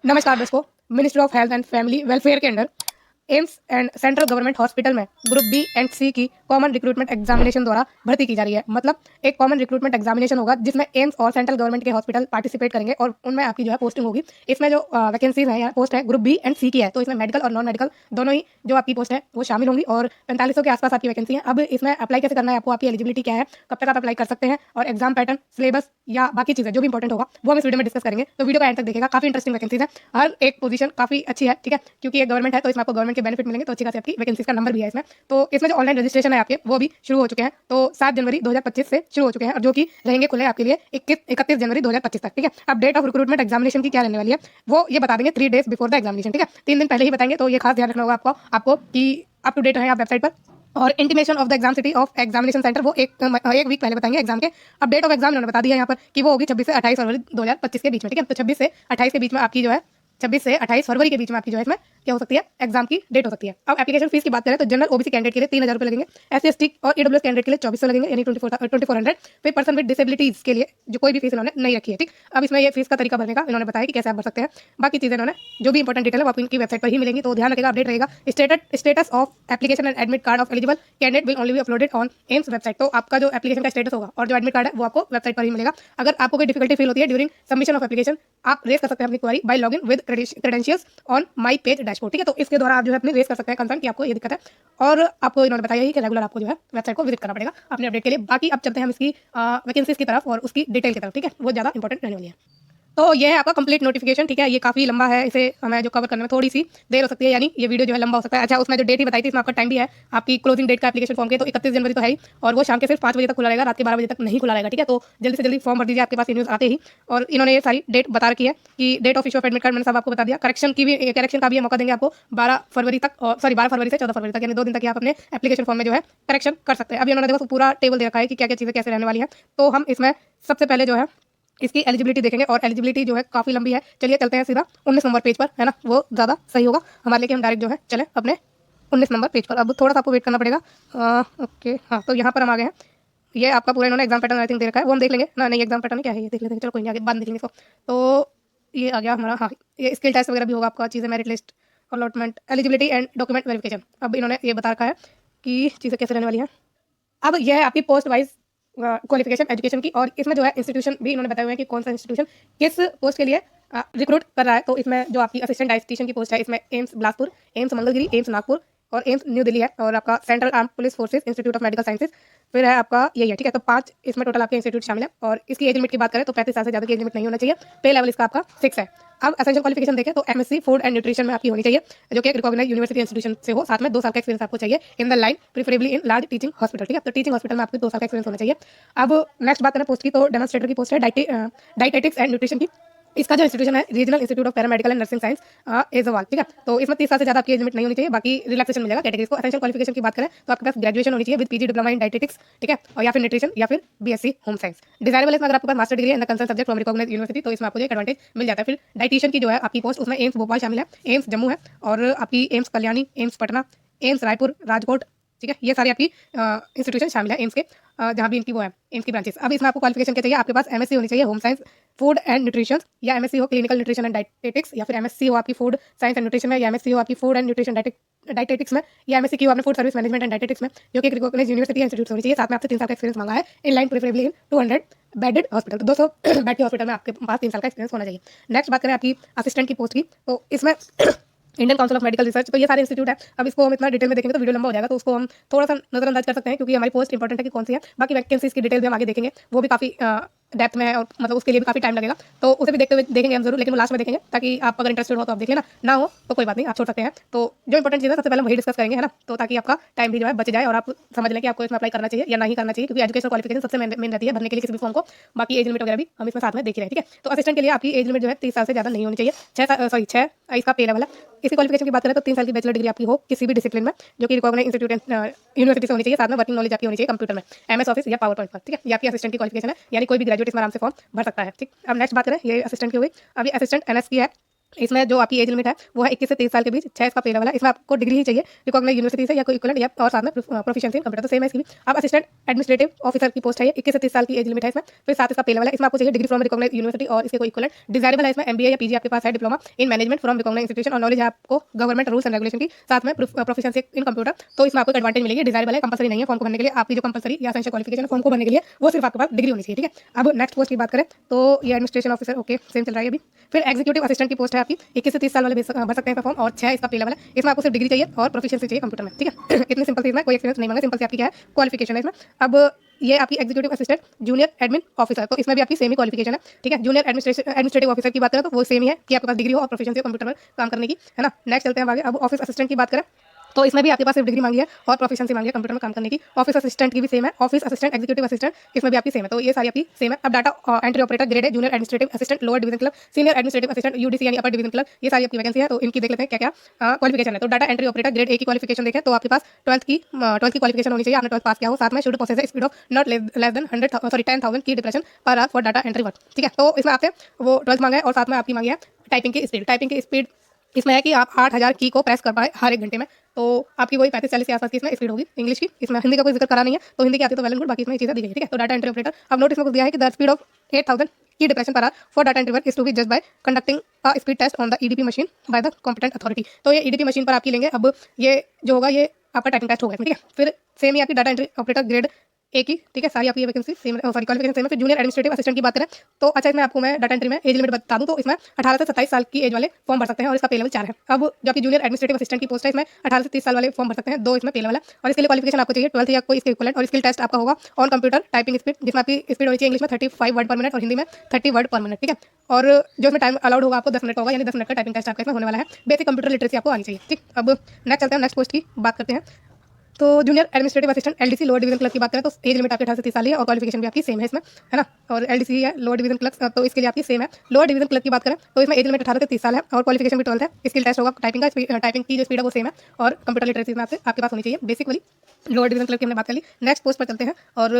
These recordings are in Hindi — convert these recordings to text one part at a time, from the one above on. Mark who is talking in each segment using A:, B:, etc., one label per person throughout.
A: नमस्कार दोस्तों। Ministry of health and family welfare के under AIIMS and central government hospital में ग्रुप बी एंड सी की कॉमन रिक्रूटमेंट एग्जामिनेशन द्वारा भर्ती की जा रही है। मतलब एक कॉमन रिक्रूटमेंट एग्जामिनेशन होगा जिसमें एम्स और सेंट्रल गवर्नमेंट के हॉस्पिटल पार्टिसिपेट करेंगे और उनमें आपकी जो है पोस्टिंग होगी। इसमें जो वैकेंसीज है या पोस्ट है ग्रुप बी एंड सी की है, तो इसमें मेडिकल और नॉन मेडिकल दोनों ही जो आपकी पोस्ट है वो शामिल होंगी और 4500 के आसपास आपकी वैकेंसी है। अब इसमें अप्लाई कैसे करना है, आपको आपकी एलिजिबिलिटी क्या है, कब तक आप अप्लाई कर सकते हैं और एग्जाम पैटर्न, सिलेबस या बाकी चीजें जो भी इंपॉर्टेंट होगा वो हम इस वीडियो में डिस्कस करेंगे। तो वीडियो का एंड तक देखिएगा, काफी इंटरेस्टिंग वैकेंसीज है। हर एक पोजीशन काफी अच्छी है, ठीक है, क्योंकि ये गवर्नमेंट है तो इसमें आपको गवर्नमेंट के बेनिफिट मिलेंगे, तो अच्छी खासी आपकी वैकेंसीज का नंबर भी है इसमें। तो इसमें जो ऑनलाइन रजिस्ट्रेशन है आपके वो भी शुरू हो चुके हैं, तो 7 जनवरी 2025 से शुरू हो चुके हैं और जो कि रहेंगे खुले आपके लिए 31 जनवरी 2025 तक, ठीक है। अब डेट ऑफ रिक्रूटमेंट एग्जामिनेशन की क्या रहने वाली है वो ये बता देंगे 3 डेज बिफोर द एग्जामिनेशन, ठीक है, 3 दिन पहले ही बताएंगे। तो ये खास ध्यान रखना होगा आपको कि अप टू डेट रहे आप वेबसाइट पर। और intimation of the exam city of examination centre वो एक वीक पहले बताएंगे एग्जाम के। अब डेट ऑफ एग्जाम इन्होंने बता दिया यहाँ पर कि वो होगी 26 से 28 फरवरी 2025 के बीच में, ठीक है। तो 26 से 28 के बीच में आपकी जो है 26 से 28 फरवरी के बीच में आपकी जो है इसमें क्या हो सकती है, एग्जाम की डेट हो सकती है। अब एप्लीकेशन फीस की बात करें तो जनरल ओबीसी कैंडिडेट के लिए 3000 रुपये लगेंगे, SC ST और ईडब्ल्यूएस कैंडिडेट के लिए 2400 लगेंगे, यानी 2400। फिर पर्सन विद डिसेबिलिटीज के लिए जो कोई भी फीस इन्होंने नहीं रखी है, ठीक। अब इसमें ये फीस का तरीका भरने का इन्होंने बताया कि कैसे आप भर सकते हैं। बाकी चीजें इन्होंने जो भी इंपॉर्टेंट डिटेल है वो आपको इनकी वेबसाइट पर ही मिलेंगी, तो ध्यान रखिएगा, अपडेट रहेगा। Status of application and admit card of eligible candidate will only be uploaded on AIIMS website. तो आपका जो एप्लीकेशन का स्टेटस होगा और जो एडमिट कार्ड है वो आपको वेबसाइट पर ही मिलेगा। अगर आपको कोई डिफिकल्टी फील होती है ड्यूरिंग सबमिशन ऑफ एप्लीकेशन, आप रेस कर सकते हैं अपनी query by login with credentials on my page dashboard, ठीक है। तो इसके द्वारा आप जो है अपनी रेस कर सकते हैं कंसर्न कि आपको ये दिक्कत है, और आपको इन्होंने बताया ही कि रेगुलर आपको जो है वेबसाइट को विजिट करना पड़ेगा अपने अपडेट के लिए। बाकी अब चलते हैं हम इसकी वैकेंसीज की तरफ और उसकी डिटेल की तरफ, ठीक है, वो ज़्यादा इंपॉर्टेंट रहने वाली है। तो ये है आपका कंप्लीट नोटिफिकेशन, ठीक है। ये काफी लंबा है, इसे हमें जो कवर करने में थोड़ी सी देर हो सकती है, यानी ये वीडियो जो है लंबा हो सकता है। अच्छा, उसमें जो डेट ही बताई थी इसमें आपका टाइम भी है, आपकी क्लोजिंग डेट का एप्लीकेशन फॉर्म के, तो 31 जनवरी तो है ही, और वो शाम के सिर्फ 5 बजे तक खुला रहेगा, रात के 12 बजे तक नहीं खुला रहेगा, ठीक है। तो जल्दी से जल्दी फॉर्म भर दीजिए आपके पास न्यूज़ आते ही। और इन्होंने ये सारी डेट बता रखी है कि date of issue of admit card मैंने सब आपको बता दिया। करेक्शन का भी मौका देंगे आपको 12 फरवरी तक, सॉरी 12 फरवरी से 14 फरवरी तक, यानी 2 दिन तक आप अपने एप्लीकेशन फॉर्म में जो है करेक्शन कर सकते हैं। अभी उन्होंने देखो पूरा टेबल दे रखा है कि क्या क्या चीज़ें कैसे रहने वाली हैं। तो हम इसमें सबसे पहले जो है इसकी एलिजिबिलिटी देखेंगे, और एलिजिबिलिटी जो है काफ़ी लंबी है। चलिए चलते हैं सीधा 19 नंबर पेज पर, है ना, वो ज़्यादा सही होगा हमारे लिए कि हम डायरेक्ट जो है चले अपने 19 नंबर पेज पर। अब थोड़ा सा आपको वेट करना पड़ेगा। ओके, हाँ, तो यहाँ पर हम आ गए हैं। ये आपका पूरा इन्होंने exam pattern I think they रखा है, वो हम देख लेंगे ना। नहीं, एग्जाम पैटर्न क्या है ये देख लेते हैं, चलो कोई नहीं, आगे बाद में देख लेंगे इसको। तो ये आ गया हमारा, हाँ, ये स्किल टेस्ट वगैरह भी होगा आपका, चीज़ें merit list, allotment, eligibility and document verification. अब इन्होंने ये बता रखा है कि चीज़ें कैसे रहने वाली हैं। अब यह है आपकी पोस्ट वाइज क्वालिफिकेशन एजुकेशन की, और इसमें जो है इंस्टीट्यूशन भी इन्होंने बताया हुआ है कि कौन सा इंस्टीट्यूशन किस पोस्ट के लिए रिक्रूट कर रहा है। तो इसमें जो आपकी असिस्टेंट डायटिशियन की पोस्ट है, इसमें एम्स बिलासपुर, एम्स मंगलगिरी, एम्स नागपुर और एम्स न्यू दिल्ली है, और आपका central arm police forces institute of medical sciences फिर है आपका यही है, ठीक है। तो 5 इसमें टोटल आपके इंस्टीट्यूट शामिल है, और इसकी एज लिमिट की बात करें तो 35 साल से ज़्यादा की एज लिमिट नहीं होना चाहिए। पे लेवल इसका आपका 6 है। अब एसेंशियल क्वालिफिकेशन देखें तो MSc फूड एंड न्यूट्रिशन में आपकी होनी चाहिए, जो कि एक रिकॉग्नाइज यूनिवर्सिटी इंस्टीट्यूशन से हो, साथ में 2 साल का एक्सपीरियंस आपको चाहिए in the line, preferably in large teaching hospital, ठीक है। तो टीचिंग हॉस्पिटल में आपको 2 साल का एक्सपीरियंस होना चाहिए। अब नेक्स्ट बात करें पोस्ट की, तो डेमोन्स्ट्रेटर की पोस्ट है डाइटेटिक्स एंड न्यूट्रिशन की। इसका जो इंस्टीट्यूशन है regional institute of paramedical and nursing science Aizawl, ठीक है। तो इसमें 30 साल से ज़्यादा आपकी एज लिमिट नहीं होनी चाहिए, बाकी रिलैक्सेशन मिलेगा कैटेगरीज को। एसेंशियल क्वालिफिकेशन की बात करें तो आपके पास ग्रेजुएशन होनी चाहिए with PG diploma in dietetics, ठीक है, और या फिर न्यूट्रिशन या फिर BSc होम साइंस। डिजायरेबल इसमें अगर आपके पास master degree in the concern subject from recognised university, तो इसमें आपको एक एडवांटेज मिल जाता है। फिर डाइटिशियन की जो है आपकी पोस्ट, उसमें एम्स भोपाल शामिल है, एम्स जम्मू है, और आपकी AIIMS Kalyani, AIIMS Patna, AIIMS Raipur, Rajkot, ठीक है, ये सारी आपकी इंस्टीट्यूशन शामिल है एम्स के, जहाँ भी इनकी वो है एम्स की ब्रांचेस। अब इसमें आपको क्वालिफिकेशन क्या चाहिए, आपके पास MSc होनी चाहिए home science food and nutrition, या MSc हो क्लिनिकल न्यूट्रिशन एंड डाइटेटिक्स, या फिर MSc हो आपकी फूड साइंस एंड न्यूट्रिशन में, या MSc हो आपकी फूड एंड न्यूट्रिशन डाइटेटिक्स में, या MSc की हो आपने food service management and dietetics में, जो कि एक रिकॉग्नाइज्ड यूनिवर्सिटी इंस्टीट्यूट होनी चाहिए। साथ में आपसे 3 साल का एक्सपीरियंस मांगा है in line preferably in 200 bedded hospital, तो 200 बेड के हॉस्पिटल में आपके पास 3 साल का एक्सपीरियंस होना चाहिए। नेक्स्ट बात करें आपकी असिस्टेंट की पोस्ट की, तो इसमें Indian council of medical research, तो ये सारे इंस्टीट्यूट है। अब इसको हम इतना डिटेल में देखेंगे तो वीडियो लंबा हो जाएगा, तो उसको हम थोड़ा सा नजरअंदाज कर सकते हैं, क्योंकि हमारी पोस्ट इंपॉर्टेंट है कि कौन सी है। बाकी वैकेंसीज की डिटेल भी हम आगे देखेंगे, वो भी काफी डेप्थ में है, और मतलब उसके लिए भी काफी टाइम लगेगा, तो उसे भी देखते हुए देखेंगे हम जरूर, लेकिन वो लास्ट में देखेंगे, ताकि आप अगर इंटरेस्टेड हो तो आप देख लेना, ना हो तो कोई बात नहीं, आप छोड़ सकते हैं। तो जो इंपॉर्टेंट चीज़ है सबसे पहले वही डिस्कस करेंगे, है ना, तो ताकि आपका टाइम भी जो है बच जाए और आप समझ लें कि आपको इसमें अप्लाई करना चाहिए या नहीं करना चाहिए, क्योंकि एजुकेशन क्वालिफिकेशन सबसे मेन रहती है भरने के लिए किसी भी फॉर्म को। बाकी एज लिमिट वगैरह भी हम इसमें साथ में देख रहे हैं, ठीक है। तो असिस्टेंट के लिए आपकी एज लिमिट जो है 30 साल से ज़्यादा नहीं होनी चाहिए, 6 इसका पे लेवल है। इसकी क्वालिफिकेशन की बात करें तो 3 साल की बैचलर डिग्री आपकी हो किसी भी डिसिप्लिन में, जो कि रिकॉग्नाइज्ड इंस्टीट्यूट यूनिवर्सिटी से होनी चाहिए। साथ में वर्किंग नॉलेज आपकी होनी चाहिए कंप्यूटर में, MS ऑफिस या पावर पॉइंट पर, ठीक है। ये आपकी असिस्टेंट की क्वालिफिकेशन है, यानी कोई भी ग्रेजुएट इसमें आराम से फॉर्म भर सकता है, ठीक। अब नेक्स्ट बात करें, ये असिस्टेंट की हुई। अब ये असिस्टेंट NS की है, इसमें जो आपकी एज लिमिट है वो है 21 से 23 साल के बीच। 6 इसका पे लेवल है। इसमें आपको डिग्री ही चाहिए रिकॉग्नाइज यूनिवर्सिटी से या कोई इक्विवेलेंट या और साथ में प्रोफिशिएंसी इन कंप्यूटर। तो सेम है इसकी भी। अब असिस्टेंट एडमिनिस्ट्रेटिव ऑफिसर की पोस्ट है, 21 से 30 साल की एज लिमिट है इसमें। फिर 7 इसका पे लेवल है। इसमें आपको चाहिए डिग्री फ्रॉम रिकॉग्नाइज यूनिवर्सिटी और इसके कोई इक्विवेलेंट। डिजायरेबल है इसमें एमबीए या पीजी आपके पास है, diploma in management from recognise institution और नॉलेज है आपको गवर्नमेंट रूल्स एंड रेगुलेशन की, साथ में प्रोफिशिएंसी इन कंप्यूटर। तो इसमें आपको एडवांटेज मिलेगी। डिजायरेबल है, कंपल्सरी नहीं है फॉर्म को भरने के लिए। आपकी जो कंपल्सरी या एसेंशियल क्वालिफिकेशन फॉर्म को भरने के लिए वो सिर्फ आपके पास डिग्री होनी चाहिए, ठीक है। अब नेक्स्ट पोस्ट की बात करें तो ये एडमिनिस्ट्रेशन ऑफिसर, ओके सेम चल रहा है अभी। फिर एग्जीक्यूटिव असिस्टेंट की पोस्ट है आपकी, 21 से 30 साल वाले भर सकते हैं फॉर्म और 6 इसका पे लेवल है। इसमें आपको सिर्फ डिग्री चाहिए और प्रोफिशिएंसी चाहिए कंप्यूटर में, ठीक है। इतनी सिंपल सी इसमें कोई एक्सपीरियंस नहीं मांगा, सिंपल सी आपकी क्या है क्वालिफिकेशन है इसमें। अब ये आपकी executive assistant junior admin officer, तो इसमें भी आपकी सेम ही क्वालिफिकेशन है, ठीक है। जूनियर एडमिनिस्ट्रेटिव ऑफिसर की बात करें तो वो सेम ही है कि आपके पास डिग्री हो और प्रोफिशिएंसी हो कंप्यूटर में काम करने की, है ना। नेक्स्ट चलते हैं आगे। अब ऑफिस असिस्टेंट की बात करें तो इसमें भी आपके पास सिर्फ डिग्री मांगी है और प्रोफिशिएंसी मांगी है कंप्यूटर में काम करने की। ऑफिस असिस्टेंट की भी सेम है, ऑफिस असिस्टेंट एग्जीक्यूटिव असिस्टेंट इसमें भी आपकी सेम है, तो ये सारी आपकी सेम है। अब डाटा एंट्री ऑपरेटर ग्रेड है, junior administrative assistant lower division clerk, senior administrative assistant UDC यानी अपर डिवीजन क्लर्क, ये सारी आपकी वैकेंसी है। तो इनकी देख लेते हैं क्या क्या क्वालिफिकेशन है। तो डाटा एंट्री ऑपरेटर ग्रेड ए की क्वालिफिकेशन देखें तो आपके पास 12th की क्वालिफिकेशन होनी चाहिए, आपने 12th पास किया हो। साथ में should process speed of not less then 10,000 की depression per hour for data entry work, ठीक है। तो इसमें आपसे वो 12th मांगा है और साथ में आपकी मांगी है टाइपिंग की स्पीड। टाइपिंग की स्पीड इसमें है कि आप 8000 की को प्रेस कर पाए हर एक घंटे में, तो आपकी वही 35-40 के आसपास की इसमें स्पीड होगी इंग्लिश की। इसमें हिंदी का कोई जिक्र करा नहीं है, तो हिंदी की आती है तो वेल एंड गुड, बाकी इसमें ये चीज़ें दी गई है, ठीक है। तो डाटा एंट्री ऑपरेटर अब नोटिस में कुछ दिया है कि the speed of 8000 key depression per hour for data entry work is to be जज by conducting a speed test on the EDP machine by the competent authority. तो ये ईडीपी मशीन पर आपकी लेंगे। अब ये जो होगा ये आपका टाइपिंग टेस्ट होगा इसमें, ठीक है। फिर सेम ही आपकी डाटा एंट्री ऑपरेटर ग्रेड ए की, ठीक है। सारी आपकी vacancy same, sorry qualification same है। फिर जूनियर एडमिनिस्ट्रेटिव असिस्टेंट की बात करें तो अच्छा इसमें आपको मैं डाटा एंट्री में एज लिमिट बता दूं तो इसमें 18 से 27 साल की एज वाले फॉर्म भर सकते हैं और इसका पे लेवल 4 है। अब जो आपकी जूनियर एडमिनिस्ट्रेटिव असिस्टेंट की पोस्ट है इसमें 18 से 30 साल वाले फॉर्म भर सकते हैं, 2 इसमें पे लेवल है और इसके लिए क्वालिफिकेशन आपको चाहिए 12th या कोई इसके इक्विवेलेंट और स्किल टेस्ट आपका होगा ऑन कंप्यूटर टाइपिंग स्पीड, जिसमें आपकी स्पीड होनी चाहिए इंग्लिश में 35 वर्ड पर मिनट और हिंदी में 30 वर्ड पर मिनट, ठीक है। और जो इसमें टाइम अलाउड होगा आपको 10 मिनट होगा, यानी 10 मिनट का टाइपिंग टेस्ट आपका इसमें होने वाला है। बेसिक कंप्यूटर लिटरेसी आपको आनी चाहिए, ठीक। अब नेक्स्ट चलते हैं, नेक्स्ट पोस्ट की बात करते हैं। तो junior administrative assistant LDC lower division clerk की बात करें तो एज लिमिट आपकी 18 से 30 साल है और क्वालिफिकेशन भी आपकी सेम है इसमें, है ना। और एलडीसी है लोअर डिवीजन क्लर्क, तो इसके लिए आपकी सेम है। लोअर डिवीजन क्लर्क की बात करें तो इसमें एज लिमिट 18 से 30 साल है और क्वालिफिकेशन भी 12th है। स्किल टेस्ट होगा टाइपिंग का, टाइपिंग की जो स्पीड है वो सेम है और कंप्यूटर लिटरेसी में आपके पास होनी चाहिए बेसिक वाली। लोअर डिवीजन क्लर्क की हमने बात कर ली। नेक्स्ट पोस्ट पर चलते हैं और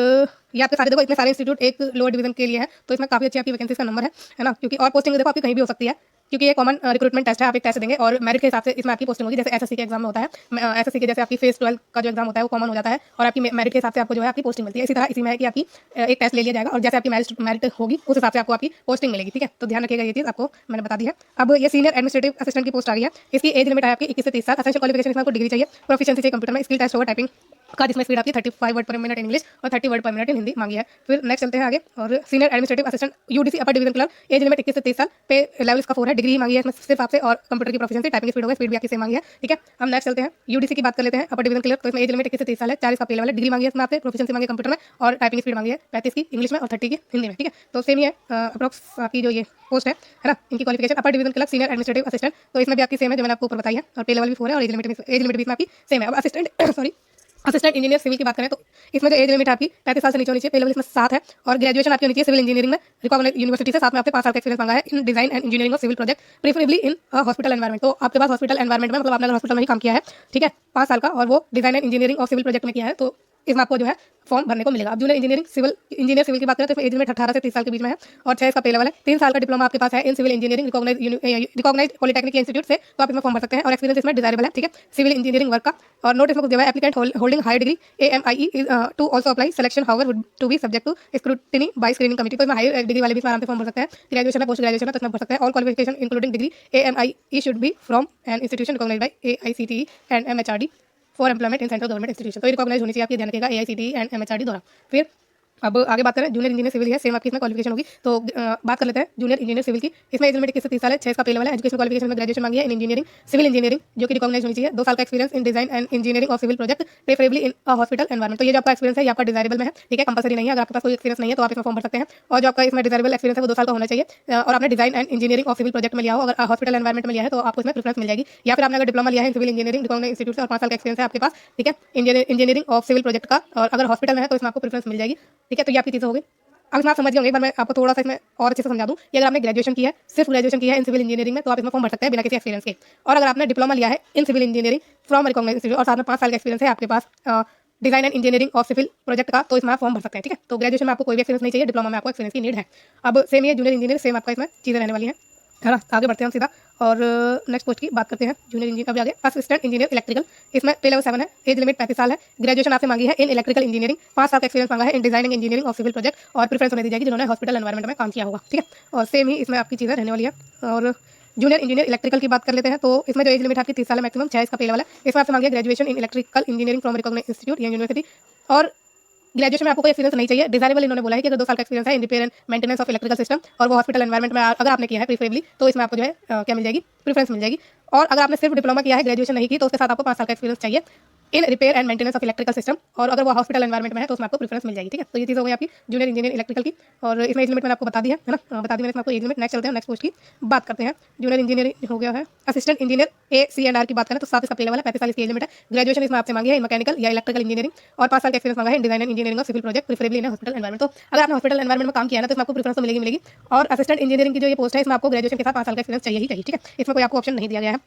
A: ये आपके सारे देखो इतने सारे इंस्टीट्यूट एक लोअर डिवीजन के लिए है, तो इसमें काफी अच्छी आपकी वैकेंसी का नंबर है ना। क्योंकि और पोस्टिंग देखो आपकी कहीं भी हो सकती है क्योंकि ये कॉमन रिक्रूटमेंट टेस्ट है, आप एक टेस्ट देंगे और मेरिट के हिसाब से इसमें आपकी पोस्टिंग होगी। जैसे एसएससी के एग्जाम में होता है, एसएससी के जैसे आपकी फेज 12 का जो एग्जाम होता है वो कॉमन हो जाता है और आपकी मेरिट के हिसाब से आपको जो है आपकी पोस्टिंग मिलती है। इसी तरह इसी में है कि आपकी एक टेस्ट ले लिया जाएगा और जैसे आपकी मेरिट होगी उस हिसाब से आपको आपकी पोस्टिंग मिलेगी, ठीक है। तो ध्यान रखिएगा, ये चीज़ आपको मैंने बता दी है। अब ये सीनियर एडमिनिस्ट्रेटिव असिस्टेंट की पोस्ट आ गई है। इसकी एज लिमिट है आपकी 21 से 30 साल। एसेंशियल क्वालिफिकेशन इसमें आपको डिग्री चाहिए, प्रोफिशिएंसी चाहिए कंप्यूटर में, स्किल टेस्ट होगा टाइपिंग का जिसमें स्पीड आपकी 35 वर्ड पर मिनट इन इंग्लिश और 30 वर्ड पर मिनट इन हिंदी मांगी है। फिर नेक्स्ट चलते हैं आगे और senior administrative assistant UDC upper division clerk, age limit 21 से 30 साल, पे लेवल इसका 4 है, डिग्री मांगी है इसमें सिर्फ आपसे और कंप्यूटर की प्रोफिशिएंसी, टाइपिंग की स्पीड होगा, स्पीड भी आपकी सेम मांगी है, ठीक है। हम नेक्स्ट चलते हैं यूडीसी की बात कर लेते हैं अपर डिवीजन क्लर्क, तो इसमें एज लिमिट 21 से 30 साल है, 4 इसका पे लेवल है, डिग्री मांगी है इसमें आपसे, प्रोफिशिएंसी मांगी है कंप्यूटर में और टाइपिंग स्पीड मांगी है 35 की इंग्लिश में और 30 की हिंदी में, ठीक है। तो सेम ही है अप्रॉक्स आपकी जो ये पोस्ट है ना। इनकी qualification upper division clerk senior administrative assistant, तो इसमें भी आपकी सेम है जो मैंने आपको ऊपर बताई है और पे लेवल भी 4 है और एज लिमिट भी इसमें आपकी सेम है। अब assistant sorry assistant engineer civil की बात करें तो इसमें जो एज लिमिट आपकी 35 साल से नीचे होनी चाहिए, पे लेवल इसमें 7 है और ग्रेजुएशन आपकी होनी चाहिए सिविल इंजीनियरिंग में रिकॉग्नाइज यूनिवर्सिटी से, साथ में आपसे 5 साल का एक्सपीरियंस मांगा है in design and engineering of civil project preferably in hospital environment. तो आपके पास हॉस्पिटल एनवायरमेंट में मतलब आपने हॉस्पिटल में ही काम किया है, ठीक है, 5 साल का, और वो design and engineering of civil project में किया है, तो इसमें आपको जो है फॉर्म भरने को मिलेगा। अब जूनियर इंजीनियर सिविल की बात करें तो एज लिमिट 18 से 30 साल के बीच में है और 6 इसका पे लेवल है। 3 साल का डिप्लोमा आपके पास है in civil engineering recognise polytechnic institute से, तो आप इसमें फॉर्म भर सकते हैं और एक्सपीरियंस इसमें डिजायरेबल है, ठीक है, सिविल इंजीनियरिंग वर्क का। और नोट इसमें कुछ दिया है, applicant holding high degree AMIE is to also apply, selection however would to be subject to scrutiny by screening committee. तो इसमें हाई डिग्री वाले भी इसमें आराम से फॉर्म भर सकते हैं, ग्रेजुएशन है पोस्ट ग्रेजुएशन है तो इसमें भर सकते हैं। All qualification including degree AMIE should be from an institution recognised by AICTE and MHRD for employment in central government institution. तो ये रिकॉग्नाइज होनी चाहिए, आपकी ध्यान रखिएगा AICTE एंड MHRD द्वारा। फिर अब आगे बात करें जूनियर इंजीनियर सिविल है, सेम आपकी इसमें क्वालिफिकेशन होगी। तो बात कर लेते हैं जूनियर इंजीनियर सिविल की। इसमें एज लिमिट 21 से 30 साल है, 6 का पे लेवल है, एजुकेशन क्वालिफिकेशन में ग्रेजुएशन मांगी है इन इंजीनियरिंग सिविल इंजीनियरिंग जो कि रिकॉग्नाइज होनी चाहिए, 2 साल का experience in design and engineering of civil project preferably in hospital environment. तो ये जो आपका एक्सपीरियंस है ये आपका डिजायरेबल में है, ठीक है, कंपल्सरी नहीं है। अगर आपके पास कोई एक्सपीरियंस नहीं है तो आप इसमें फॉर्म भर सकते हैं और जो आपका इसमें डिजायरेबल एक्सपीरियंस है वो 2 साल का होना चाहिए और आपने design and engineering of civil project में लिया हो, अगर हॉस्पिटल एनवायरमेंट में लिया है तो आपको इसमें प्रेफरेंस मिल जाएगी, या फिर आपने अगर डिप्लोमा लिया है सिविल इंजीनियरिंग रिकॉग्नाइज इंस्टीट्यूट से और 5 साल का एक्सपीरियंस है आपके पास, ठीक है, इंजीनियरिंग ऑफ सिविल प्रोजेक्ट का, और अगर हॉस्पिटल में है तो इसमें आपको प्रेफरेंस मिल जाएगी, ठीक है। तो ये आपकी चीज़ हो गई। अब इसमें आप समझ गए होंगे, एक बार मैं आपको थोड़ा सा इसमें और अच्छे से समझा दूं कि अगर आपने ग्रेजुएशन की है, सिर्फ ग्रेजुएशन की है इन सिविल इंजीनियरिंग में, तो आप इसमें फॉर्म भर सकते हैं बिना किसी एक्सपीरियंस के। और अगर आपने डिप्लोमा लिया है in civil engineering from recognised institute और साथ में 5 साल का एक्सपीरियंस है आपके पास design and engineering of civil project का, तो इसमें आप फॉर्म भर सकते हैं, ठीक है। तो ग्रेजुएशन में आपको कोई भी एक्सपीरियंस नहीं चाहिए, डिप्लोमा में आपको एक्सपीरियंस की नीड है। अब सेम ये जूनियर इंजीनियर सेम आपका इसमें चीज़ें रहने वाली हैं, है ना। आगे बढ़ते हैं हम सीधा और नेक्स्ट पोस्ट की बात करते हैं जूनियर इंजीनियर का भी आगे असिस्टेंट इंजीनियर इलेक्ट्रिकल। इसमें पे लेवल 7 है, एज लिमिट 35 साल है, ग्रेजुएशन आपसे मांगी है इन इलेक्ट्रिकल इंजीनियरिंग, 5 साल का एक्सपीरियंस मांगा है इन डिजाइनिंग इंजीनियरिंग और सिविल प्रोजेक्ट, और प्रेफरेंस होने दी जाएगी जिन्होंने हॉस्पिटल एनवायरमेंट में काम किया होगा। ठीक है, और सेम ही इसमें आपकी चीज़ें रहने वाली है। और जूनियर इंजीनियर इलेक्ट्रिकल की बात कर लेते हैं तो इसमें जो एज लिमिट आपकी 30 साल है मैक्सिमम, 6 इसका पे लेवल है। इसमें आपसे मांगी है graduation in electrical engineering from recognised institute या यूनिवर्सिटी, और ग्रेजुएशन में आपको कोई एक्सपीरियंस नहीं चाहिए। डिजायरेबल इन्होंने बोला है कि अगर 2 साल का एक्सपीरियंस है in repair and maintenance of electrical system और वो हॉस्पिटल एनवायरमेंट में अगर आपने किया है प्रीफरेबली, तो इसमें आपको जो है क्या मिल जाएगी, प्रेफरेंस मिल जाएगी। और अगर आपने सिर्फ डिप्लोमा किया है, ग्रेजुएशन नहीं की, तो उसके साथ आपको 5 साल का एक्सपीरियंस चाहिए in repair and maintenance of electrical system, और अगर वो हॉस्पिटल एनवायरमेंट में है तो उसमें आपको प्रेफरेंस मिल जाएगी। ठीक है, तो ये चीज़ हो गई आपकी जूनियर इंजीनियर इलेक्ट्रिकल की। और इसमें एज लिमिट मैंने आपको बता दी है ना, बता दी मैंने इसमें आपको एज लिमिट। नेक्स्ट चलते हैं नेक्स्ट पोस्ट की बात करते हैं। जूनियर इंजीनियर हो गया है असिस्टेंट इंजीनियर AC&R की बात करें तो 7 इसका पे लेवल है, 35 साल इसकी एज लिमिट है। ग्रेजुएशन इसमें आपसे मांगी है मैकेनिकल या इलेक्ट्रिकल इंजीनियरिंग, और 5 साल का एक्सपीरियंस मांगा है इन डिजाइन एंड इंजीनियरिंग और civil project, preferably in hospital environment. तो अगर आपने हॉस्पिटल एनवायरमेंट में काम किया है ना तो इसमें आपको प्रेफरेंस तो मिलेगी। और असिस्टेंट इंजीनियरिंग की जो ये पोस्ट है इसमें आपको ग्रेजुएशन के साथ 5 साल का एक्सपीरियंस चाहिए ही चाहिए। ठीक है, इसमें कोई आपको ऑप्शन नहीं दिया गया है।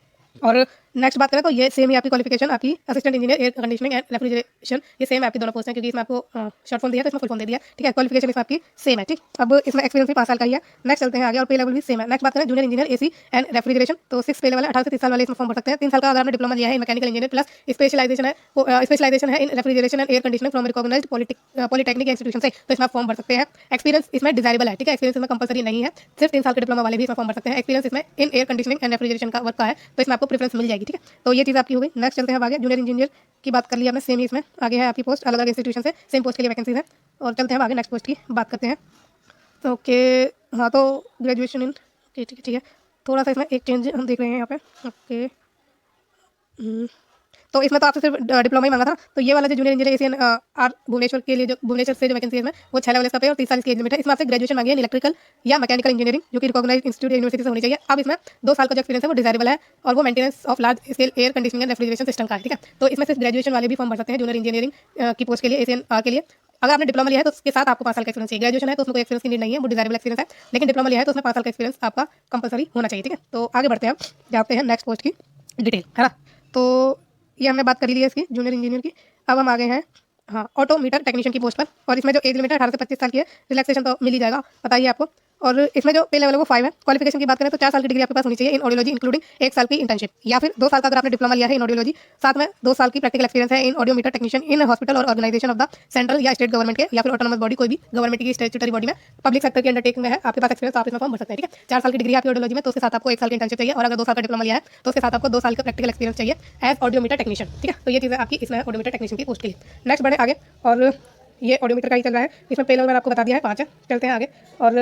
A: और नेक्स्ट बात करें तो ये सेम ही आपकी क्वालिफिकेशन आपकी assistant engineer air conditioning and refrigeration, ये सेम आपकी दोनों पोस्ट हैं, क्योंकि इसमें आपको शॉर्ट फॉर्म दिया है तो इसमें फुल फॉर्म दे दिया। ठीक है, क्वालिफिकेशन इसमें आपकी सेम है। ठीक, अब इसमें एक्सपीरियंस भी 5 साल का ही है। नेक्स्ट चलते हैं आगे, और पे लेवल भी सेम है। नेक्स्ट बात करें junior engineer AC and refrigeration, तो 6 पे लेवल है, 18 से 30 साल वाले इसमें फॉर्म भर सकते हैं। 3 साल का अगर आपने डिप्लोमा लिया है in mechanical engineer plus specialisation है in refrigeration and air conditioning from recognised polytechnic institution से, तो इसमें आप फॉर्म भर सकते हैं। एक्सपीरियंस इसमें डिजायरेबल है। ठीक है, एक्सपीरियंस इसमें कंपलसरी नहीं है, सिर्फ 3 साल के डिप्लोमा वाले भी इसमें फॉर्म भर सकते हैं। एक्सपीरियंस इसमें in air conditioning and refrigeration का वर्क का है, तो इसमें आपको प्रेफरेंस मिल जाएगी। ठीक है, तो ये चीज़ आपकी हो गई। नेक्स्ट चलते हैं आगे, जूनियर इंजीनियर की बात कर लिया हमने, सेम ही इसमें आगे है आपकी पोस्ट, अलग अलग इंस्टीट्यूशन से सेम पोस्ट के लिए वैकेंसीज है। और चलते हैं आगे नेक्स्ट पोस्ट की बात करते हैं। तो ओके, हाँ तो ग्रेजुएशन इन, ठीक है, थोड़ा सा इसमें एक चेंज हम देख रहे हैं यहाँ पे। ओके, तो इसमें तो आपसे सिर्फ डिप्लोमा ही मांगा था, तो ये वाला जो जूनियर इंजीनियर ACNR भुवनेश्वर के लिए, जो भुवनेश्वर से जो वैकेंसी है इसमें वो 6 लेवल इसका पे और 30 साल इसकी एज लिमिट है। इसमें आपसे ग्रेजुएशन मांगी है इलेक्ट्रिकल या मैकेनिकल इंजीनियरिंग, जो कि रिकॉग्नाइज्ड इंस्टीट्यूट यूनिवर्सिटी से होनी चाहिए। अब इसमें 2 साल का जो एक्सपीरियंस है वो डिजायरेबल है, और वो maintenance of large scale air conditioning and refrigeration system का है। ठीक है, तो इसमें सिर्फ ग्रेजुएशन वाले भी फॉर्म भर सकते हैं जूनियर इंजीनियरिंग की पोस्ट के लिए, ACNR के लिए। अगर आपने डिप्लोमा लिया है तो उसके साथ आपको 5 साल का एक्सपीरियंस चाहिए। ग्रेजुएशन है तो उसमें कोई एक्सपीरियंस की नीड नहीं है, वो डिजायरेबल एक्सपीरियंस है, लेकिन डिप्लोमा लिया है तो उसमें 5 साल का एक्सपीरियंस आपका कंपलसरी होना चाहिए। ठीक है, तो आगे बढ़ते हैं, जाते हैं नेक्स्ट पोस्ट की डिटेल, है ना। तो ये हमने बात कर ली है इसकी जूनियर इंजीनियर की। अब हम आ गए हैं हाँ ऑटोमीटर टेक्नीशियन की पोस्ट पर, और इसमें जो एज लिमिट है 18 से 25 साल की है, रिलैक्सेशन तो मिल ही जाएगा, पता ही है आपको। और इसमें जो पे लेवल है वो 5 है। क्वालिफिकेशन की बात करें तो 4 साल की डिग्री आपके पास होनी चाहिए इन ऑडियोलॉजी, इंक्लूडिंग 1 साल की इंटर्नशिप, या फिर 2 साल का अगर आपने डिप्लोमा लिया है इन ऑडियोलॉजी, साथ में 2 साल की प्रैक्टिकल एक्सपीरियंस है इन ऑडियोमीटर टेक्नीशियन इन हॉस्पिटल और ऑर्गेनाइजेशन ऑफ द सेंट्रल या स्टेट गवर्नमेंट के या फिर ऑटोनोमस बॉडी, कोई भी गवर्नमेंट की स्टैट्यूटरी बॉडी में, पब्लिक सेक्टर के अंडरटेकिंग में है, आपके पास एक्सपीरियंस, आप इसमें फॉर्म भर सकते हैं। ठीक है, 4 साल की डिग्री आपकी ऑडियोलॉजी में, तो उसके साथ आपको 1 साल की इंटर्नशिप चाहिए, और अगर 2 साल का डिप्लोमा लिया है तो उसके साथ आपको 2 साल का प्रैक्टिकल एक्सपीरियंस चाहिए एज ऑडियोमीटर टेक्नीशियन। ठीक है, तो ये चीज़ें आपकी इसमें ऑडियोमीटर टेक्नीशियन की पोस्ट के लिए। नेक्स्ट बढ़े आगे, और ये ऑडियोमीटर का ही चल रहा है, इसमें पे लेवल मैंने आपको बता दिया है 5 है। चलते हैं आगे, और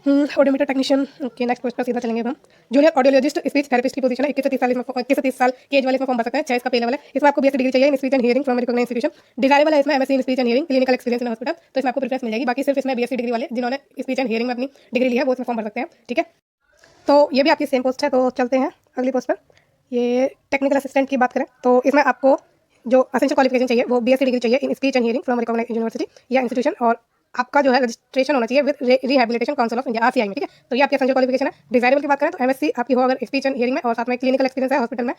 A: audiometer technician. Okay, next post पर सीधा चलेंगे हम। जूनियर ऑडियोलॉजिस्ट स्पीच थेरेपिस्ट की पोजीशन है, 21 से 30 साल इसमें 21 से 30 साल की एज वाले इसमें फॉर्म भर सकते हैं। 6 इसका पे लेवल है। इसमें आपको BSc डिग्री चाहिए in speech and hearing from recognised institution, desirable है इसमें MSc in speech and hearing, clinical experience in hospital, तो इसमें आपको प्रेफरेंस मिल जाएगी। बाकी सिर्फ इसमें BSc डिग्री वाले जिन्होंने स्पीच एंड हियरिंग में अपनी डिग्री ली है वो इसमें फॉर्म भर सकते हैं। ठीक है, तो ये भी आपकी सेम पोस्ट है। तो चलते हैं अगली पोस्ट पर। ये टेक्निकल असिस्टेंट की बात करें तो इसमें आपको जो असेंशियल क्वालिफिकेशन चाहिए वो BSc डिग्री चाहिए in speech and hearing from recognised university या इंस्टीट्यूशन, और आपका जो है रजिस्ट्रेशन होना चाहिए with rehabilitation council of India RCI में। ठीक है, तो ये आपकी एसेंशियल क्वालिफिकेशन है। डिजायरेबल की बात करें तो MSc आपकी हो अगर स्पीच एंड हियरिंग में, और साथ में क्लिनिकल एक्सपीरियंस है हॉस्पिटल में,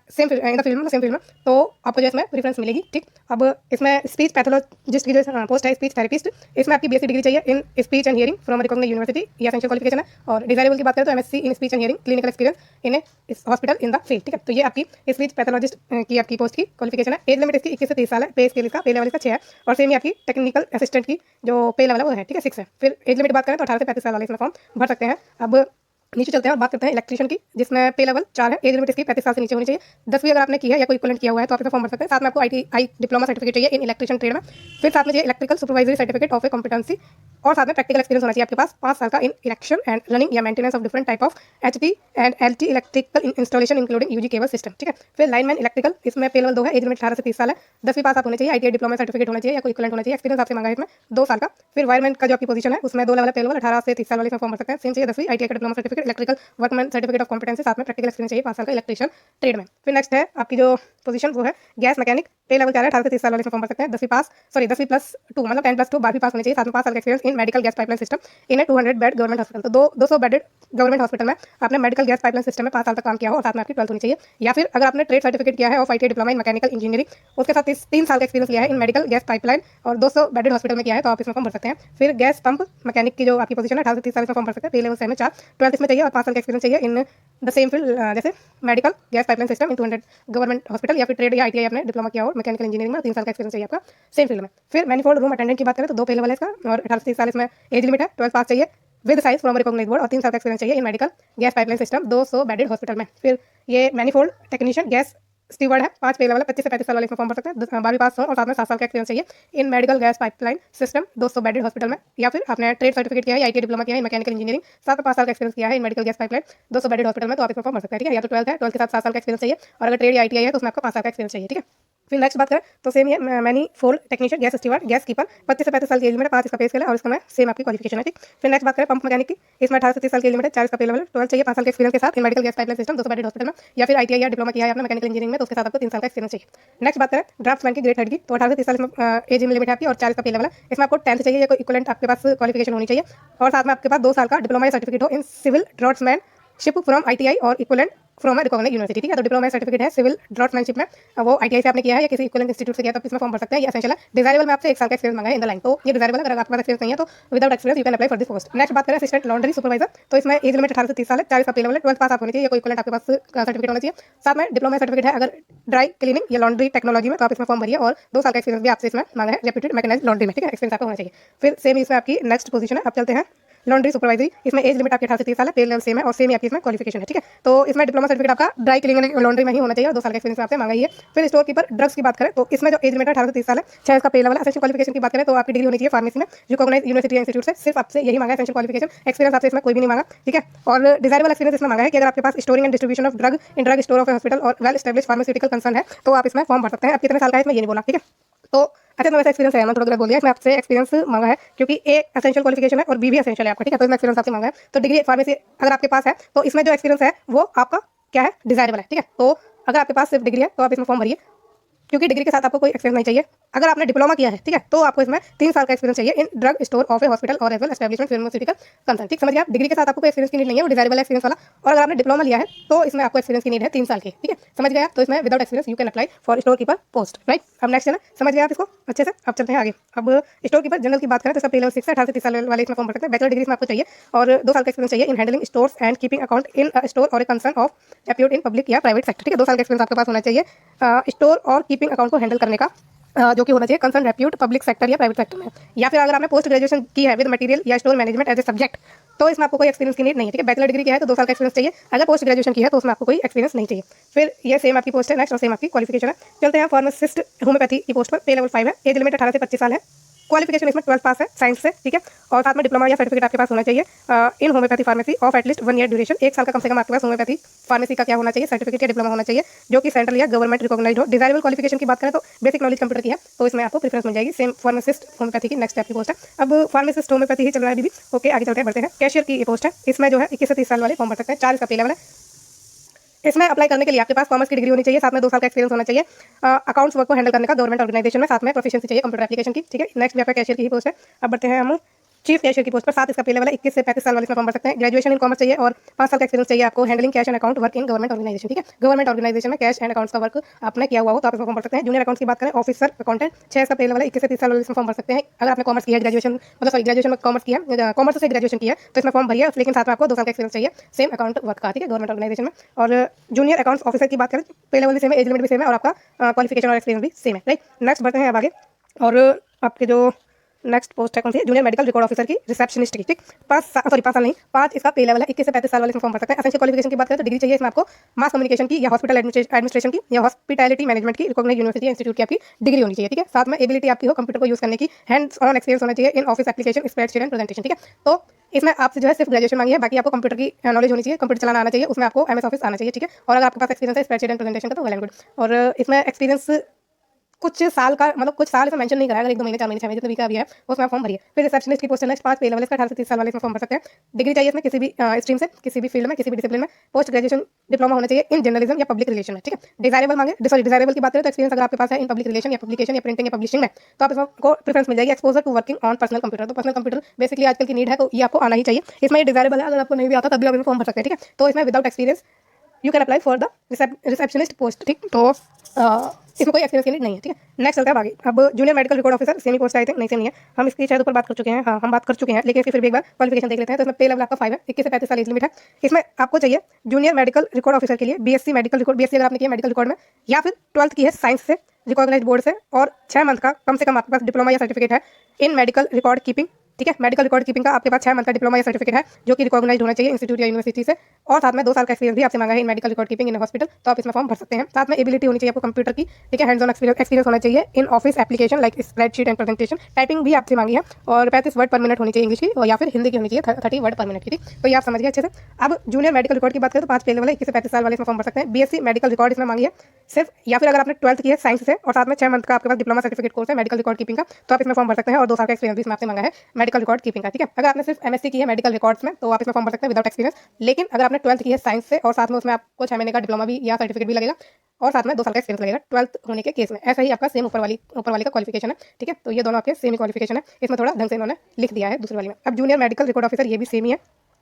A: सेम इन द फील्ड में, सेम फील्ड में, तो आपको जो इसमें प्रेफरेंस मिलेगी। ठीक, अब इसमें स्पीच पैथोलॉजिस्ट की जो पोस्ट है स्पीच थेरेपिस्ट, इसमें आपकी BSc डिग्री चाहिए in speech and hearing from recognised university, ये एसेंशियल क्वालिफिकेशन है। और डिजायरेबल की बात करें तो MSc in speech and hearing, clinical experience in hospital in the field. ठीक है, तो ये आपकी स्पीच पैथोलॉजिस्ट की आपकी पोस्ट की क्वालिफिकेशन है। एज लिमिट इसकी 21 से 30 साल है। पे स्केल इसका पे लेवल इसका 6 है, और सेम ही आपकी टेक्निकल असिस्टेंट की जो पे लेवल है वो है। ठीक है, 6 है। फिर एज लिमिट बात करें तो 18 से 35 साल वाले इसमें फॉर्म भर सकते हैं। अब नीचे चलते हैं और बात करते हैं इलेक्ट्रिशियन की, जिसमें पे लेवल 4 है। एज लिमिट इसकी 35 साल से नीचे होनी चाहिए। 10वीं अगर आपने की है या कोई इक्विवेलेंट किया हुआ है तो आप इसमें फॉर्म भर सकते हैं। साथ में आपको ITI डिप्लोमा सर्टिफिकेट चाहिए इन इलेक्ट्रिशियन ट्रेड में। फिर साथ में चाहिए electrical supervisory certificate of A competency, और साथ में प्रैक्टिकल एक्सपीरियंस होना चाहिए आपके पास 5 साल का इन इलेक्शन एंड रनिंग या maintenance of different type of HP and LT electrical installation including UG cable system. ठीक है, फिर लाइनमैन इलेक्ट्रिकल, इसमें पे लेवल 2 है। एज लिमिट 18 से 30 साल है। 10वीं पास आप होने चाहिए। ITI डिप्लोमा सर्टिफिकेट होना चाहिए या कोई इक्विवेलेंट होना चाहिए। एक्सपीरियंस आपसे मांगा है इसमें 2 साल का। फिर वायरमैन का जो आपकी पोजीशन है उसमें 2 लेवल है। पे लेवल 18 से 30 साल वाले इसमें फॉर्म भर सकते हैं। सेम चाहिए 10वीं ITI का diploma certificate, electrical workman certificate of competency, साथ में प्रैक्टिकल एक्सपीरियंस चाहिए 5 साल का इलेक्ट्रिशियन ट्रेड में। फिर नेक्स्ट है आपकी जो पोजीशन वो है गैस मैकेनिक। पे लेवल 4 है। 18 से 30 साल वाले इसमें फॉर्म भर सकते हैं। 10वीं प्लस 2 मतलब 10+2 12वीं पास होनी चाहिए। साथ में 5 साल का experience in medical gas pipeline system in 200 bed government hospital, तो 200 बेडेड गवर्नमेंट हॉस्पिटल में आपने मेडिकल गैस पाइपलाइन सिस्टम में 5 साल तक काम किया हो, और साथ में आपकी 12th होनी चाहिए। या फिर अगर आपने ट्रेड सर्टिफिकेट किया है of ITI diploma in mechanical engineering, उसके साथ 3 साल का एक्सपीरियंस लिया है इन मेडिकल गैस पाइपलाइन और 200 बेडेड हॉस्पिटल में किया है, तो आप इसमें फॉर्म भर सकते हैं। फिर गैस पंप मैकेनिक की जो आपकी पोजीशन है 18 से 30 साल इसमें फॉर्म भर सकते हैं। पे लेवल 7 में 4, 12th इसमें चाहिए और 5 साल का एक्सपीरियंस चाहिए इन द सेम फील्ड, जैसे medical, gas pipeline system in 200 government hospital, या फिर ट्रेड या ITI आपने डिप्लोमा किया हो मैकेनिकल इंजीनियरिंग में, 3 साल का एक्सपीरियंस चाहिए आपका सेम फील्ड में। फिर मैनीफोल्ड रूम अटेंडेंट की बात करें तो 2 पहले वाला इसका, और 18 से 30 साल इसमें एज लिमिट है। 12 पास चाहिए with science from recognised board, और 3 साल का एक्सपीरियंस चाहिए in medical gas pipeline system 200 bedded hospital में। फिर ये मैनीफोल्ड टेक्नीशियन गैस स्टीवर्ड है, 5 पहले वाला, 25 से 35 साल वाले इसमें फॉर्म भर सकते हैं। 12वीं पास हो और साथ में 7 साल का एक्सपीरियंस चाहिए in medical gas pipeline system 200 bedded hospital में, या फिर आपने ट्रेड सर्टिफिकेट किया है, ITI डिप्लोमा किया है मैकेनिकल इंजीनियरिंग, साथ में 5 साल का एक्सपीरियंस किया है in medical gas pipeline 200 bedded hospital में, तो आप इसमें फॉर्म भर सकते हैं। ठीक है, या तो 12th है, 12th के साथ 7 साल का एक्सपीरियंस चाहिए, और अगर ट्रेड या ITI है तो उसमें आपको 5 साल का एक्सपीरियंस चाहिए। ठीक है, फिर नेक्स्ट बात करें तो सेम है manifold technician gas steward gas keeper, 25 से 35 साल की एज लिमिट है, 5 इसका पे स्केल है, और इसका में सेम आपकी क्वालिफिकेशन है। ठीक, फिर नेक्स्ट बात करें पंप मैकेनिक की, इसमें 18 से 30 साल की एज लिमिट है, 4 इसका पे लेवल है, 12 चाहिए, 5 साल के एक्सपीरियंस के साथ इन medical gas pipeline system 200 bedded hospital में, या फिर ITI या डिप्लोमा किया है आपने मैकेनिकल इंजीनियरिंग में तो उसके साथ आपको 3 साल का एक्सपीरियंस चाहिए। नेक्स्ट बात करें ड्राफ्ट्समैन की ग्रेड हेड की, तो 18 से 30 साल इसमें एज लिमिट है आपकी, और 4 इसका पे लेवल है। इसमें आपको 10th चाहिए या कोई इक्विवेलेंट आपके पास क्वालिफिकेशन होनी चाहिए, और साथ में आपके पास 2 साल का डिप्लोमा या सर्टिफिकेट हो इन सिविल ड्राफ्ट्समैनशिप फ्रॉम ITI और इक्विवेलेंट फ्रॉम रिकॉग्नाइज्ड यूनिवर्सिटी। ठीक है, तो डिप्लोमा सर्टिफिकेट है सिविल ड्राफ्ट्समैनशिप में, वो ITI से आपने किया है या किसी इक्विवेलेंट इंस्टीट्यूट से किया तो इसमें फॉर्म भर सकते हैं। ये एसेंशियल है। डिजायरेबल में आपसे 1 साल का एक्सपीरियंस मांगा है इन द लाइन, तो ये डिजायरेबल है। अगर आपके पास एक्सपीरियंस नहीं है तो without experience you can apply for this post. Next बात करें असिस्टेंट लॉन्ड्री सुपरवाइजर, तो इसमें एज लिमिट 18 से 30 साल है, 40 का पे लेवल है, 12th पास आप होनी चाहिए, कोई इक्विवेलेंट आपके पास सर्टिफिकेट होना चाहिए, साथ में डिप्लोमा सर्टिफिकेट है अगर ड्राई क्लीनिंग या लॉन्ड्री टेक्नोलॉजी में तो आप इसमें फॉर्म भरिए, और 2 साल का एक्सपीरियंस भी आपसे इसमें मांगा है रेप्यूटेड मैकेनाइज्ड लॉन्ड्री में। ठीक है, एक्सपीरियंस आपको होना चाहिए। फिर सेम इसमें आपकी नेक्स्ट पोजीशन है। अब चलते हैं लॉन्ड्री सुपरवाइजरी, इसमें एज लिमिट आपकी 18 से 30 साल है, पे लेवल सेम है, और सेम ही आपकी इसमें क्वालिफिकेशन है। ठीक है, तो इसमें डिप्लोमा सर्टिफिकेट आपका ड्राई क्लीनिंग लॉन्ड्री में ही होना चाहिए, और 2 साल का एक्सपीरियंस आपसे मांगा ही है। फिर स्टोर कीपर ड्रग्स की बात करें तो इसमें जो एज लिमिट है 18 से 30 साल है, 6 इसका पे लेवल है। एसेंशियल क्वालिफिकेशन की बात करें तो आपकी डिग्री होनी चाहिए फार्मेसी में रिकॉग्नाइज्ड यूनिवर्सिटी या इंस्टीट्यूट से, सिर्फ आपसे यही मांगा है एसेंशियल क्वालिफिकेशन, एक्सपीरियंस आपसे इसमें कोई भी नहीं मांगा। ठीक है, और डिजायरेबल एक्सपीरियंस इसमें मांगा है कि अगर आपके पास storing and distribution of drug in drug store of hospital और वेल एस्टैब्लिश्ड फार्मास्यूटिकल कंसर्न है तो आप इसमें फॉर्म भर सकते हैं। अब कितने साल का है इसमें ये नहीं बोला। ठीक है, तो अच्छा, मैं वैसे एक्सपीरियंस है, मैं थोड़ा गलत बोल दिया, इसमें आपसे एक्सपीरियंस मांगा है क्योंकि ए एसेंशियल क्वालिफिकेशन है और बी भी एसेंशियल है आपका। ठीक है, तो इसमें एक्सपीरियंस आपसे मांगा है, तो डिग्री फार्मेसी अगर आपके पास है तो इसमें जो एक्सपीरियंस है वो आपका क्या है, डिजायरेबल है। ठीक है, तो अगर आपके पास सिर्फ डिग्री है तो आप इसमें फॉर्म भरिए, क्योंकि डिग्री के साथ आपको कोई एक्सपीरियंस नहीं चाहिए। अगर आपने डिप्लोमा किया है, ठीक है, तो आपको इसमें 3 साल का एक्सपीरियंस चाहिए in drug store of a hospital और as well establishment pharmaceutical concern. ठीक, समझ गया, डिग्री के साथ आपको कोई एक्सपीरियंस की नीड नहीं है, वो डिजायरेबल एक्सपीरियंस वाला। और अगर आपने डिप्लोमा लिया है तो इसमें आपको एक्सपीरियंस की नीड है 3 साल की। ठीक है, समझ गया, तो इसमें without experience you can apply for store keeper post, right. अब नेक्स्ट है ना, समझ गया आप इसको अच्छे से। अब चलते हैं आगे। अब स्टोर कीपर जनरल की बात करें तो इसका पे लेवल 6 है, 18 से 30 साल वाले इसमें फॉर्म भर सकते हैं। बैचलर डिग्री इसमें आपको चाहिए और 2 साल का एक्सपीरियंस चाहिए in handling stores and keeping account in store और कंसर्न ऑफ एप्योर्ड इन पब्लिक या प्राइवेट सेक्टर। ठीक है, 2 साल का एक्सपीरियंस आपके पास होना चाहिए स्टोर और कीपिंग अकाउंट को हैंडल करने का, जो कि होना चाहिए कंसर्न रेप्यूट पब्लिक सेक्टर या प्राइवेट सेक्टर में। या फिर अगर आपने पोस्ट ग्रेजुएशन की है विद मटेरियल या store management as a subject तो इसमें आपको कोई एक्सपीरियंस की नीड नहीं है। ठीक है, बैचलर डिग्री की है तो 2 साल का एक्सपीरियंस चाहिए, अगर पोस्ट ग्रेजुएशन की है तो उसमें आपको कोई एक्सपीरियंस नहीं चाहिए। फिर ये सेम आपकी पोस्ट है नेक्स्ट, और सेम आपकी क्वालिफिकेशन है। चलते हैं फार्मासिस्ट होम्योपैथी की पोस्ट पर, पे लेवल 5 है, एज लिमिट 18 से 25 साल है, क्वालिफिकेशन इसमें 12 पास है साइंस से। ठीक है, और साथ में डिप्लोमा या सर्टिफिकेट आपके पास होना चाहिए in homeopathy pharmacy of at least 1 year duration, 1 साल का कम से कम आपके पास होम्योपैथी फार्मेसी का क्या होना चाहिए, सर्टिफिकेट या डिप्लोमा होना चाहिए जो कि सेंट्रल या गवर्नमेंट रिकॉग्नाइज्ड हो। डिजायरेबल क्वालिफिकेशन की बात करें तो बेसिक नॉलेज कंप्यूटर की है, तो इसमें आपको प्रेफरेंस मिल जाएगी। सेम फार्मासिस्ट होम्योपैथी की नेक्स्ट आपकी पोस्ट है। अब फार्मासिस्ट होम्योपैथी ही चल रहा है अभी भी। ओके, आगे चलते हैं, बढ़ते हैं। कैशियर की ये पोस्ट है, इसमें जो है 21 से 30 साल वाले फॉर्म भर सकते हैं, 4 इसका पे लेवल है। इसमें अप्लाई करने के लिए आपके पास कॉमर्स की डिग्री होनी चाहिए, साथ में 2 साल का एक्सपीरियंस होना चाहिए अकाउंट्स वर्क को हैंडल करने का गवर्नमेंट ऑर्गेनाइजेशन में, साथ में प्रोफिशिएंसी चाहिए कंप्यूटर एप्लीकेशन की। ठीक है, नेक्स्ट भी आपका कैशियर की ही पोस्ट है। अब बढ़ते हैं हम चीफ कैशियर की पोस्ट पर, 7 इसका पे लेवल है, 21 से 35 साल वाले इसमें फॉर्म भर सकते हैं। ग्रेजुएशन इन कॉमर्स चाहिए और 5 साल का एक्सपीरियंस चाहिए आपको handling cash and account work in government organisation. ठीक है, गवर्नमेंट ऑर्गेनाइजेशन में कैश एंड अकाउंट्स का वर्क आपने किया हुआ हो तो आप इसमें फॉर्म भर सकते हैं। जूनियर अकाउंट्स की बात करें, ऑफिसर अकाउंटेंट 6 इसका पे लेवल है, 21 से 30 साल वाले इसमें फॉर्म भर सकते हैं। अगर आपने कॉमर्स किया है, ग्रेजुएशन मतलब सॉरी ग्रेजुएशन में कॉमर्स किया, कॉमर्स से ग्रेजुएशन किया है तो इसमें फॉर्म भरिए, लेकिन साथ में आपको 2 साल का एक्सपीरियंस चाहिए सेम अकाउंट वर्क का। ठीक है, गवर्नमेंट ऑर्गेनाइजेशन में। और जूनियर अकाउंट्स ऑफिसर की बात करें, पे लेवल भी सेम है, एज लिमिट भी सेम है, और आपका क्वालिफिकेशन और एक्सपीरियंस भी सेम है, राइट। नेक्स्ट बढ़ते हैं अब आगे, और आपके जो नेक्स्ट पोस्ट है कौन सी, जूनियर मेडिकल रिकॉर्ड ऑफिसर की, रिसेप्शनिस्ट की। ठीक, 5 साल नहीं, 5 इसका पे लेवल है, 21 से 35 साल वाले इसमें फॉर्म भर सकते हैं। एसेंशियल क्वालिफिकेशन की बात करें तो डिग्री चाहिए इसमें आपको मास कम्युनिकेशन की या हॉस्पिटल एडमिनिस्ट्रेशन की या हॉस्पिटैलिटी मैनेजमेंट की रिकॉग्नाइज्ड यूनिवर्सिटी इंस्टीट्यूट की आपकी डिग्री होनी चाहिए। ठीक है, साथ में एबिलिटी आपकी हो कंप्यूटर को यूज करने की, हैंड्स ऑन एक्सपीरियंस होना चाहिए in office application, spreadsheet and presentation. ठीक है, तो इसमें आपसे जो है सिर्फ ग्रेजुएशन मांगी है, बाकी आपको कंप्यूटर की नॉलेज होनी चाहिए, कंप्यूटर चलाना आना चाहिए, उसमें आपको MS ऑफिस आना चाहिए। ठीक है, और अगर आपके पास एक्सपीरियंस है स्प्रेडशीट एंड प्रेजेंटेशन का तो वेल एंड गुड। और इसमें एक्सपीरियंस कुछ साल का मतलब कुछ साल इसमें मेंशन नहीं करा, अगर 1-2 महीने 4 महीने 6 महीने जितना भी का भी है उसमें फॉर्म भरिए। फिर रिसेप्शनिस्ट की पोस्ट नेक्स्ट 5 पे लेवल इसका 18 से 30 साल वाले इसमें फॉर्म भर सकते हैं। डिग्री चाहिए इसमें किसी भी स्ट्रीम से, किसी भी फील्ड में, किसी भी डिसिप्लिन में, पोस्ट ग्रेजुएशन डिप्लोमा होना चाहिए इन जर्नलिज्म या पब्लिक रिलेशन में। ठीक है, डिजायरेबल मांगे, सॉरी डिजायरेबल की बात करें तो एक्सपीरियंस अगर आपके पास है इन पब्लिक रिलेशन या पब्लिकेशन या प्रिंटिंग या पब्लिशिंग में तो आप इसको प्रेफरेंस मिल जाएगी। Exposure to working on personal computer, तो पर्सनल कंप्यूटर बेसिकली आजकल की नीड है तो ये आपको आना ही चाहिए। इसमें ये डिजायरेबल है, अगर आपको नहीं भी आता तब भी आप इसमें फॉर्म भर सकते हैं। ठीक है, तो इसमें without experience you can apply for the receptionist post. ठीक, तो इसमें कोई एक्सपीरियंस की नीड नहीं है। ठीक है, नेक्स्ट चलता है आगे। अब junior medical record officer semi post I think नहीं, सेम नहीं है, हम इसकी शायद ऊपर बात कर चुके हैं। हाँ, हम बात कर चुके हैं, लेकिन फिर भी एक बार क्वालिफिकेशन देख लेते हैं। तो इसमें पे लेवल आपका 5 है, 21 से 35 साल एज लिमिट है। इसमें आपको चाहिए जूनियर मेडिकल रिकॉर्ड ऑफिसर के लिए बीएससी मेडिकल रिकॉर्ड, बीएससी अगर आपने किया मेडिकल रिकॉर्ड में, या फिर 12th की है साइंस से रिकॉग्नाइज बोर्ड से, और 6 मंथ का कम से कम आपके पास डिप्लोमा या सर्टिफिकेट है इन मेडिकल रिकॉर्ड कीपिंग। ठीक है, मेडिकल रिकॉर्ड कीपिंग का आपके पास 6 मंथ का डिप्लोमा या सर्टिफिकेट है जो कि रिकॉग्नाइज होना चाहिए इंस्टीट्यूट या यूनिवर्सिटी से, और साथ में 2 साल का एक्सपीरियंस भी आपसे मांगा है in medical record keeping in hospital. तो आप इसमें फॉर्म भर सकते हैं। साथ में एबिलिटी होनी चाहिए आपको कंप्यूटर की। ठीक है, हैंड्स ऑन एक्सपीरियंस होना चाहिए in office application like spreadsheet and presentation. Typing भी आपसे मांगी है, और 35 वर्ड पर मिनट होनी चाहिए इंग्लिश की, और या फिर हिंदी की होनी चाहिए 30 वर्ड पर मिनट की। ठीक, तो ये आप समझिए अच्छे से। अब जूनियर मेडिकल रिकॉर्ड की बात करें तो 5 पे लेवल है, 21 से 35 साल वाले इसमें फॉर्म भर सकते हैं। बीएससी मेडिकल रिकॉर्ड इसमें मांगी है सिर्फ, या फिर अगर आपने 12th की है साइंस से और साथ में 6 मंथ का आपके पास डिप्लोमा सर्टिफिकेट कोर्स है मेडिकल रिकॉर्ड कीपिंग का, तो आप इसमें फॉर्म भर सकते हैं, और 2 साल का एक्सपीरियंस भी इसमें आपसे मांगा है मेडिकल रिकॉर्ड कीपिंग का। ठीक है, अगर आपने सिर्फ एमएससी की है मेडिकल रिकॉर्ड्स में तो आप इसमें फॉर्म भर सकते हैं विदाउट एक्सपीरियंस। लेकिन अगर आपने 12th की है साइंस से और साथ में उसमें आपको 6 महीने का डिप्लोमा भी या सर्टिफिकेट भी लगेगा, और साथ में 2 साल का एक्सपीरियंस लगेगा 12th होने के केस में। ऐसा ही आपका सेम ऊपर वाली का क्वालिफिकेशन है। ठीक है, तो ये दोनों आपके सेम ही क्वालिफिकेशन है, इसमें थोड़ा ढंग से इन्होंने लिख दिया है दूसरी वाली में। अब जूनियर मेडिकल रिकॉर्ड ऑफिसर ये भी सेम ही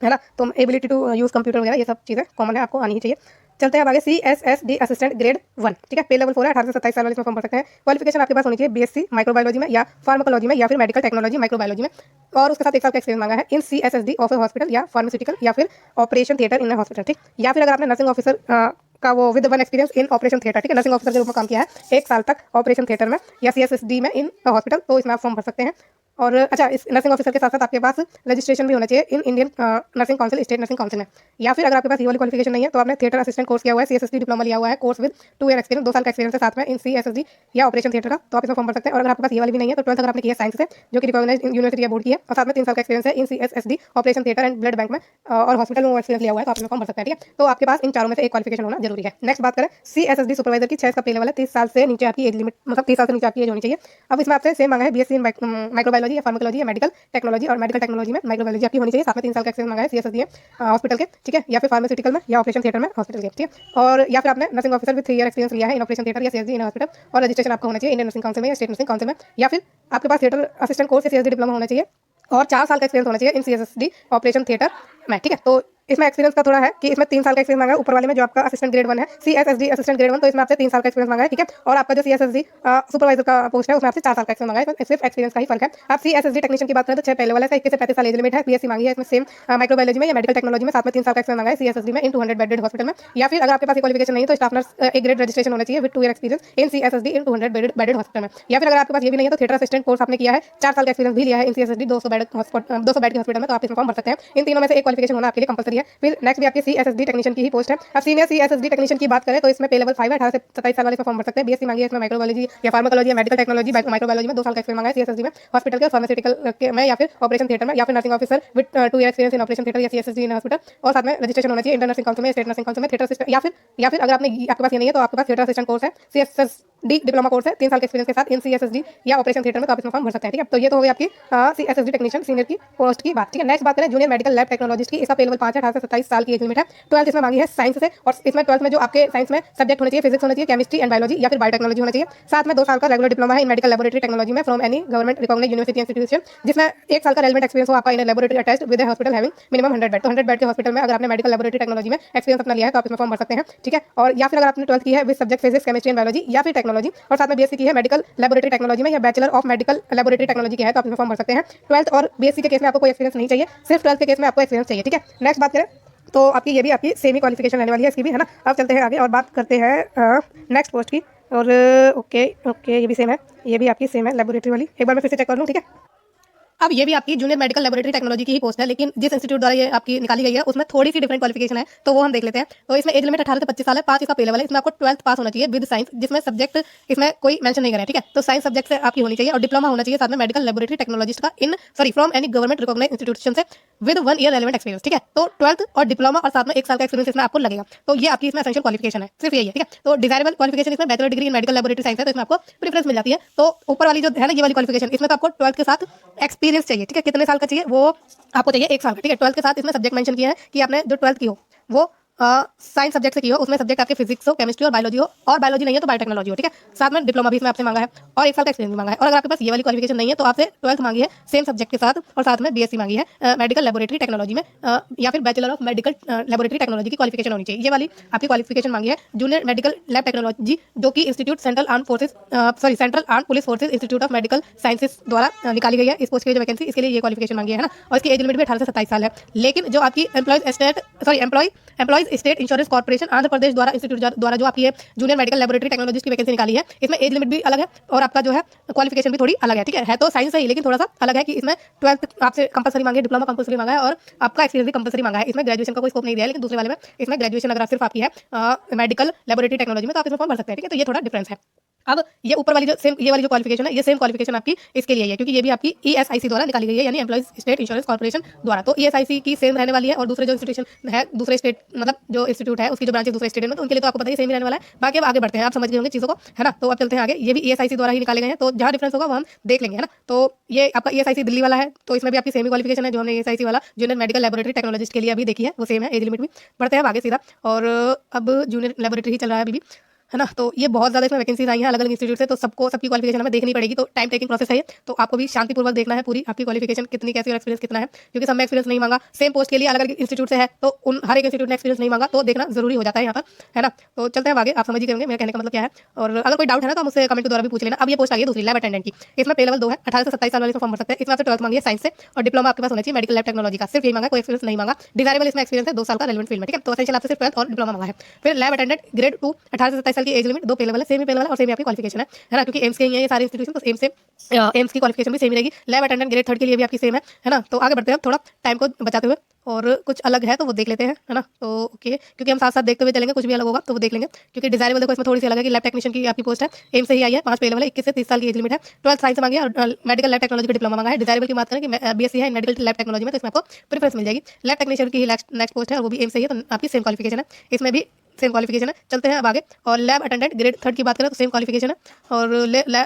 A: है ना, तो एबिलिटी टू यूज कंप्यूटर वगैरह ये सब चीज़ें कॉमन है, आपको आनी ही चाहिए। चलते हैं अब आगे, CSSD असिस्टेंट ग्रेड 1। ठीक है, पे लेवल 4 है, 18 से 27 साल वाले इसमें फॉर्म भर सकते हैं। क्वालिफिकेशन आपके पास होनी चाहिए बीएससी माइक्रोबायोलॉजी में या फार्माकोलॉजी में या फिर मेडिकल टेक्नोलॉजी माइक्रोबायोलॉजी में, और उसके साथ 1 साल का एक्सपीरियंस मांगा है इन CSSD ऑफिस हॉस्पिटल या फार्मास्यूटिकल या फिर ऑपरेशन थिएटर इन हॉस्पिटल। ठीक, या फिर अगर आपने नर्सिंग ऑफिसर का वो with 1 experience in operation theatre, ठीक है, नर्सिंग ऑफिसर के रूप में काम किया है 1 साल तक ऑपरेशन थिएटर में या CSSD में इन हॉस्पिटल, तो इसमें आप फॉर्म भर सकते हैं। और अच्छा, इस नर्सिंग ऑफिसर के साथ साथ आपके पास रजिस्ट्रेशन भी होना चाहिए in Indian nursing council, state nursing council में। या फिर अगर आपके पास ये वाली क्वालिफिकेशन नहीं है तो आपने थिएटर असिस्टेंट कोर्स किया हुआ है, CSSD डिप्लोमा लिया हुआ है, कोर्स विद 2 ईयर एक्सपीरियंस, 2 साल का एक्सपीरियंस है साथ में इन CSSD या ऑपरेशन थिएटर का, तो आप इसमें फॉर्म भर सकते हैं। और अगर आपके पास ये वाली भी नहीं है तो 12th अगर आपने किया साइंस से जो कि रिकॉग्नाइज्ड यूनिवर्सिटी या बोर्ड की है, और साथ में 3 साल का एक्सपीरियंस है इन CSSD operation theatre and blood bank में, और हॉस्पिटल में एक्सपीरियंस लिया हुआ है, तो आप इसमें फॉर्म भर सकते हैं। ठीक है, तो आपके पास इन चारों में से एक क्वालिफिकेशन होना जरूरी है। नेक्स्ट बात करें CSSD सुपरवाइजर की, 6 का पे लेवल है, 30 साल से नीचे आपकी एज लिमिट, मतलब 30 साल से नीचे आपकी एज होनी चाहिए। अब इसमें आपसे सेम मांगा है बीएससी इन माइक्रोबायोलॉजी या फार्माकोलॉजी या मेडिकल टेक्नोलॉजी, और मेडिकल टेक्नोलॉजी में माइक्रोबायोलॉजी आपकी होनी चाहिए, साथ में 3 साल का एक्सपीरियंस मांगा है CSSD हॉस्पिटल के। ठीक है, या फिर फार्मास्यूटिकल में या ऑपरेशन थिएटर में हॉस्पिटल के। ठीक है, और या फिर आपने nursing officer with 3 year experience लिया है इन ऑपरेशन थिएटर या CSSD इन हॉस्पिटल, और रजिस्ट्रेशन आपका होना चाहिए इंडियन नर्सिंग काउंसिल में या स्टेट नर्सिंग काउंसिल में, या फिर आपके पास थिएटर असिस्टेंट कोर्स या CSSD डिप्लोमा होना चाहिए, और 4 साल का एक्सपीरियंस होना चाहिए इन CSSD ऑपरेशन थिएटर में। ठीक है, तो इसमें एक्सपीरियंस का थोड़ा है कि इसमें 3 साल का एक्सपीरियंस मांगा है ऊपर वाले में, जो आपका असिस्टेंट ग्रेड 1 है CSSD असिस्टेंट ग्रेड 1, तो इसमें आपसे 3 साल का एक्सपीरियंस मांगा है। ठीक है, और आपका जो CSSD सुपरवाइजर का पोस्ट है उसमें आपसे 4 साल का एक्सपीरियंस मांगा है, सिर्फ एक्सपीरियंस का ही फर्क है। आप CSSD टेक्नीशियन की बात करें तो 6 पहले वाला है, 21 से 35 साल एज लिमिट है, बीएससी मांगी है इसमें सेम माइक्रोबायोलॉजी में या मेडिकल टेक्नोलॉजी में, साथ में 3 साल का एक्सपीरियंस मांगा है CSSD में इन 200 बेडेड हॉस्पिटल में। या फिर अगर आपके पास क्वालिफिकेशन नहीं है तो स्टाफ नर्स एक ग्रेड रजिस्ट्रेशन होना चाहिए with 2 year experience in CSSD in 200 bedded hospital में। या फिर अगर आपके पास ये भी नहीं है तो थिएटर असिस्टेंट कोर्स आपने किया है, 4 साल का एक्सपीरियंस भी लिया है इन CSSD 200 बेड के हॉस्पिटल में, तो आप इसमें फॉर्म भर सकते हैं। इन तीनों में से एक क्वालिफिकेशन होना आपके लिए कंपलसरी है। फिर नेक्स्ट भी आपकी CSSD टेक्नीशियन की ही पोस्ट है। अब सीनियर CSSD टेक्नीशियन की बात करें तो इसमें पे लेवल 5 है, 18 से 27 साल वाले इसमें फॉर्म भर सकते हैं। बीएससी मांगी है इसमें माइक्रोबायोलॉजी या फार्माकोलॉजी या मेडिकल टेक्नोलॉजी माइक्रोबायोलॉजी में, 2 साल का एक्सपीरियंस मांगा है CSSD में हॉस्पिटल के फार्मास्यूटिकल में या फिर ऑपरेशन थिएटर में, या फिर nursing officer with 2 year experience in operation theatre या CSSD इन हॉस्पिटल, और साथ में रजिस्ट्रेशन होना चाहिए इंडियन नर्सिंग काउंसिल में, स्टेट नर्सिंग काउंसिल में, थिएटर असिस्टेंट, या फिर अगर आपके पास ये नहीं है तो आपके पास थिएटर असिस्टेंट कोर्स है CSSD डिप्लोमा कोर्स है 3 साल के एक्सपीरियंस के साथ इन CSSD या ऑपरेशन थिएटर में, तो आप इसमें फॉर्म भर सकते हैं। ठीक है, तो ये तो हो गई आपकी CSSD टेक्नीशियन सीनियर की पोस्ट की बात। ठीक है, नेक्स्ट बात करें जूनियर मेडिकल लैब टेक्नोलॉजिस्ट की, इसका पे लेवल 5 है, 18 से 27 साल की एज लिमिट है। 12th इसमें मांगी है साइंस से, और इसमें 12th में जो आपके साइंस में सब्जेक्ट होने चाहिए, फिजिक्स होना चाहिए, केमिस्ट्री एंड बायोलॉजी या फिर बायोटेक्नोलॉजी होना चाहिए, साथ में 2 साल का रेगुलर डिप्लोमा है इन मेडिकल लैबोरेटरी टेक्नोलॉजी में from any government recognised university institution, जिसमें 1 साल का रेलेवेंट एक्सपीरियंस हो आपका in laboratory attached with hospital having minimum 100 bed. तो 100 बेड के हॉस्पिटल में अगर आपने मेडिकल लैबोरेटरी टेक्नोलॉजी में एक्सपीरियंस अपना लिया है तो आप इसमें फॉर्म भर सकते हैं। ठीक है, और या फिर अगर आपने 12th की है with subject physics chemistry and biology या फिर टेक्नोलॉजी, और साथ में बीएससी की है मेडिकल लैबोरेटरी टेक्नोलॉजी में या bachelor of medical laboratory technology की है, तो आप इसमें फॉर्म भर सकते हैं। 12th और बीएससी के केस में आपको कोई एक्सपीरियंस नहीं चाहिए, सिर्फ 12th के केस में आपको एक्सपीरियंस चाहिए। ठीक है, नेक्स्ट बात करें तो आपकी ये भी आपकी सेमी क्वालिफिकेशन रहने वाली है इसकी भी, है ना। अब चलते हैं आगे और बात करते हैं नेक्स्ट पोस्ट की, और ओके ये भी सेम है, ये भी आपकी सेम है लेबोरेटरी वाली, एक बार मैं फिर से चेक कर लूँ। ठीक है, अब ये भी आपकी जूनियर मेडिकल लैबोरेटरी टेक्नोलॉजी की ही पोस्ट है, लेकिन जिस इंस्टीट्यूट द्वारा ये आपकी निकाली गई है उसमें थोड़ी सी डिफरेंट क्वालिफिकेशन है, तो वो हम देख लेते हैं। तो इसमें एज लिमिट 18 से 25 साल है, 5 इसका पे लेवल है, इसमें आपको 12th पास होना चाहिए विद साइंस, जिसमें सब्जेक्ट इसमें कोई मेंशन नहीं करें। ठीक है, तो साइंस सब्जेक्ट से आपकी होनी चाहिए, और डिप्लोमा होना चाहिए साथ में मेडिकल लैबोरेटरी टेक्नोलॉजिस्ट का from any government recognised institution से विद 1 ईयर रेलेवेंट एक्सपीरियंस। ठीक है, तो 12th और डिप्लोमा और साथ में 1 साल का एक्सपीरियंस इसमें आपको लगेगा, तो ये आपकी इसमें एसेंशियल क्वालिफिकेशन है, सिर्फ यही है। ठीक है, तो डिजायरेबल क्वालिफिकेशन इसमें बैचलर डिग्री इन मेडिकल लैबोरेटरी साइंस है, तो इसमें आपको प्रेफरेंस मिल जाती है। तो ऊपर वाली जो है ना ये वाली क्वालिफिकेशन, इसमें तो आपको 12th के साथ एक्सपीरियंस चाहिए। ठीक है, कितने साल का चाहिए, वो आपको चाहिए 1 साल का। ठीक है, 12th के साथ इसमें सब्जेक्ट मेंशन किया है कि आपने जो 12th की हो वो साइंस सब्जेक्ट से की हो, उसमें सब्जेक्ट आपके फिजिक्स हो, केमिस्ट्री और बायोलॉजी हो, और बायोलॉजी नहीं है तो बायोटेक्नोलॉजी हो, ठीक है। साथ में डिप्लोमा भी इसमें आपसे मांगा है और 1 साल का एक्सपीरियंस भी मांगा है। और अगर आपके पास ये वाली क्वालिफिकेशन नहीं है तो आपसे 12th मांगी है सेम सब्जेक्ट के साथ, और साथ में बीएससी मांगी है मेडिकल लेबोरेटरी टेक्नोलॉजी में, या फिर bachelor of medical laboratory technology की क्वालिफिकेशन होनी चाहिए। ये वाली आपकी क्वालिफिकेशन मांगी है। जूनियर मेडिकल लैब टेक्नोलॉजी, जो कि institute central arm police forces institute of medical sciences द्वारा निकाली गई है। इस पोस्ट की जो वैकेंसी, इसके लिए ये क्वालिफिकेशन मांगी है ना। और इसकी एज लिमिट भी 18 से 27 साल है। लेकिन जो आपकी employees state insurance corporation Andhra Pradesh द्वारा इंस्टीट्यूट द्वारा जो आपकी जूनियर मेडिकल लेबोरेटरी टेक्नोलॉजिस्ट की वैकेंसी निकाली है, इसमें एज लिमिट भी अलग है और आपका जो है क्वालिफिकेशन भी थोड़ी अलग है, ठीक है तो साइंस है ही, लेकिन थोड़ा सा अलग है कि इसमें 12th आपसे कंपलसरी मांगे, डिप्लोमा कंपलसरी मांगा है और आपका एक्सपीरियंस भी कंपलसरी मांगा है। इसमें ग्रेजुएशन का कोई स्कोप नहीं दिया है, लेकिन दूसरे वाले में इसमें ग्रेजुएशन अगर सिर्फ आपकी है मेडिकल लेबोरेटरी टेक्नोलॉजी में, तो आप इसमें फॉर्म भर सकते हैं, ठीक है। तो ये थोड़ा डिफरेंस है। अब ये ऊपर वाली ये वाली जो क्वालिफिकेशन है, ये सेम क्वालिफिकेशन आपकी इसके लिए है, क्योंकि ये भी आपकी ईएसआईसी द्वारा निकाली गई है, यानी एम्प्लॉइज स्टेट इंश्योरेंस कॉर्पोरेशन द्वारा। तो ईएसआईसी की सेम रहने वाली है, और दूसरे जो इंस्टीट्यूशन है, दूसरे स्टेट मतलब जो इंस्टीट्यूट है उसकी जो ब्रांचेस दूसरे स्टेट में, तो उनके लिए तो आपको पता ही सेम ही रहने वाला है। बाकी अब आगे बढ़ते हैं, आप समझ गए होंगे चीज़ों को, है ना। तो अब चलते हैं आगे। ये भी ईएसआईसी द्वारा ही निकाले गए हैं, तो जहाँ डिफरेंस होगा वो हम देख लेंगे, है ना। तो ये आपका ईएसआईसी दिल्ली वाला है, तो इसमें भी आपकी सेम ही क्वालिफिकेशन है जो हमने ईएसआईसी वाला जूनियर मेडिकल लेबोरेटरी टेक्नोलॉजिस्ट के लिए अभी देखी है, वो सेम है, एज लिमिट भी। बढ़ते हैं आगे सीधा, और अब जूनियर लेबोरेटरी ही चल रहा है अभी भी, है ना। तो ये बहुत ज़्यादा इसमें वैकेंसीज आई हैं अलग अलग इंस्टीट्यूट से, तो सबकी क्वालिफिकेशन हमें देखनी पड़ेगी, तो टाइम टेकिंग प्रोसेस है ये। तो आपको भी शांतिपूर्वक देखना है पूरी आपकी क्वालिफिकेशन कितनी, कैसी और एक्सपीरियंस कितना है, क्योंकि सब में एक्सपीरियंस नहीं मांगा। सेम पोस्ट के लिए अलग अलग इंस्टीट्यूट से है, तो उन हर एक इंस्टीट्यूट ने एक्सपीरियंस नहीं मांगा, तो देखना जरूरी हो जाता है यहाँ पर, है ना। तो चलते हैं आगे, आप समझ ही होंगे मेरे कहने का मतलब क्या है। और अगर कोई डाउट है ना तो मुझसे कमेंट के द्वारा भी पूछ लेना। अब ये पोस्ट आ गई है दूसरी, लैब अटेंडेंट की। इसमें पे लेवल 2 है, 18 से 27 साल वाले फॉर्म भर सकते हैं। इसमें आपसे 12th मांगी है साइंस से, और डिप्लोमा आपके पास होना चाहिए मेडिकल लैब टेक्नोलॉजी का, सिर्फ यही मांगा, कोई एक्सपीरियंस नहीं मांगा। डिजायरेबल इसमें एक्सपीरियंस है 2 साल का रेलेवेंट फील्ड में, ठीक है। तो एसेंशियल आपसे सिर्फ 12th और डिप्लोमा मांगा है। फिर लैब अटेंडेंट ग्रेड 2, 18 से 27 साल की एज लिमिट, 2 पे लेवल है, सेम ही पे लेवल और सेम आपकी क्वालिफिकेशन है ना, क्योंकि एम्स के ही है ये सारे इंस्टीट्यूशन, तो एम्स से एम्स की क्वालिफिकेशन भी सेम ही रहेगी। लैब अटेंडेंट ग्रेड 3 के लिए भी आपकी सेम है ना। तो आगे बढ़ते हैं, थोड़ा टाइम को बचाते हुए, और कुछ अलग है तो वो देख लेते हैं, है ना। तो ओके, क्योंकि हम साथ साथ देखते हुए चलेंगे, कुछ भी अलग होगा तो वो देख लेंगे, क्योंकि डिजायरेबल देखो इसमें थोड़ी सी अलग है कि लैब टेक्नीशियन की आपकी पोस्ट है, एम से ही आई है, 5 पे लेवल है, 21 से 30 साल की एज लिमिट है, 12th साइंस मांगी है और मेडिकल लैब टेक्नोलॉजी का डिप्लोमा मांगा है। डिजायरेबल की बात करें कि बीएससी है मेडिकल लैब टेक्नोलॉजी में, तो इसमें आपको प्रेफरेंस मिल जाएगी। लैब टेक्नीशियन की नेक्स्ट पोस्ट है, वो भी एम से ही है, तो आपकी सेम क्वालिफिकेशन है, इसमें भी सेम क्वालिफिकेशन है। चलते हैं अब आगे, और लैब अटेंडेंट ग्रेड 3 की बात करें तो सेम क्वालिफिकेशन है, और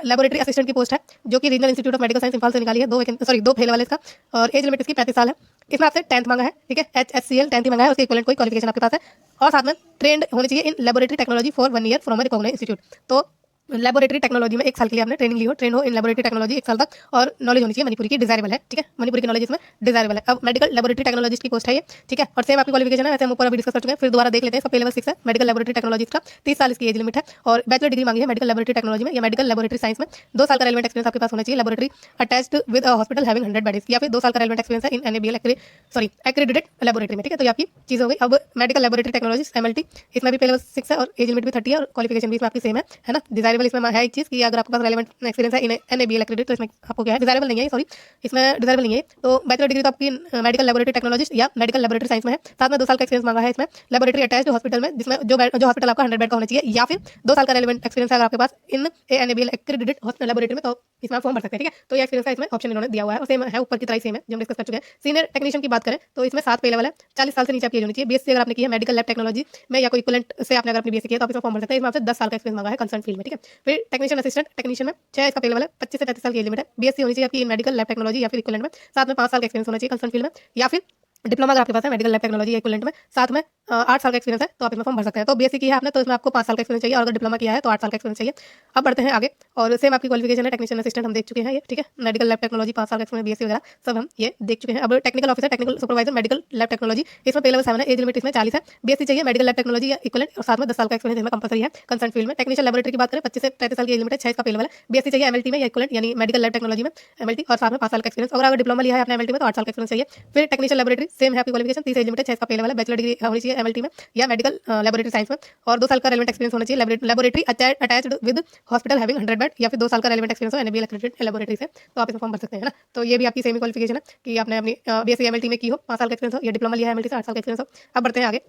A: लेबोरेटरी असिस्टेंट की पोस्ट है, जो कि regional institute of medical science Imphal से निकाली है, 2 फेल वाले इसका, और एज लिमिट इसकी 35 साल है। इसमें आपसे 10th मांगा है, ठीक है, HSCL 10th ही मांगा है, उसके इक्विवेलेंट कोई क्वालिफिकेशन आपके पास है, और साथ में ट्रेंड होनी चाहिए in laboratory technology for 1 year from a recognised institute. तो लेबोरेटरी टेक्नोलॉजी में 1 साल के लिए आपने ट्रेनिंग ली हो, ट्रेन हो इन लेबोरेटरी टेक्नोलॉजी 1 साल तक, और नॉलेज होनी चाहिए मणिपुरी की, डिजायरेबल है, ठीक है, मणिपुरी की नॉलेज इसमें डिजायरेबल है। अब मेडिकल लेबोरेटरी टेक्नोलॉजिस्ट की पोस्ट है ये, ठीक है, और सेम आपकी क्वालिफिकेशन है, वैसे हम ऊपर अभी डिस्कस कर चुके हैं, फिर दोबारा देख लेते हैं। इसका पे लेवल 6 है, मेडिकल लेबोरेटरी टेक्नोलॉजिस्ट का 30 साल इसकी एज लिमिट है, और बैचलर डिग्री मांगी है मेडिकल लेबोरेटरी टेक्नोलॉजी में या मेडिकल लेबोरेटरी साइंस में, 2 साल का रेलेवेंट एक्सपीरियंस आपके पास होना चाहिए। Laboratory attached with a hospital having 100 beds, या फिर 2 साल का रेलेवेंट एक्सपीरियंस है इन एनएबीएल एक्रेडिटेड लेबोरेटरी में, ठीक है। तो ये आपकी चीज हो गई। अब मेडिकल लेबोरेटरी टेक्नोलॉजिस्ट MLT, इसमें भी पे लेवल 6 है, और एज लिमिट भी 30 है, और क्वालिफिकेशन भी इसमें आपकी सेम है ना। डिजायरेबल इसमें है एक चीज कि अगर आपके पास रेलेवेंट एक्सपीरियंस है इन एनएबीएल एक्रेडिटेड, तो इसमें आपको क्या है, डिजायरेबल नहीं है, सॉरी, इसमें डिजायरेबल नहीं है। तो बैचलर डिग्री तो आपकी मेडिकल लेबोरेटरी टेक्नोलॉजिस्ट या मेडिकल लेबोरेटरी साइंस में है, साथ में 2 साल का एक्सपीरियंस मांगा है इसमें लेबोरेटरी अटैच्ड हॉस्पिटल में, जिसमें जो हॉस्पिटल आपका 100 बेड का होना चाहिए, या फिर 2 साल का रेलेवेंट एक्सपीरियंस है अगर आपके पास इन एनएबीएल एक्रेडिटेड लेबोरेटरी में, तो इसमें आप फॉर्म भर सकते हैं, ठीक है। तो ये एक्सपीरियंस है, इसमें ऑप्शन इन्होंने दिया हुआ है, और सेम है ऊपर की तरह सेम है जो हम डिस्कस कर चुके हैं। सीनियर टेक्नीशियन की बात करें तो इसमें 7 पे लेवल है, 40 साल से नीचे आपकी एज होनी चाहिए। बीएससी अगर आपने की है मेडिकल लैब टेक्नोलॉजी में या कोई इक्विवेलेंट से आपने अगर अपनी बीएससी किया तो आप इसमें फॉर्म भर सकते हैं। इसमें आपसे 10 साल का एक्सपीरियंस मांगा है कंसर्न फील्ड में, ठीक है। फिर टेक्नीशियन असिस्टेंट टेक्नीशियन में 6 इसका पे लेवल है, 25 से 33 साल की एज लिमिट है। बीएससी होनी चाहिए आपकी मेडिकल लैब टेक्नोलॉजी या फिर इक्विवेलेंट में, साथ में 5 साल का एक्सपीरियंस होना चाहिए कंसर्न फील्ड में, या फिर डिप्लोमा अगर आपके पास है मेडिकल लैब टेक्नोलॉजी इक्विवेलेंट में, साथ में 8 साल का एक्सपीरियंस है, तो आप इसमें फॉर्म भर सकते हैं। तो बीएससी की है आपने, तो इसमें आपको 5 साल का एक्सपीरियंस चाहिए, और अगर डिप्लोमा किया है तो 8 साल का एक्सपीरियंस चाहिए। अब बढ़ते हैं आगे, और सेम आपकी क्वालिफिकेशन है टेक्नीशियन असिस्टेंट, हम देख चुके हैं ये, ठीक है। मेडिकल लैब टेक्नोलॉजी 5 साल का एक्सपीरियंस, बीएससी वगैरह सब हम ये देख चुके हैं। अब technical officer technical supervisor medical lab technology, इसमें पे लेवल 7 है, एज लिमिट इसमें 40 है। बीएससी चाहिए मेडिकल लैब टेक्नोलॉजी या इक्विवेलेंट, और साथ में 10 साल का एक्सपीरियंस इसमें कंपलसरी है कंसर्न फील्ड में। टेक्नीशियन लेबोरेटरी की बात करें 25 से 35 साल की एज लिमिट है, 6 का पे लेवल है। बीएससी चाहिए एमएलटी में या इक्विवेलेंट यानी मेडिकल लैब टेक्नोलॉजी में एमएलटी, और साथ में 5 साल का एक्सपीरियंस। अगर डिप्लोमा लिया है आपने एमएलटी में तो 8 साल का एक्सपीरियंस चाहिए। फिर टेक्नीशियन लेबोरेटरी सेम है आपकी क्वालिफिकेशन, 30 एज लिमिट है, 6 का पे लेवल है। बैचलर डिग्री होनी चाहिए एमएलटी में या मेडिकल लेबोरेटरी साइंस में, और 2 साल का रेलेवेंट एक्सपीरियंस होना चाहिए। Laboratory attached with hospital having 100 bed, या फिर 2 साल का रेलेवेंट एक्सपीरियंस हो एनएबीएल एक्रेडिटेड लेबोरेटरी से, तो आप इसमें फॉर्म भर सकते हैं, है ना। तो ये भी आपकी सेमी क्वालिफिकेशन है कि आपने अपनी बीएससी एमएलटी में की हो, 5 साल का एक्सपीरियंस हो, या डिप्लोमा लिया है एमएलटी से 8 साल का एक्सपीरियंस हो। अब बढ़ते हैं आगे,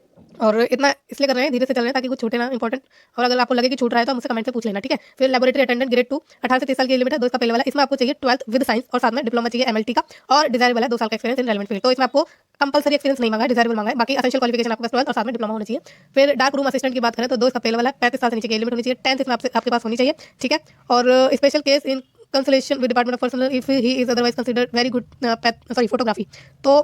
A: और इतना इसलिए कर रहे हैं, धीरे से चल रहे हैं ताकि कुछ छूटे ना इंपॉर्टेंट, और अगर आपको लगे कि छूट रहा है तो मुझसे कमेंट से पूछ लेना, ठीक है। फिर लेबोरेटरी अटेंडेंट ग्रेड 2, 18 से 30 साल की लिमिट है, 2 का पे लेवल है। इसमें आपको चाहिए 12th विद साइंस, और साथ में डिप्लोमा चाहिए एमएलटी का, और डिजायरेबल है 2 साल का एक्सपीरियंस इन रेलेवेंट फील्ड। तो इसमें आपको कंपलसरी एक्सपीरियंस नहीं मांगा है, डिजायरेबल मांगा है। बाकी एसेंशियल क्वालिफिकेशन आपके पास 12th और साथ में डिप्लोमा होना चाहिए। फिर डार्क रूम असिस्टेंट की बात करें तो 2 का पे लेवल है, 35 साल से नीचे की लिमिट होनी चाहिए, 10th इसमें आपके पास होनी चाहिए, ठीक है। और special case in consolation with department of personal if he is otherwise considered very good photography. तो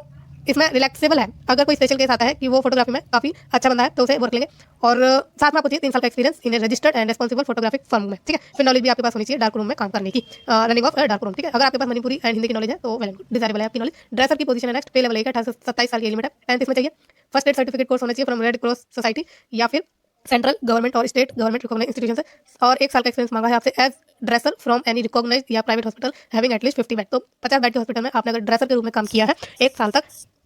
A: इसमें रिलैक्सेबल है। अगर कोई स्पेशल केस आता है कि वो फोटोग्राफी में काफ़ी अच्छा बंदा है तो उसे वर्क लेंगे। और साथ में आपको चाहिए 3 साल का experience in registered and responsible photographic firm में, ठीक है। फिर नॉलेज भी आपके पास होनी चाहिए डार्क रूम में काम करने की, रनिंग ऑफ डार्क रूम, ठीक है। अगर आपके पास मणिपुरी एंड हिंदी की नॉलेज है तो वेल डिजायरेबल है आपकी नॉलेज। ड्रेसर की पोजीशन है नेक्स्ट, पे लेवल 1 है, 18 से 27 साल की लिमिट है, 10th इसमें चाहिए। फर्स्ट एड सर्टिफिकेट कोर्स होना चाहिए फ्रॉम रेड क्रॉस सोसाइटी या फिर सेंट्रल गवर्नमेंट और स्टेट गवर्नमेंट रिकॉग्नाइज्ड इंस्टीट्यूशन से, और 1 साल का एक्सपीरियंस मांगा है आपसे as dresser from any recognised या private hospital having at least 50 bed. तो 50 बेड के हॉस्पिटल में आपने अगर ड्रेसर के रूप में काम किया है 1 साल तक,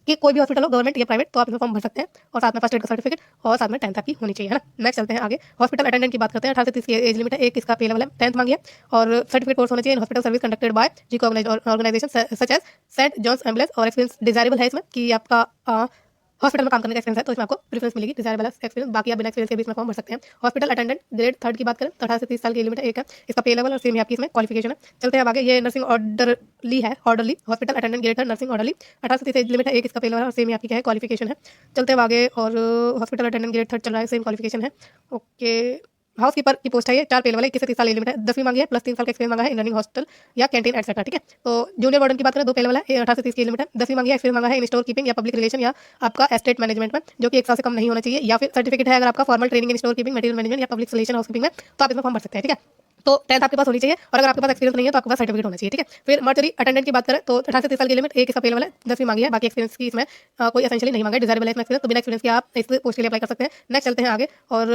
A: कि कोई भी हॉस्पिटल हो गवर्नमेंट या प्राइवेट, तो आप इसमें फॉर्म भर सकते हैं। और साथ में फर्स्ट एड का सर्टिफिकेट और साथ में 10th आपकी होनी चाहिए, है ना। नेक्स्ट चलते हैं आगे, हॉस्पिटल अटेंडेंट की बात करते हैं। 18 से 30 की एज लिमिट है, एक इसका पे लेवल है, 10th मांगी है, और सर्टिफिकेट कोर्स होना चाहिए in hospital service conducted by recognised organisation such as Saint John's Ambulance, और एक्सपीरियंस डिजायरेबल है इसमें कि आपका हॉस्पिटल में काम करने का एक्सपीरियंस है, तो इसमें आपको प्रेफरेंस मिलेगी, डिजायरेबल एक्सपीरियंस। बाकी आप बिना एक्सपीरियंस के भी इसमें फॉर्म भर सकते हैं। हॉस्पिटल अटेंडेंट ग्रेड 3 की बात करें तो 18 से 30 साल की लिमिट है, एक है इसका पे लेवल, और सेम ही आपकी इसमें क्वालिफिकेशन है। चलते हैं अब आगे, ये नर्सिंग ऑर्डरली है, orderly hospital attendant grade 3 nursing orderly, 18 से 30 एज लिमिट है, एक इसका पे लेवल है, और सेम ही आपकी क्या है क्वालिफिकेशन है। चलते हैं आगे, और हॉस्पिटल अटेंडेंट ग्रेड 3 चल रहा है, सेम क्वालिफिकेशन है। ओके, हाउस कीपर की पोस्ट है, ये 4 पे लेवल है, 21 से 30 साल लिमिट है, 10वीं मांगी है, प्लस 3 साल का एक्सपीरियंस मांगा है इन रनिंग हॉस्टल या कैंटीन एटसेट्रा, ठीक है। तो जूनियर वार्डन की बात करें 2 पे लेवल है, 18 से 30 की लिमिट है, 10वीं मांगी है, एक्सपीरियंस मांगा है इन स्टोर कीपिंग या पब्लिक रिलेशन या आपका एस्टेट मैनेजमेंट में, जो कि 1 साल से कम नहीं होना चाहिए, या फिर सर्टिफिकेट है अगर आपका formal training in store keeping material management या पब्लिक रिलेशन हाउस कीपिंग में, तो आप इसमें फॉर्म भर सकते हैं, ठीक है। तो 10th आपके पास होनी चाहिए, और अगर आपके पास एक्सपीरियंस नहीं है तो आपके पास सर्टिफिकेट होना चाहिए, ठीक है। फिर मर्चरी अटेंडेंट की बात करें तो 18 से 30 साल की लिमिट, एक इसका पे लेवल है, 10वीं मांगी है, बाकी एक्सपीरियंस की इसमें कोई एसेंशियली नहीं मांगा है, डिजायरेबल है इसमें एक्सपीरियंस, तो बिना एक्सपीरियंस के आप इस पोस्ट के लिए अप्लाई कर सकते हैं। नेक्स्ट चलते हैं आगे, और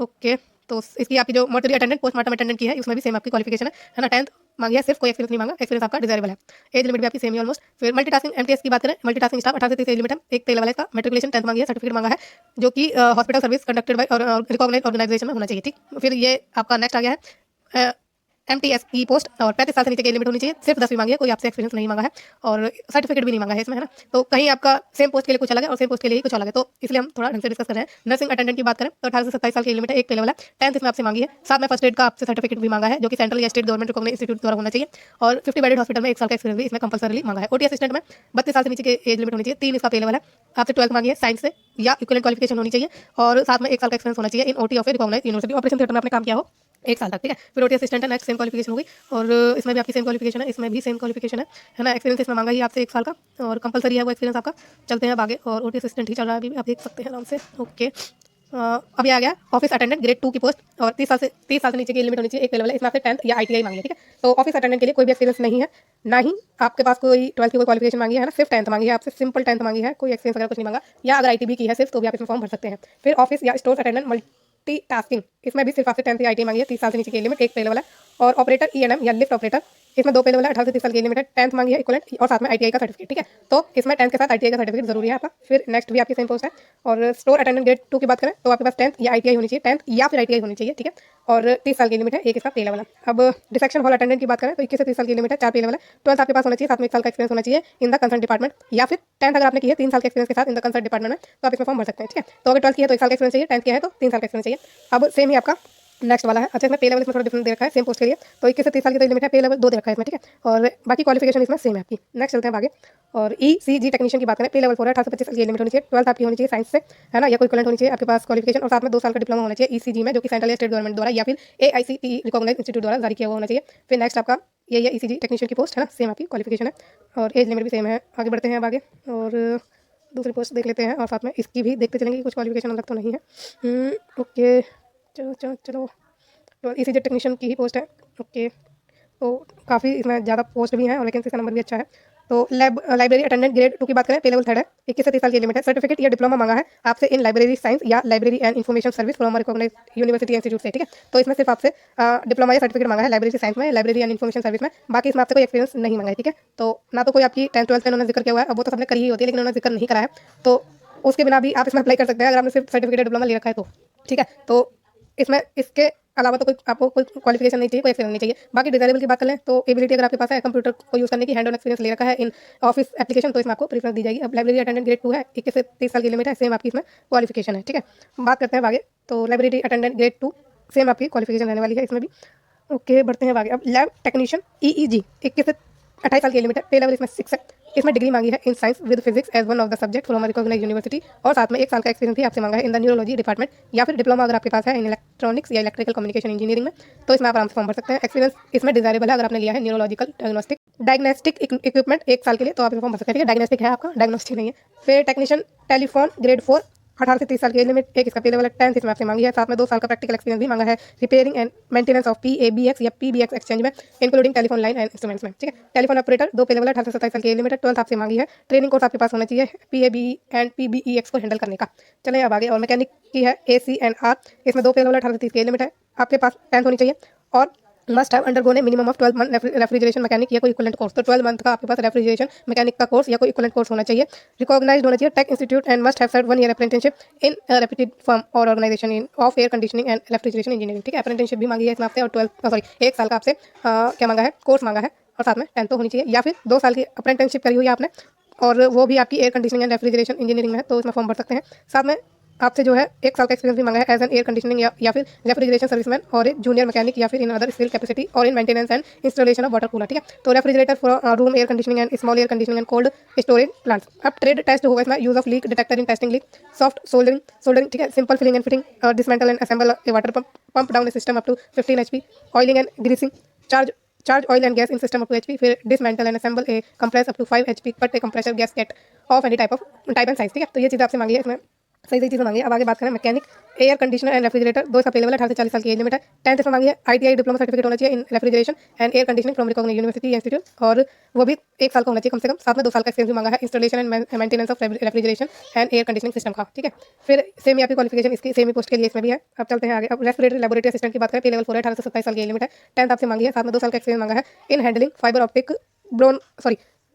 A: ओके, तो इसकी आपकी जो मर्चरी अटेंडेंट पोस्टमार्टम अटेंडेंट की है, उसमें भी सेम आपकी क्वालिफिकेशन है ना। 10th मांगी है, सिर्फ कोई एक्सपीरियंस नहीं मांगा, एक्सपीरियंस आपका डिजायरेबल है, एज लिमिट भी आपकी सेम ही ऑलमोस्ट। फिर मल्टीटास्किंग एमटीएस की बात करें, मल्टीटास्किंग स्टाफ 18 से 30 एज लिमिट है, एक पे लेवल है इसका, मैट्रिकुलेशन 10th मांगी है, सर्टिफिकेट मांगा है, जो कि हॉस्पिटल सर्विस कंडक्टेड बाय और रिकॉग्नाइज्ड ऑर्गेनाइजेशन में होना चाहिए, ठीक। फिर ये आपका नेक्स्ट आ गया है एमटीएस की पोस्ट, और 35 साल से नीचे की लिमिट होनी चाहिए, सिर्फ 10वीं मांगी है, कोई आपसे एक्सपीरियंस नहीं मांगा है, और सर्टिफिकेट भी नहीं मांगा है इसमें, है ना। तो कहीं आपका सेम पोस्ट के लिए कुछ अलग है और सेम पोस्ट के लिए ही कुछ अलग है, तो इसलिए हम थोड़ा ढंग से डिस्कस कर रहे हैं। नर्सिंग अटेंडेंट की बात करें तो 18 से 27 साल की लिमिट है, एक पे लेवल है, 10th इसमें आपसे मांगी है, साथ में फर्स्ट एड का आपसे सर्टिफिकेट भी मांगा है, जो कि सेंट्रल या स्टेट गवर्नमेंट रिकॉग्नाइज्ड इंस्टीट्यूट द्वारा होना चाहिए, और 50 बेडेड हॉस्पिटल में 1 साल का एक्सपीरियंस भी इसमें कंपलसरी मांगा है। ओटी असिस्टेंट में 32 साल से नीचे की एज लिमिट होनी चाहिए, 3 इसका पे लेवल है, आपसे 12th मांगी है, साइंस से या इक्विवेलेंट क्वालिफिकेशन होनी चाहिए, और साथ में 1 साल का एक्सपीरियंस होना चाहिए in OT of a recognised university, operation theatre में आपने काम किया हो 1 साल तक, ठीक है। फिर ओटी असिस्टेंट है, नेक्स्ट सेम क्वालिफिकेशन होगी, और इसमें भी आपकी सेम क्वालिफिकेशन है, इसमें भी सेम क्वालिफिकेशन है ना। एक्सपीरियंस इसमें मांगा ही आपसे 1 साल का, और कंपलसरी है वो एक्सपीरियंस आपका। चलते हैं अब आगे, और ओटी असिस्टेंट ही चल रहा है अभी भी, आप देख सकते हैं आराम से। ओके, अभी आ गया ऑफिस अटेंडेंट ग्रेड 2 की पोस्ट, और 30 साल से नीचे की लिमिट होनी चाहिए, एक लेवल है, इसमें आपसे 10th या आईटीआई मांगी है, ठीक है। तो ऑफिस अटेंडेंट के लिए कोई भी एक्सपीरियंस नहीं है, ना ही आपके पास कोई 12th की कोई क्वालिफिकेशन मांगी है ना, सिर्फ 10th मांगी है आपसे, सिंपल 10th मांगी है, कोई एक्सपीरियंस वगैरह कुछ नहीं मांगा, या अगर आईटी भी की है सिर्फ, तो भी आप इसमें फॉर्म भर सकते हैं। फिर ऑफिस या स्टोर अटेंडेंट मल्टीटास्किंग, इसमें भी सिर्फ आपसे 10th या आईटी मांगी है, 30 साल से नीचे की लिमिट, एक पे लेवल है, और ऑपरेटर ईएनएम या लिफ्ट ऑपरेटर, इसमें 2 पे लेवल है, 18 से 30 साल की लिमिट है, 10th मांगी है इक्विवेलेंट, और साथ में आईटीआई का सर्टिफिकेट, ठीक है। तो इसमें 10th के साथ आईटीआई का सर्टिफिकेट जरूरी है आपका। फिर नेक्स्ट भी आपकी सेम पोस्ट है, और स्टोर अटेंडेंट ग्रेड 2 की बात करें तो आपके पास 10th या आईटीआई होनी चाहिए, 10th या फिर आईटीआई होनी चाहिए, ठीक है, और 30 साल की लिमिट है, एक इसका पे लेवल है। अब डिसेक्शन हॉल अटेंडेंट की बात करें तो 21 से 30 साल की लिमिट है, 4 पे लेवल है, 12th आपके पास होना चाहिए, साथ में 1 साल का एक्सपीरियंस होना चाहिए इन द कंसर्न डिपार्टमेंट, या फिर 10th अगर आपने की है 3 साल के एक्सपीरियंस के साथ इन द कंसर्न डिपार्टमेंट में, तो आप इसमें फॉर्म भर सकते हैं, ठीक है। तो अगर 12th की है तो 1 साल का एक्सपीरियंस चाहिए, 10th की है तो 3 साल का एक्सपीरियंस चाहिए। अब सेम ही आपका नेक्स्ट वाला है, अच्छा इसमें पे लेवल इसमें थोड़ा डिफरेंट दे रखा है सेम पोस्ट के लिए, तो 21 से 30 साल की तो लिमिट है, पे लेवल 2 दे रखा है इसमें, ठीक है, और बाकी क्वालिफिकेशन इसमें सेम है आपकी। नेक्स्ट चलते हैं आगे, और ईसीजी टेक्नीशियन की बात करें, पे लेवल 4 है, 18 से 25 साल की लिमिट होनी चाहिए, 12th आपकी होनी चाहिए साइंस से, है ना, या कोई इक्विवेलेंट होनी चाहिए आपके पास क्वालिफिकेशन, और साथ में 2 साल का डिप्लोमा होना चाहिए ईसीजी में, जो कि सेंट्रल या स्टेट गवर्नमेंट द्वारा या फिर एआईसीटीई रिकॉग्नाइज्ड इंस्टीट्यूट द्वारा जारी किया हुआ होना चाहिए। फिर नेक्स्ट आपका ये ईसीजी टेक्नीशियन की पोस्ट है ना, सेम आपकी क्वालिफिकेशन है, और एज लिमिट भी सेम है। आगे बढ़ते हैं अब आगे, और दूसरी पोस्ट देख लेते हैं, और साथ में इसकी भी देखते चलेंगे कि कुछ क्वालिफिकेशन अलग तो नहीं है। ओके, चलो तो ईसीजी टेक्नीशियन की ही पोस्ट है। ओके, तो काफ़ी इसमें ज़्यादा पोस्ट भी हैं, और लेकिन इसका नंबर भी अच्छा है। तो लाइब्रेरी अटेंडेंट ग्रेड 2 की बात करें, पे लेवल 3 है, 21 से 30 साल की लिमिट है, सर्टिफिकेट या डिप्लोमा मांगा है आपसे इन लाइब्रेरी साइंस या library and information service from recognised university institute से, ठीक है। तो इसमें सिर्फ आपसे डिप्लोमा या सर्टिफिकेट मांगा है लाइब्रेरी साइंस में, लाइब्रेरी एंड इन्फॉर्मेशन सर्विस में, बाकी इसमें आपसे कोई एक्सपीरियंस नहीं मांगा है, ठीक है। तो ना तो कोई आपकी 10th 12th में उन्होंने जिक्र किया हुआ है, अब वो तो सबने करी ही होती है, लेकिन उन्होंने जिक्र नहीं करा है, तो उसके बिना भी आप इसमें अप्लाई कर सकते हैं अगर आपने सिर्फ सर्टिफिकेट डिप्लोमा ले रखा है तो, ठीक है। तो इसमें इसके अलावा तो कोई आपको कोई क्वालिफिकेशन नहीं चाहिए, कोई एक्सपीरियंस नहीं चाहिए। बाकी डिजायरेबल की बात करें तो एबिलिटी अगर आपके पास है कंप्यूटर को यूज़ करने की, हैंड ऑन एक्सपीरियंस ले रखा है इन ऑफिस एप्लीकेशन, तो इसमें आपको प्रीफरेंस दी जाएगी। अब लाइब्रेरी अटेंडेंट ग्रेड 2 है, 21 से 30 साल की लिमिट है, सेम आपकी इसमें क्वालिफिकेशन है, ठीक है। बात करते हैं आगे, तो लाइब्रेरी अटेंडेंट ग्रेड 2 सेम आपकी क्वालिफिकेशन रहने वाली है इसमें भी। ओके, बढ़ते हैं आगे। अब लैब टेक्नीशियन ईईजी 21 से 28 साल की लिमिट है, पे लेवल इसमें 6 है, इसमें डिग्री मांगी है in science with physics as one of the subject from recognised university, और साथ में 1 साल का एक्सपीरियंस भी आपसे मांगा है इन द न्यूरोलॉजी डिपार्टमेंट, या फिर डिप्लोमा अगर आपके पास है इन इलेक्ट्रॉनिक्स या इलेक्ट्रिकल कम्युनिकेशन इंजीनियरिंग में, तो इसमें आप आराम से फॉर्म भर सकते हैं। एक्सपीरियंस इसमें डिजायरेबल है अगर आपने लिया है न्यूरोलॉजिकल डायग्नोस्टिक डायग्नोस्टिक इक्विपमेंट 1 साल के लिए, तो आप इसमें फॉर्म भर सकते हैं, ठीक है। डायग्नोस्टिक है आपका, डायग्नोस्टिक नहीं है। फिर टेक्नीशियन टेलीफोन ग्रेड 4 18 से 30 साल की एज लिमिट, एक इसका पे लेवल है। 10th इसमें आपसे मांगी है, साथ में 2 साल का प्रैक्टिकल एक्सपीरियंस भी मांगा है repairing and maintenance of PABX या PBX एक्सचेंज में, including telephone line and instruments में, ठीक है। टेलीफोन ऑपरेटर 2 पे लेवल है, 18 से 27 साल की एज लिमिट है। 12th आपसे मांगी है, ट्रेनिंग कोर्स आपके पास होना चाहिए PABE एंड PBEX को हैंडल करने का। चलें अब आगे, और मैकेनिक की है ACNR, इसमें 2 पे लेवल 18 से 30 की एज लिमिट है। आपके पास 10th होनी चाहिए और must have undergone a minimum of 12 month refrigeration mechanic या कोई इक्विवेलेंट कोर्स, तो 12 मंथ का आपके पास रेफ्रिजरेशन मैकेनिक का कोर्स या कोई इक्विवेलेंट कोर्स होना चाहिए। रिकॉग्नाइज्ड होना चाहिए tech institute and must have served 1 year apprenticeship in reputed firm और organisation in of air conditioning and refrigeration engineering, ठीक है। अप्रेंटिसशिप भी मांगी है इसमें आपसे, और 1 साल का आपसे क्या मांगा है, कोर्स मांगा है, और साथ में 10th तो होनी चाहिए, या फिर 2 साल की अप्रेंटिसशिप करी हुई है आपने और वो भी आपकी air conditioning and refrigeration engineering में है, तो इसमें फॉर्म भर सकते हैं। साथ में आपसे जो है 1 साल का एक्सपीरियंस भी मांगा है एज एन एयर कंडीशनिंग या फिर रेफ्रिजरेशन सर्विसमैन और एक जूनियर मैकेनिक या फिर इन अदर स्किल कैपेसिटी और in maintenance and installation of water cooler, ठीक है। तो refrigerator for room air conditioning and small air conditioning and cold storage plants. अब ट्रेड टेस्ट होगा इसमें, use of leak detector in testing leak, soft soldering, ठीक है, simple filling and fitting, dismantle and assemble a water pump down system up to 15 HP, oiling and greasing, charge oil and gas in system up to HP, फिर dismantle and assemble a compress up to 5 HP, cut a compressor gas gate of any type and size, ठीक है। तो ये चीज़ आपसे मांगी है इसमें, सही चीज़ मांगी है। अब आगे बात करें mechanic air conditioner and refrigerator, 2 इसका पे लेवल है, 18 से 40 साल की एज लिमिट है। 10th इसमें मांगी है, ITI डिप्लोमा सर्टिफिकेट होना चाहिए in refrigeration and air conditioning from recognised university institute, और वो भी 1 साल का होना चाहिए कम से कम, साथ में 2 साल का एक्सपीरियंस भी मांगा है installation and maintenance of refrigeration and air conditioning system का, ठीक है। फिर सेम ही आपकी क्वालिफिकेशन इसकी सेम ही पोस्ट के लिए इसमें भी है। अब चलते हैं आगे, अब रेस्पिरेटरी लेबोरेटरी असिस्टेंट की बात करें, पे लेवल 4 है, 18 से 27 साल की एज लिमिट है। 10th आपसे मांगी है, साथ में 2 साल का एक्सपीरियंस मांगा है in handling fibre optic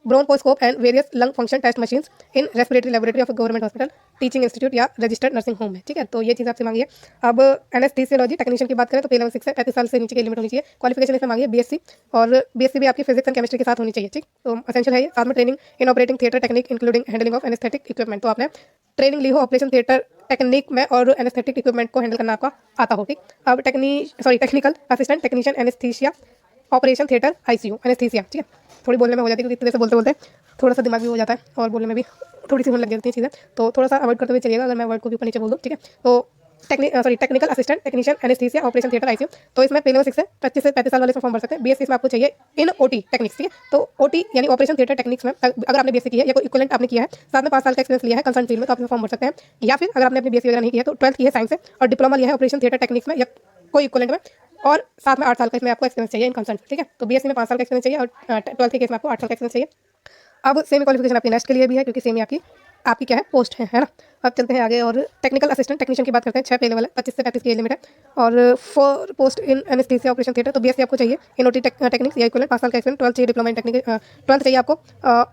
A: bronchoscope and various lung function test machines in respiratory laboratory of government hospital, teaching institute या रजिस्टर्ड नर्सिंग होम है, ठीक है। तो ये चीज़ आपसे मांगी है। अब एनेस्थीसियोलॉजी टेक्नीशियन की बात करें तो पे लेवल 6 है, 35 साल से नीचे की लिमिट होनी चाहिए। क्वालिफिकेशन इसमें मांगी है BSc, और BSc भी आपकी फिजिक्स एंड केमिस्ट्री के साथ होनी चाहिए, ठीक। तो असेंशियल है ये। साथ में training in operating theatre technique including handling of anaesthetic equipment, तो आपने ट्रेनिंग ली हो ऑपरेशन थिएटर टेक्निक में और एनेस्थेटिक इक्विपमेंट को हैंडल करना आपका आता हो, ठीक। अब technical assistant technician anaesthesia operation theatre ICU anaesthesia, ठीक है। थोड़ी बोलने में हो जाती है क्योंकि इतने से बोलते बोलते थोड़ा सा दिमाग भी हो जाता है और बोलने में भी थोड़ी सी होने लग जाती है चीज़ें, तो थोड़ा सा अवॉइड करते हुए चलिएगा अगर मैं वर्ड को भी ऊपर नीचे बोल दूँ, ठीक है। तो technical assistant technician anaesthesia operation theatre ICU, तो इसमें पे लेवल 6 है, 25 से 35 साल वाले इसमें फॉर्म भर सकते हैं। BSc इसमें आपको चाहिए इन OT टेक्निक्स, ठीक है। तो OT यानी ऑपरेशन थिएटर टेक्निक्स में अगर आपने BSc की है या कोई इक्विवेलेंट आपने किया है, साथ में 5 साल का एक्सपीरियंस लिया है कंसर्न फील्ड में, तो आप इसमें फॉर्म भर सकते हैं। या फिर अगर आपने अपनी BSc वगैरह नहीं किया है तो 12th की है साइंस से और डिप्लोमा लिया है ऑपरेशन थिएटर टेक्निक्स में या कोई इक्विवेलेंट में, और साथ में 8 साल का इसमें आपको एक्सपीरियंस चाहिए इन कंसर्न, ठीक है। तो BSc में 5 साल का एक्सपीरियंस चाहिए और 12th के केस में आपको 8 साल का एक्सपीरियंस चाहिए। अब सेमी क्वालिफिकेशन आपकी नेक्स्ट के लिए भी है क्योंकि सेमी आपकी क्या है, पोस्ट है ना। अब चलते हैं आगे, और टेक्निकल असिस्टेंट टेक्नीशियन की बात करते हैं, 6 पे लेवल है, 25 से 35 की एज लिमिट है, और 4 पोस्ट इन एनेस्थीसिया ऑपरेशन थिएटर, तो BSc आपको चाहिए इन OT टेक्निक्स या इक्विवेलेंट, 5 साल का एक्सपीरियंस, 12th चाहिए डिप्लोमा इन टेक्निक, 12th चाहिए आपको,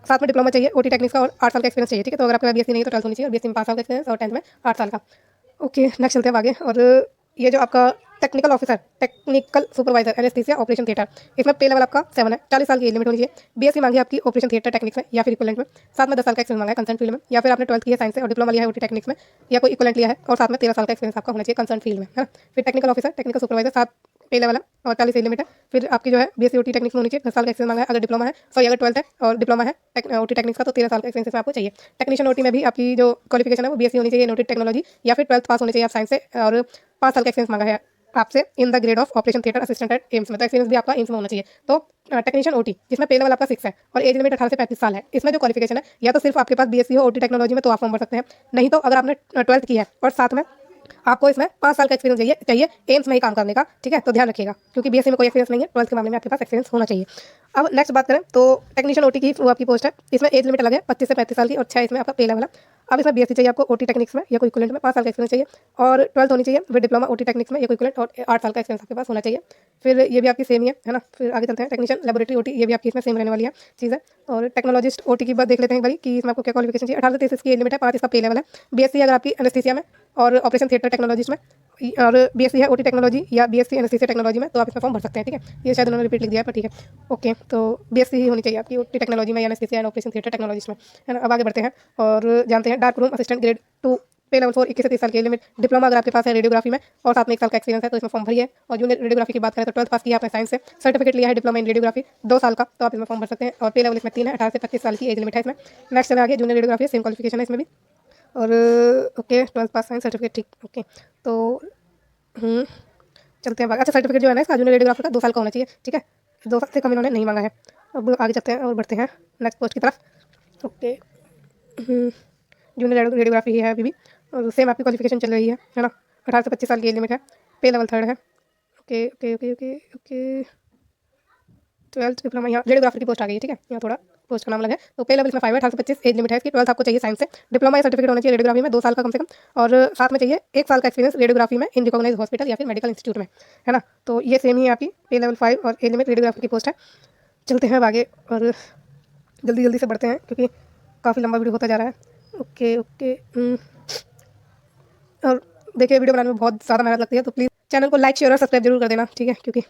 A: साथ में डिप्लोमा चाहिए OT टेक्निक्स का और 8 साल का एक्सपीरियंस चाहिए, ठीक है। तो अगर आपका BSc नहीं है तो 12th होनी चाहिए, और BSc में 5 साल का एक्सपीरियंस और 10th में 8 साल का। ओके, नेक्स्ट चलते हैं आगे, और ये जो आपका technical officer technical supervisor anaesthesia operation theatre, इसमें पे लेवल आपका 7 है, 40 साल की एज लिमिट होनी चाहिए। BSc मांगी आपकी ऑपरेशन थिएटर टेक्निक्स में या फिर इक्विवेलेंट में, साथ में 10 साल का एक्सपीरियंस मांगा है कंसर्न फील्ड में, या फिर आपने 12th की है साइंस से और डिप्लोमा लिया है OT टेक्निक्स में या कोई इक्विवेलेंट लिया है, और साथ में 13 साल का एक्सपीरियंस आपका होना चाहिए कंसर्न फील्ड में, है ना। फिर टेक्निकल ऑफिसर टेक्निकल सुपरवाइजर, 7 पे लेवल है और 40 एज लिमिट है। फिर आपकी जो है BSc OT टेक्निक्स में होनी चाहिए, 10 साल का एक्सपीरियंस मांगा है अगर डिप्लोमा है, अगर 12th है और डिप्लोमा है OT टेक्निक्स का, तो 13 साल का एक्सपीरियंस आपको चाहिए। टेक्नीशियन OT में भी आपकी जो क्वालिफिकेशन है वो BSc होनी चाहिए इन OT टेक्नोलॉजी, या फिर 12th पास होनी चाहिए आप साइंस से, और 5 साल का एक्सपीरियंस मांगा है आपसे in the grade of operation theatre assistant eight AIIMS में, तो एक्सपीरियंस भी आपका एम्स में होना चाहिए। तो टेक्नीशियन OT जिसमें पे लेवल आपका 6 है और एज लिमिट 18 से 35 साल है, इसमें जो क्वालिफिकेशन है या तो सिर्फ आपके पास BSc हो OT टेक्नोलॉजी में तो आप फॉर्म भर सकते हैं, नहीं तो अगर आपने 12th की है और साथ में आपको इसमें 5 साल का एक्सपीरियंस चाहिए एम्स में ही काम करने का, ठीक है। तो ध्यान रखिएगा क्योंकि BSc में कोई एक्सपीरियंस नहीं है, 12th के मामले में आपके पास एक्सपीरियंस होना चाहिए। अब नेक्स्ट बात करें तो टेक्नीशियन OT की वो आपकी पोस्ट है, इसमें एज लिमिट अलग है 25 से 35 साल की और 6 इसमें आपका पे लेवल है। अब इसमें BSc चाहिए आपको OT टेक्निक्स में या कोई इक्विवेलेंट में, 5 साल का एक्सपीरियंस चाहिए, और 12th होनी चाहिए विद डिप्लोमा OT टेक्निक्स में या कोई इक्विवेलेंट, और 8 साल का एक्सपीरियंस आपके पास होना चाहिए। फिर ये भी आपकी सेम ही है ना। फिर आगे चलते हैं, टेक्नीशियन लेबोरेटरी OT, ये भी आपकी इसमें सेम रहने वाली है चीज़ है। और टेक्नोलॉजिस्ट OT की बात देख लेते हैं एक बारी कि इसमें आपको क्या क्वालिफिकेशन चाहिए। 18 से 30 की एज लिमिट है, 5 इसका पे लेवल है। BSc अगर आपकी एनेस्थीसिया में और ऑपरेशन थिएटर टेक्नोलॉजिस्ट में, और BSc है OT टेक्नोलॉजी या BSc एनेस्थीसिया टेक्नोलॉजी में, तो आप इसमें फॉर्म भर सकते हैं, ठीक है। ये शायद उन्होंने रिपीट लिख दिया है पर ठीक है, ओके। तो BSc ही होनी चाहिए आपकी OT टेक्नोलॉजी में या anaesthesia and operation theatre technologist में, है ना। अब आगे बढ़ते हैं और जानते हैं डार्क रूम असिस्टेंट ग्रेड 2 पे लेवल 4, 21 से 30 साल की लिमिट, डिप्लोमा अगर आपके पास है रेडियोग्राफी में और साथ में 1 साल का एक्सपीरियंस है तो इसमें फॉर्म भरिए। और जूनियर रेडियोग्राफी की बात करें तो 12th पास किया आपने साइंस से, सर्टिफिकेट लिया है डिप्लोमा इन रेडियोग्राफी 2 साल का, तो आप इसमें फॉर्म भर सकते हैं। और पे लेवल इसमें 3 है, 18 से 25 साल की एज लिमिट है इसमें। नेक्स्ट चले आगे, जूनियर रेडियोग्राफी सेम क्वालिफिकेशन है इसमें भी, और ओके 12th पास साइंस सर्टिफिकेट, ठीक ओके। तो चलते हैं। अच्छा सर्टिफिकेट जो है ना इसका जूनियर रेडियोग्राफर का 2 साल का होना चाहिए, ठीक है। 2 साल से कम इन्होंने नहीं मांगा है। अब आगे चलते हैं और बढ़ते हैं नेक्स्ट पोस्ट की तरफ। ओके, जूनियर रेडियोग्राफी है अभी भी, और सेम आपकी क्वालिफिकेशन चल रही है ना। 18 से 25 साल की एज लिमिट है, पे लेवल 3rd है। Okay okay okay okay okay 12th diploma, यहाँ रेडियोग्राफर की पोस्ट आ गई है, ठीक है। यहाँ थोड़ा पोस्ट का नाम अलग है। तो पे लेवल इसमें 5 है, 18 से 25 एज लिमिट है इसकी। 12th आपको चाहिए साइंस से, डिप्लोमा या सर्टिफिकेट होना चाहिए रेडियोग्राफी में 2 साल का कम से कम, और साथ में चाहिए 1 साल का एक्सपीरियंस रेडियोग्राफी में इन रिकॉग्नाइज्ड हॉस्पिटल या फिर मेडिकल इंस्टीट्यूट में, है ना। तो ये सेम ही आपकी पे लेवल 5 और एज लिमिट रेडियोग्राफी की पोस्ट है। चलते हैं अब आगे और जल्दी जल्दी से बढ़ते हैं क्योंकि काफ़ी लंबा वीडियो होता जा रहा है। ओके ओके और देखिए, वीडियो बनाने में बहुत ज़्यादा मेहनत लगती है, तो प्लीज़ चैनल को लाइक शेयर और सब्सक्राइब जरूर कर देना, ठीक है। क्योंकि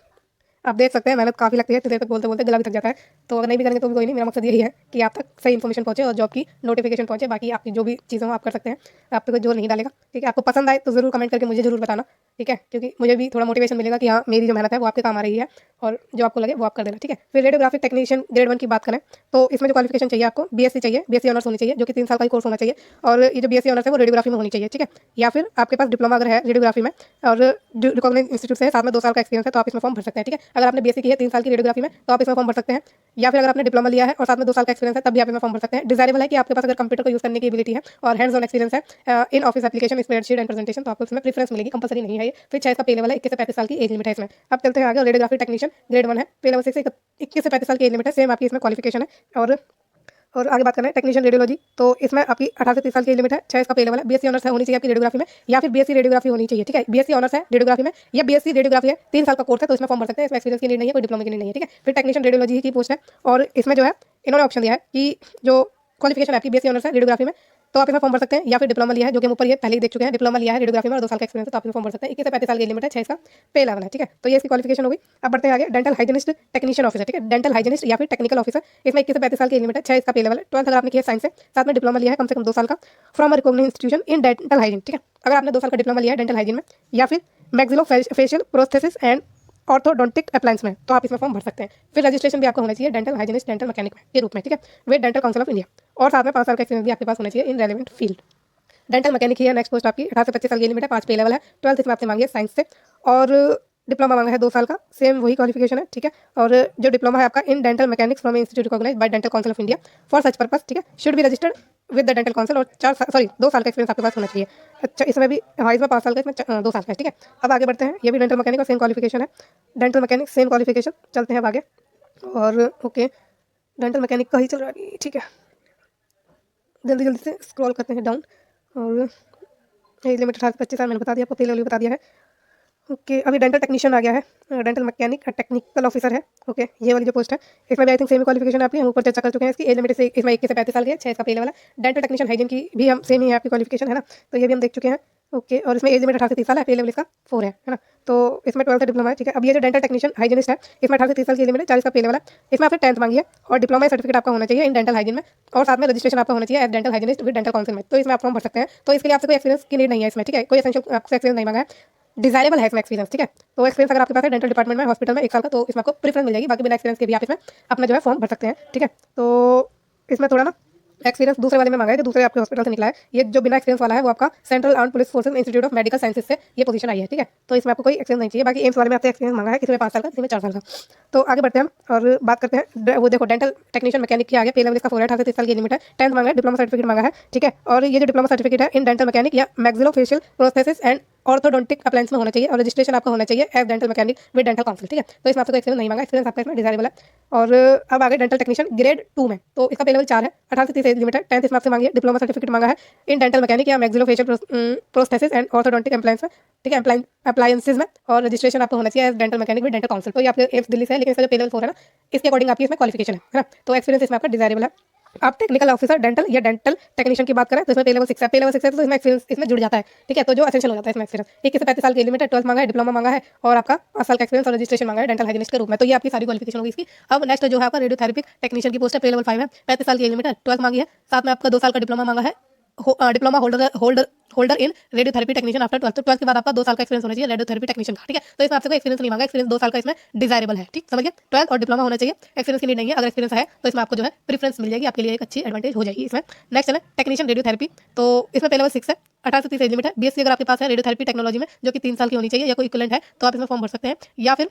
A: आप देख सकते हैं मेहनत काफ़ी लगती है, इतनी देर तक बोलते बोलते गला भी थक जाता है। तो अगर नहीं भी करेंगे तो भी कोई नहीं, मेरा मकसद यही है कि आप तक सही इन्फॉर्मेशन पहुंचे और जॉब की नोटिफिकेशन पहुंचे। बाकी आपकी जो भी चीज़ें हो आप कर सकते हैं, आप पे कोई जोर नहीं डालेगा, ठीक है। आपको पसंद आए तो ज़रूर कमेंट करके मुझे ज़रूर बताना, ठीक है। क्योंकि मुझे भी थोड़ा मोटिवेशन मिलेगा कि हाँ, मेरी जो मेहनत है वो आपके काम आ रही है, और जो आपको लगे वो आप कर देना, ठीक है। फिर रेडियोग्राफिक टेक्नीशियन ग्रेड 1 की बात करें तो इसमें जो क्वालिफिकेशन चाहिए आपको बीएससी चाहिए, बीएससी ऑनर्स होनी चाहिए, जो कि 3 साल का ही कोर्स होना चाहिए। और ये जो बीएससी ऑनर्स है वो रेडियोग्राफी में होनी चाहिए, ठीक है। या फिर आपके पास डिप्लोमा अगर है रेडियोग्राफी में और रिकॉग्नाइज्ड इंस्टीट्यूट से है, साथ में 2 साल का एक्सपीरियंस है, तो आप इसमें फॉर्म भर सकते हैं, ठीक है। अगर आपने बीएससी की है 3 साल की रेडियोग्राफी में तो आप इसमें फॉर्म भर सकते हैं। या फिर अगर आपने डिप्लोमा लिया है और साथ में 2 साल का एक्सपीरियंस है तब भी आप इसमें फॉर्म भर सकते हैं। डिजायरेबल है कि आपके पास अगर कंप्यूटर को यूज करने की एबिलिटी है और हैंड्स ऑन एक्सपीरियंस है in office application, spreadsheet and presentation, तो आपको इसमें प्रेफरेंस मिलेगी, कंपलसरी नहीं है ये। फिर 6 का पे लेवल है, 21 से 35 साल की एज लिमिट है इसमें। अब चलते हैं आगे, रेडियोग्राफी टेक्नीशियन ग्रेड 1 है, पे लेवल 6 से 21 से 35 साल की एज लिमिट है, सेम आपकी इसमें क्वालिफिकेशन है। और आगे बात करें टेक्नीशियन रेडियोलॉजी, तो इसमें आपकी 18 से 30 साल की लिमिट है, 6 इसका पे लेवल है। बीएससी ऑनर्स है होनी चाहिए आपकी रेडियोग्राफी में, या फिर बीएससी रेडियोग्राफी होनी चाहिए, ठीक है। बीएससी ऑनर्स है रेडियोग्राफी में या बीएससी रेडियोग्राफी है, 3 साल का कोर्स है, तो इसमें फॉर्म भर सकते हैं। इसमें एक्सपीरियंस की नीड नहीं है, कोई डिप्लोमा की नीड नहीं है, ठीक है। फिर टेक्नीशियन रेडियोलॉजी की पोस्ट है, और इसमें जो है इन्होंने ऑप्शन दिया है कि जो क्वालिफिकेशन है आपकी बीएससी ऑनर्स है रेडियोग्राफी में तो आप इसमें फॉर्म भर सकते हैं, या फिर डिप्लोमा लिया है, जो कि हम ऊपर ये पहले ही देख चुके हैं, डिप्लोमा लिया है रेडियोग्राफी में और 2 साल का एक्सपीरियंस है, तो आप इसमें फॉर्म भर सकते हैं। 21 से 35 साल की लिमिट है, 6 इसका पे लेवल है, ठीक है। तो ये इसकी क्वालिफिकेशन होगी। अब बढ़ते हैं आगे, डेंटल हाइजीनिस्ट टेक्नीशियन ऑफिसर, ठीक है। डेंटल हाइजीनिस्ट या फिर टेक्निकल ऑफिसर, इसमें 21 से 35 साल की लिमिट है, 6 इसका पे लेवल है। 12th अगर आपने किया साइंस से, साथ में डिप्लोमा लिया है कम से कम 2 साल का from a recognised institution in dental hygiene, ठीक है। अगर आपने 2 साल का डिप्लोमा लिया है डेंटल हाइजीन में या फिर maxillo facial prosthesis and orthodontic appliance में, तो आप इसमें फॉर्म भर सकते हैं। फिर रजिस्ट्रेशन भी आपका होना चाहिए डेंटल हाइजीनिस्ट डेंटल मैकेनिक के रूप में, ठीक है, with dental council of India, और साथ में 5 साल का एक्सपीरियंस भी आपके पास होना चाहिए in relevant field. Dental mechanic ही है नेक्स्ट पोस्ट आपकी, 18 से 25 साल की लिमिट है, 5 पे लेवल है। 12th इसमें आपसे मांगी है साइंस से, और डिप्लोमा मांगा है 2 साल का, सेम वही क्वालिफिकेशन है, ठीक है। और जो डिप्लोमा है आपका in dental mechanics from institute recognised by dental council of India for such purpose, ठीक है, should be registered with the dental council, और 2 साल का एक्सपीरियंस आपके पास होना चाहिए। अच्छा, इसमें भी हाँ, इसमें 5 साल का, इसमें 2 साल का है, ठीक है। अब आगे बढ़ते हैं, ये भी डेंटल मैकेनिक और सेम क्वालिफिकेशन है, डेंटल मैकेनिक सेम क्वालिफिकेशन। चलते हैं अब आगे, और ओके डेंटल मैकेनिक का ही चल रहा है, ठीक है। जल्दी जल्दी से स्क्रॉल करते हैं डाउन, और एज लिमिट 18 से 25 साल मैंने बता दिया, आपको पे लेवल भी बता दिया है। ओके, अभी डेंटल टेक्नीशियन आ गया है, डेंटल मैकेनिक टेक्निकल ऑफिसर है। ओके, ये वाली जो पोस्ट है इसमें भी आई थिंक सेम क्वालिफिकेशन आपकी, हम ऊपर चर्चा कर चुके हैं इसकी। एज लिमिट से इसमें 21 से 35 साल की है, 6 इसका पे लेवल है। डेंटल टेक्नीशियन हाइजीन की भी हम सेम ही है आपकी क्वालिफिकेशन, है ना, तो ये भी हम देख चुके हैं। ओके, और इसमें एज लिमिट 18 से 30 साल है, पे लेवल इसका 4 है ना। तो इसमें 12th डिप्लोमा है, ठीक है। अब ये जो डेंटल टेक्नीशियन हाइजीनिस्ट है इसमें 18 से 30 साल की लिमिट है, 40 का पे लेवल है। इसमें आपने 10th मांगी है, और डिप्लोमा सर्टिफिकेट आपका होना चाहिए इन डेंटल हाइजीन में, और साथ में रजिस्ट्रेशन आपका होना चाहिए as dental hygienist with dental council में, तो इसमें आप फॉर्म भर सकते हैं। तो इसके लिए आपसे कोई एक्सपीरियंस की नीड नहीं है इसमें, ठीक है, कोई एसेंशियल आपसे एक्सपीरियंस नहीं मांगा है, डिजायरेबल है इसमें एक्सपीरियंस, ठीक है। तो एक्सपीरियंस अगर आपके पास है डेंटल डिपार्टमेंट में हॉस्पिटल में 1 साल का, तो इसमें आपको प्रेफरेंस मिल जाएगी। बाकी बिना एक्सपीरियंस के भी आप इसमें अपना जो है फॉर्म भर सकते हैं, ठीक है। तो इसमें थोड़ा ना एक्सपीरियंस दूसरे वाले में मांगा है कि दूसरे आपके हॉस्पिटल से निकला है। ये जो बिना एक्सपीरियंस वाला है वो आपका central armed police forces institute of medical sciences से ये पोजीशन आई है, ठीक है। तो इसमें आपको कोई एक्सपीरियंस नहीं चाहिए। बाकी एम्स वाले में आपसे एक्सपीरियंस मांगा है, किसी में 5 साल का, किसी में 4 साल का। तो आगे बढ़ते हैं और बात करते हैं, वो देखो डेंटल टेक्नीशियन मैकेनिक के आगे पे लेवल इसका 4 है, 18 से 30 साल की लिमिट है। 10th मांगा है, डिप्लोमा सर्टिफिकेट मांगा है, ठीक है। और ये जो डिप्लोमा सर्टिफिकेट है इन डेंटल मैकेनिक या maxillofacial prosthesis and orthodontic appliance में होना चाहिए, और रजिस्ट्रेशन आपका होना चाहिए as dental mechanic with dental council, ठीक है। तो इसमें आपसे कोई एक्सपीरियंस नहीं मांगा, एक्सपीरियंस आपका इसमें डिजायरेबल है। और अब आगे डेंटल टेक्नीशियन ग्रेड 2 में, तो इसका पे लेवल 4 है, 18 से 30 एज लिमिट है। 10th इसमें आपसे मांगी है, डिप्लोमा सर्टिफिकेट मांगा है इन डेंटल मैकेनिक या maxillofacial prosthesis and orthodontic appliance में, ठीक है, अप्लायंसेज में, और रजिस्ट्रेशन आपको होना चाहिए as dental mechanic with dental council. तो ये आपके एम्स दिल्ली से है, लेकिन इसका जो पे लेवल 4 है ना, इसके अकॉर्डिंग आपकी इसमें क्वालिफिकेशन है ना। तो एक्सपीरियंस इसमें आपका डिजायरेबल है। आप टेक्निकल ऑफिसर डेंटल या डेंटल टेक्नीशियन की बात करें तो इसमें पे लेवल 6 है, पे लेवल 6 है तो इसमें एक्सपीरियंस इसमें जुड़ जाता है, ठीक है। तो जो एसेंशियल हो जाता है इसमें एक्सपीरियंस। 21 से 35 साल की लिमिट है, 12th मांगा है, डिप्लोमा मांगा है, और आपका 5 साल का एक्सपीरियंस और रजिस्ट्रेशन मांगा है डेंटल हाइजीनिस्ट के रूप में। तो ये आपकी सारी क्वालिफिकेशन होगी इसकी। अब नेक्स्ट जो है आपका रेडियोथेरेपी टेक्नीशियन की पोस्ट है, पे लेवल 5 है, 35 साल की लिमिट है, 12th मांगी है, साथ में आपका 2 साल का डिप्लोमा मांगा है, diploma holder in radiotherapy technician after 12th। तो 12th के बाद आपका 2 साल का एक्सपीरियंस होना चाहिए रेडियोथेरेपी टेक्नीशियन का, ठीक है। तो इसमें आपसे कोई एक्सपीरियंस नहीं मांगा, एक्सपीरियंस 2 साल का इसमें डिजायरेबल है, ठीक, समझ गए। 12th और डिप्लोमा होना चाहिए, एक्सपीरियंस की नीड नहीं है। अगर एक्सपीरियंस है तो इसमें आपको जो है प्रेफरेंस मिल जाएगी, आपके लिए एक अच्छी एडवांटेज हो जाएगी इसमें। नेक्स्ट है टेक्नीशियन रेडियोथेरेपी, तो इसमें पे लेवल 6 है, 18 से 30 एज लिमिट है। बीएससी अगर आपके पास है रेडियोथेरेपी टेक्नोलॉजी में, जो कि 3 साल की होनी चाहिए या कोई इक्विवेलेंट है, तो आप इसमें फॉर्म भर सकते हैं। या फिर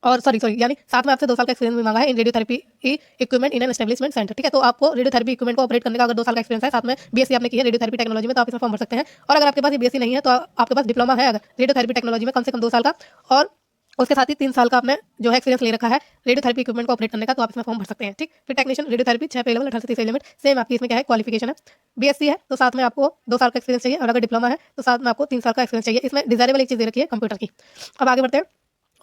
A: और सॉरी यानी साथ में आपसे 2 साल का एक्सपीरियंस भी मांगा है in radiotherapy equipment in an establishment centre, ठीक है। तो आपको रेडियोथेरेपी इक्विपमेंट को ऑपरेट करने का अगर 2 साल का एक्सपीरियंस है, साथ में बीएससी आपने की है रेडियोथेरेपी टेक्नोलॉजी में, तो आप इसमें फॉर्म भर सकते हैं। और अगर आपके पास ये बीएससी नहीं है तो आपके पास डिप्लोमा है अगर रेडियोथेरेपी टेक्नोलॉजी में कम से कम 2 साल का, और उसके साथ ही 3 साल का आपने जो है एक्सपीरियंस ले रखा है रेडियोथेरेपी इक्विपमेंट को ऑपरेट करने का, तो आप इसमें फॉर्म भर सकते हैं, ठीक। फिर टेक्नीशियन रेडियोथेरेपी 6 पे लेवल 18 से 30 लिमिट, सेम आपकी इसमें क्या है क्वालिफिकेशन है, बीएससी है तो साथ में आपको 2 साल का एक्सपीरियंस चाहिए, और अगर डिप्लोमा है तो साथ में आपको 3 साल का एक्सपीरियंस चाहिए। इसमें डिजायरेबल एक चीज़ दे रखी है कंप्यूटर की। अब आगे बढ़ते हैं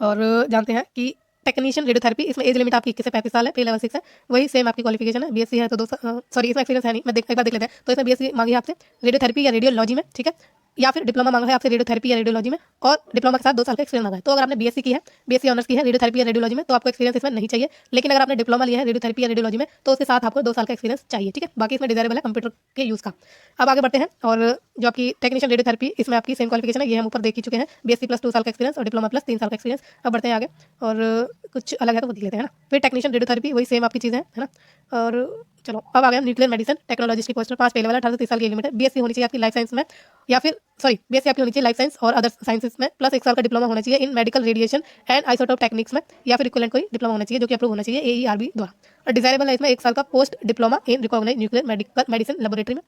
A: और जानते हैं कि टेक्नीशियन रेडियोथेरेपी, इसमें एज लिमिट आपकी 21 से 35 साल है, पे लेवल 6 है, वही सेम आपकी क्वालिफिकेशन है, बीएससी है तो सॉरी इसमें एक्सपीरियंस है नहीं, एक बार देख लेते हैं। तो इसमें बीएससी मांगी है आपसे रेडियोथेरेपी या रेडियोलॉजी में, ठीक है, या फिर डिप्लोमा मांगा है आपसे रेडियोथेरेपी या रेडियोलॉजी में, और डिप्लोमा के साथ 2 साल का एक्सपीरियंस मांगा है। तो अगर आपने बीएससी की है, बीएससी ऑनर्स की है रेडियोथेरेपी या रेडियोलॉजी में, तो आपको एक्सपीरियंस इसमें नहीं चाहिए। लेकिन अगर आपने डिप्लोमा लिया है रेडियोथेरेपी या रेडियोलॉजी में, तो उसके साथ आपको 2 साल का एक्सपीरियंस चाहिए, ठीक है। बाकी इसमें डिजायरेबल है कंप्यूटर के यूज़ का। अब आगे बढ़ते हैं, और जो आपकी टेक्नीशियन रेडियोथेरेपी इसमें आपकी सेम क्वालिफिकेशन है, ये हम ऊपर देख ही चुके हैं, बीएससी प्लस 2 साल का एक्सपीरियंस और डिप्लोमा प्लस 3 साल का एक्सपीरियंस। अब बढ़ते हैं आगे, और कुछ अलग है तो वो देख लेते हैं ना। फिर टेक्नीशियन रेडियोथेरेपी वही सेम आपकी चीज़ है ना। और चलो अब आ गया न्यूक्लियर मेडिसिन टेक्नोलॉजिस्ट की पोस्ट पर 5 पे लेवल 18 से 30 साल की लिमिट है, बीएससी होनी चाहिए आपकी लाइफ साइंस में, या फिर बीएससी आपकी होनी चाहिए लाइफ साइंस और अदर साइंसेस में, प्लस 1 साल का डिप्लोमा होना चाहिए in medical radiation and isotope techniques में, या फिर इक्विवेलेंट कोई डिप्लोमा होना चाहिए जो कि अप्रूव होना चाहिए एईआरबी द्वारा। और डिजायरेबल है इसमें 1 साल का post diploma in recognised nuclear medical medicine laboratory में।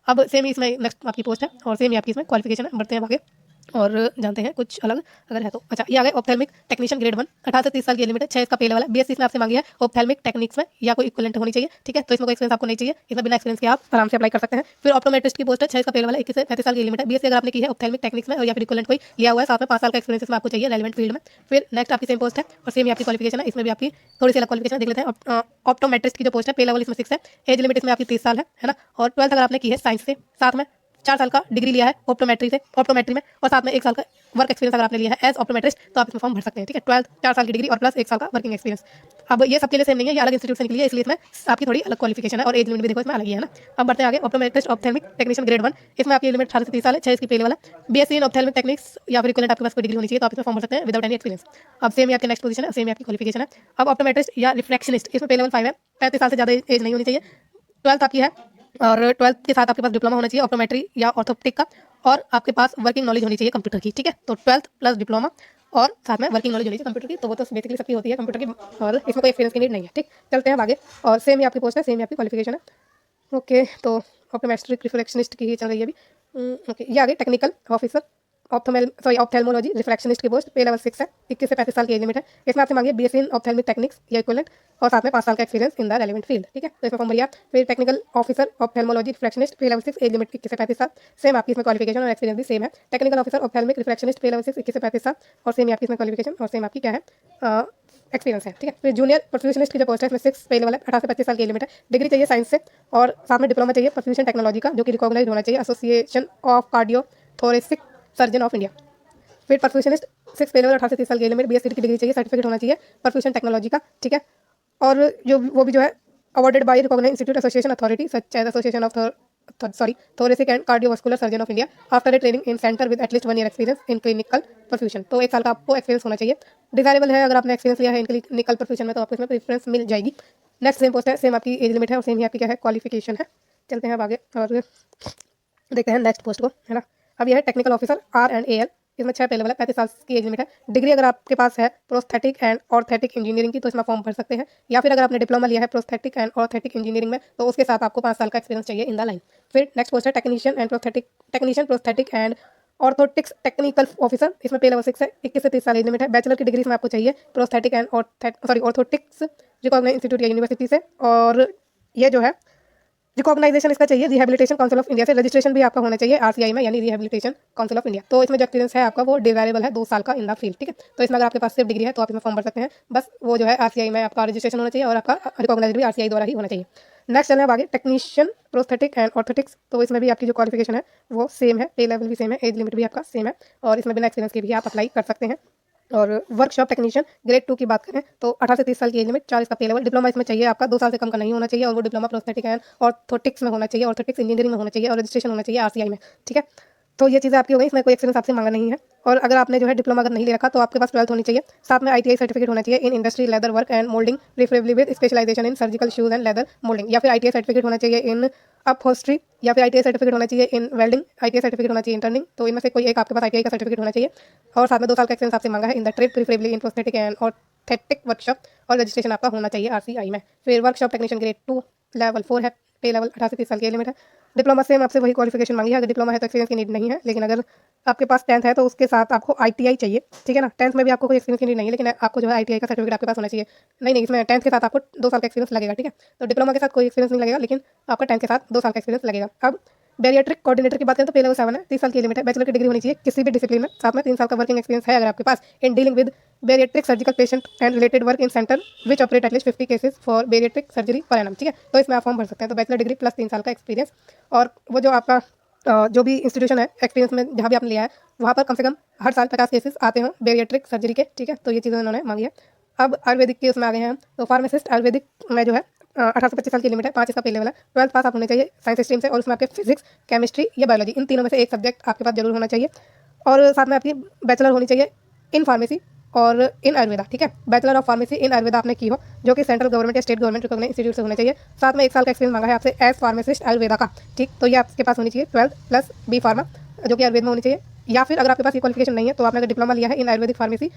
A: अब सेम इसमें नेक्स्ट आपकी पोस्ट है और सेम आपकी इसमें क्वालिफिकेशन है। बढ़ते हैं आगे और जानते हैं कुछ अलग अगर है तो। अच्छा, ये आ गए ऑप्थेल्मिक टेक्नीशियन ग्रेड 1, 18 से 30 साल की लिमिट है, 6 इसका पे लेवल है, बीएससी इसमें आपसे मांगी है ऑप्थेल्मिक टेक्निक्स में या कोई इक्विवेलेंट होनी चाहिए, ठीक है। तो इसमें कोई एक्सपीरियंस आपको नहीं चाहिए, इसमें बिना एक्सपीरियंस के आप आराम से अप्लाई कर सकते हैं। फिर ऑप्टोमेट्रिस्ट की पोस्ट है, 6 इसका पे लेवल है, 21 से 35 साल की लिमिट है, बीएससी अगर आपने की है ऑप्थेल्मिक टेक्निक्स में और या फिर इक्विवेलेंट कोई लिया हुआ है, साथ में 5 साल का एक्सपीरियंस इसमें आपको चाहिए रेलेवेंट फील्ड में। फिर नेक्स्ट आपकी सेम पोस्ट है और सेम आपकी क्वालिफिकेशन है, इसमें भी आपकी थोड़ी सी अलग क्वालिफिकेशन देख लेते हैं। ऑप्टोमेट्रिस्ट की जो पोस्ट है पे लेवल इसमें 6 है, एज लिमिट इसमें आपकी 30 साल है ना। और 12th अगर आपने की है साइंस से, साथ में 4 साल का डिग्री लिया है ऑप्टोमेट्री में, और साथ में 1 साल का वर्क एक्सपीरियंस अगर आपने लिया है एज ऑप्टोमेट्रिस्ट, तो आप इसमें फॉर्म भर सकते हैं, ठीक है। 12th 4 साल की डिग्री और प्लस 1 साल का वर्किंग एक्सपीरियंस। अब ये सबके लिए सेम नहीं है, ये अलग इंस्टीट्यूट से निकली है, इसलिए इसमें आपकी थोड़ी अलग क्वालिफिकेशन है और एज लिमिट भी देखो इसमें अलग ही है ना। अब बढ़ते हैं आगे, ऑप्टोमेट्रिस्ट ऑप्थेल्मिक टेक्नीशियन ग्रेड 1, इसमें आपकी लिमिट 18 से 30 साल है, 6 इसकी पे लेवल है, बीएससी इन ऑप्थेल्मिक टेक्निक्स या फिर इक्विवेलेंट आपके पास कोई डिग्री होनी चाहिए, तो आप इसमें फॉर्म भर सकते हैं विदाउट एनी एक्सपीरियंस। अब सेम आपकी नेक्स्ट पोजीशन है, सेम आपकी क्वालिफिकेशन है। अब ऑप्टोमेट्रिस्ट या रिफ्रैक्शनिस्ट, इसमें पे लेवल 5 है, 35 साल से ज़्यादा एज नहीं होनी चाहिए, 12th आपकी है और 12th के साथ आपके पास डिप्लोमा होना चाहिए ऑप्टोमेट्री या ऑर्थोप्टिक का, और आपके पास वर्किंग नॉलेज होनी चाहिए कंप्यूटर की, ठीक है। तो 12th प्लस डिप्लोमा और साथ में वर्किंग नॉलेज होनी चाहिए कंप्यूटर की, तो वो तो बेसिकली सबकी होती है कंप्यूटर की, और इसमें कोई एक्सपीरियंस की नीड नहीं है, ठीक। चलते हैं आगे, और सेम ही आपकी पोस्ट है, सेम ही आपकी क्वालिफिकेशन है। ओके, तो ऑप्टोमेट्रिक रिफ्लेक्शनिस्ट की ही चल रही है अभी। ओके, ये आगे टेक्निकल ऑफिसर ऑप्थेल्मोलॉजी रिफ्लेक्शनिस्ट की पोस्ट पे लेवल 6 है, 21 से 35 साल की एज लिमिट है, इसमें आपसे मांगी है बीएससी इन ऑप्थेल्मिक टेक्निक्स या इक्विवेलेंट और साथ में 5 साल का experience in the relevant field, ठीक है। तो इसमें फॉर्म भरिए आप। फिर टेक्निकल ऑफिसर ऑप्थेल्मोलॉजी रिफ्लेक्शनिस्ट पे लेवल 6, एज लिमिट 21 से 35 साल, सेम आपकी इसमें क्वालिफिकेशन और एक्सपीरियंस भी सेम है। टेक्निकल ऑफिसर ऑप्थेल्मिक रिफ्लेक्शनिस्ट पे लेवल 6, 21 से 35 साल, और सेम आपकी इसमें क्वालिफिकेशन और सेम आपकी क्या है एक्सपीरियंस है, ठीक है। फिर जूनियर परफ्यूशनिस्ट की जो पोस्ट है इसमें 6 पे लेवल है, 18 से 25 साल की लिमिट है, डिग्री चाहिए साइंस से और साथ में डिप्लोमा चाहिए परफ्यूशन टेक्नोलॉजी का जो कि रिकॉग्नाइज्ड होना चाहिए association of cardiothoracic surgeon of India. फिर परफ्यूशनिस्ट 6 पे लेवल 18 से 30 साल की लिमिट, बीएससी की डिग्री चाहिए, सर्टिफिकेट होना चाहिए परफ्यूशन टेक्नोलॉजी का, ठीक है। और जो वो भी जो है awarded by recognised institute association authority such as association of thoracic and cardiovascular surgeon of India after a training in center with at least 1 year experience in clinical perfusion। तो 1 साल का आपको एक्सपीरियंस होना चाहिए, डिजायरेबल है अगर आपने एक्सपीरियंस लिया है इन क्लिनिकल परफ्यूशन में, तो आपको इसमें प्रेफरेंस मिल जाएगी। नेक्स्ट सेम पोस्ट है, सेम आपकी एज लिमिट है और सेम ही आपकी क्या है क्वालिफिकेशन है। चलते हैं अब आगे और देखते हैं नेक्स्ट पोस्ट को, है ना। अब यह है टेक्निकल ऑफिसर R&AL, इसमें 6 पे लेवल है, 35 साल की एज लिमिट है, डिग्री अगर आपके पास है प्रोस्थेटिक एंड ऑर्थेटिक इंजीनियरिंग की, तो इसमें फॉर्म भर सकते हैं, या फिर अगर आपने डिप्लोमा लिया है प्रोस्थेटिक एंड ऑर्थेटिक इंजीनियरिंग में, तो उसके साथ आपको 5 साल का एक्सपीरियंस चाहिए इन द लाइन। फिर नेक्स्ट पोस्ट है technician prosthetic and orthotics technical officer, इसमें पे लेवल 6 है, 21 से 30 साल एज लिमिट है, बैचलर की डिग्री इसमें आपको चाहिए prosthetic and orthotics recognised institute या यूनिवर्सिटी से, और ये जो है रिकॉग्नाइजेशन इसका चाहिए रिहेबिलिटेशन काउंसिल ऑफ इंडिया से, रजिस्ट्रेशन भी आपका होना चाहिए आरसीआई में यानी रिहेबिलिटेशन काउंसिल ऑफ इंडिया। तो इसमें जो एक्सपीरियंस है आपका वो डिजायरेबल है 2 साल का इन द फील्ड, ठीक है। तो इसमें अगर आपके पास सिर्फ डिग्री है तो आप इसमें फॉर्म भर सकते हैं, बस वो जो है आरसीआई में आपका रजिस्ट्रेशन होना चाहिए और आपका रिकॉग्नाइज भी आरसीआई द्वारा ही होना चाहिए। नेक्स्ट चलने आगे टेक्नीशियन प्रोस्थेटिक एंड ऑर्थोटिक्स, तो इसमें भी आपकी जो क्वालिफिकेशन है वो सेम है, पे लेवल भी सेम है, एज लिमिट भी आपका सेम है, और इसमें बिना एक्सपीरियंस के भी आप अप्लाई कर सकते हैं। और वर्कशॉप टेक्नीशियन ग्रेड 2 की बात करें तो 18 से 30 साल की एज लिमिट, 4 इसका पे लेवल, डिप्लोमा इसमें चाहिए आपका 2 साल से कम का नहीं होना चाहिए, और वो डिप्लोमा प्रोस्थेटिक एंड ऑर्थोटिक्स में होना चाहिए, ऑर्थोटिक्स इंजीनियरिंग में होना चाहिए, और रजिस्ट्रेशन होना चाहिए आरसीआई में, ठीक है। तो ये चीज़ें आपकी हो गई, इसमें कोई एक्सपीरियंस आपसे मांगा नहीं है। और अगर आपने जो है डिप्लोमा अगर नहीं ले रखा तो आपके पास 12th होनी चाहिए, साथ में आईटीआई सर्टिफिकेट होना चाहिए in industry leather work and moulding preferably with specialisation in surgical shoes and leather moulding, या फिर आईटीआई सर्टिफिकेट होना चाहिए इन अपहोस्ट्री, या फिर आईटीआई सर्टिफिकेट होना चाहिए इन वेल्डिंग, आईटीआई सर्टिफिकेट होना चाहिए इन टर्निंग, तो इनमें से कोई एक आपके पास आईटीआई का सर्टिफिकेट होना चाहिए, और साथ में 2 साल का एक्सपीरियंस आपसे मांगा है इन the trade preferably in prosthetic and anaesthetic workshop और रजिस्ट्रेशन आपका होना चाहिए RCI में। फिर वर्कशॉप टेक्नीशियन ग्रेड 2 लेवल 4 है, पे लेवल 18 से 30 साल की लिमिट है। डिप्लोमा सेम आपसे वही क्वालिफिकेशन मांगी है, अगर डिप्लोमा है तो एक्सपीरियंस की नीड नहीं है, लेकिन अगर आपके पास 10th है तो उसके साथ आपको ITI चाहिए, ठीक है ना। 10th में भी आपको कोई एक्सपीरियंस की नीड नहीं है, लेकिन आपको जो है ITI का सर्टिफिकेट आपके पास होना चाहिए। नहीं, इसमें 10th के साथ आपको 2 साल का एक्सपीरियंस लगेगा, ठीक है। तो डिप्लोमा के साथ कोई एक्सपीरियंस नहीं लगेगा, लेकिन आपका 10th के साथ 2 साल का एक्सपीरियंस लगेगा। अब बैरियाट्रिक कोऑर्डिनेटर की बात करें तो पे लेवल 7 है, 30 साल की लिमिट है, बैचलर की डिग्री होनी चाहिए किसी भी डिसिप्लिन में, साथ में 3 साल का वर्किंग एक्सपीरियंस है अगर आपके पास in dealing with bariatric surgical patient and related work in centre which operate at least 50 cases for bariatric surgery per annum, ठीक है। तो इसमें आप फॉर्म भर सकते हैं। तो बैचलर डिग्री प्लस 3 साल का एक्सपीरियंस, और वो जो आपका जो भी इंस्टीट्यूशन है एक्सपीरियंस में जहाँ भी आपने लिया है वहाँ पर कम से कम हर साल 50 केसेस आते हैं बैरियाट्रिक सर्जरी के, ठीक है। तो ये चीज़ें उन्होंने मांगी है। अब आयुर्वेदिक के उसमें आ गए हैं हम, तो फार्मासिस्ट आयुर्वेदिक में जो है 18 से 25 साल की लिमिट है, 5 इसका पे लेवल है, 12th पास आप होने चाहिए साइंस स्ट्रीम से, और उसमें आपके फिजिक्स, केमिस्ट्री या बायोलॉजी इन तीनों में से एक सब्जेक्ट आपके पास जरूर होना चाहिए, और साथ में आपकी बैचलर होनी चाहिए इन फार्मेसी और इन आयुर्वेदा, ठीक है। बैचलर ऑफ फार्मेसी इन आयुर्वेदा आपने की हो, जो कि सेंट्रल गवर्नमेंट या स्टेट गवर्नमेंट रिकॉग्नाइज्ड इंस्टीट्यूट से होना चाहिए। साथ में 1 साल का एक्सपीरियंस मांगा है आपसे एज फार्मासिस्ट आयुर्वेदा का, ठीक। तो ये आपके पास होनी चाहिए 12th प्लस B फार्मा, जो कि आयुर्वेद में होनी चाहिए। या फिर अगर आपके पास ये क्वालिफिकेशन नहीं है तो आपने अगर डिप्लोमा लिया है in ayurvedic pharmacy,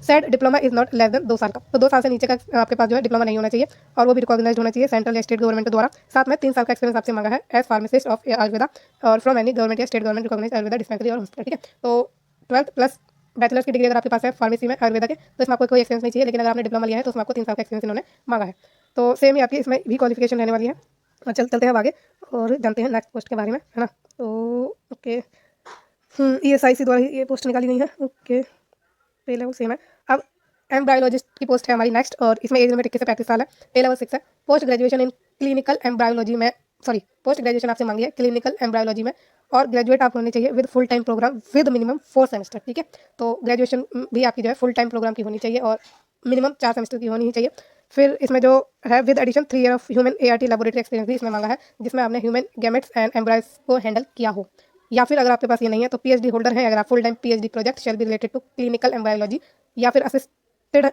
A: said diploma is not less than 2 साल का, तो 2 साल से नीचे का आपके पास जो है डिप्लोमा नहीं होना चाहिए, और वो भी रिकॉग्नाइज्ड होना चाहिए सेंट्रल या स्टेट गवर्नमेंट द्वारा। साथ में 3 साल का एक्सपीरियंस आपसे मांगा है एज फार्मासिस्ट ऑफ आयुर्वेदा और फ्रॉम एनी गवर्नमेंट या state government recognised Ayurveda dispensary और हॉस्पिटल, ठीक है। तो 12th प्लस बैचलर्स की डिग्री अगर आपके पास है फार्मेसी में आयुर्वेदा के, तो इसमें आपको कोई एक्सपीरियंस नहीं चाहिए, लेकिन अगर आपने डिप्लोमा लिया है तो उसमें आपको 3 साल का एक्सपीरियंस इन्होंने मांगा है। तो सेम ही आपकी इसमें भी क्वालिफिकेशन रहने वाली है। और चलते हैं अब आगे और जानते हैं नेक्स्ट पोस्ट के बारे में, है ना। तो ओके, ESIC द्वारा ये पोस्ट निकाली गई है, ओके, पे लेवल सेम है। अब एम्ब्रायोलॉजिस्ट की पोस्ट है हमारी नेक्स्ट, और इसमें एज लिमिट 21 से 35 साल है, पे लेवल 6 है। Post graduation in clinical embryology में, सॉरी पोस्ट ग्रेजुएशन आपसे मांगी है क्लिनिकल एम्ब्रायोलॉजी में, और ग्रेजुएट आप होने चाहिए with full time programme with minimum 4 semester, ठीक है। तो ग्रेजुएशन भी आपकी जो है फुल टाइम प्रोग्राम की होनी चाहिए और मिनिमम 4 सेमेस्टर की होनी ही चाहिए। फिर इसमें जो है with addition 3 year of human ART laboratory experience भी इसमें मांगा है, जिसमें आपने ह्यूमन गैमेट्स एंड एम्ब्रायस को हैंडल किया हो। या फिर अगर आपके पास ये नहीं है तो PhD होल्डर है, अगर आप full time PhD project shall be related to clinical embryology, या फिर असिस्टेड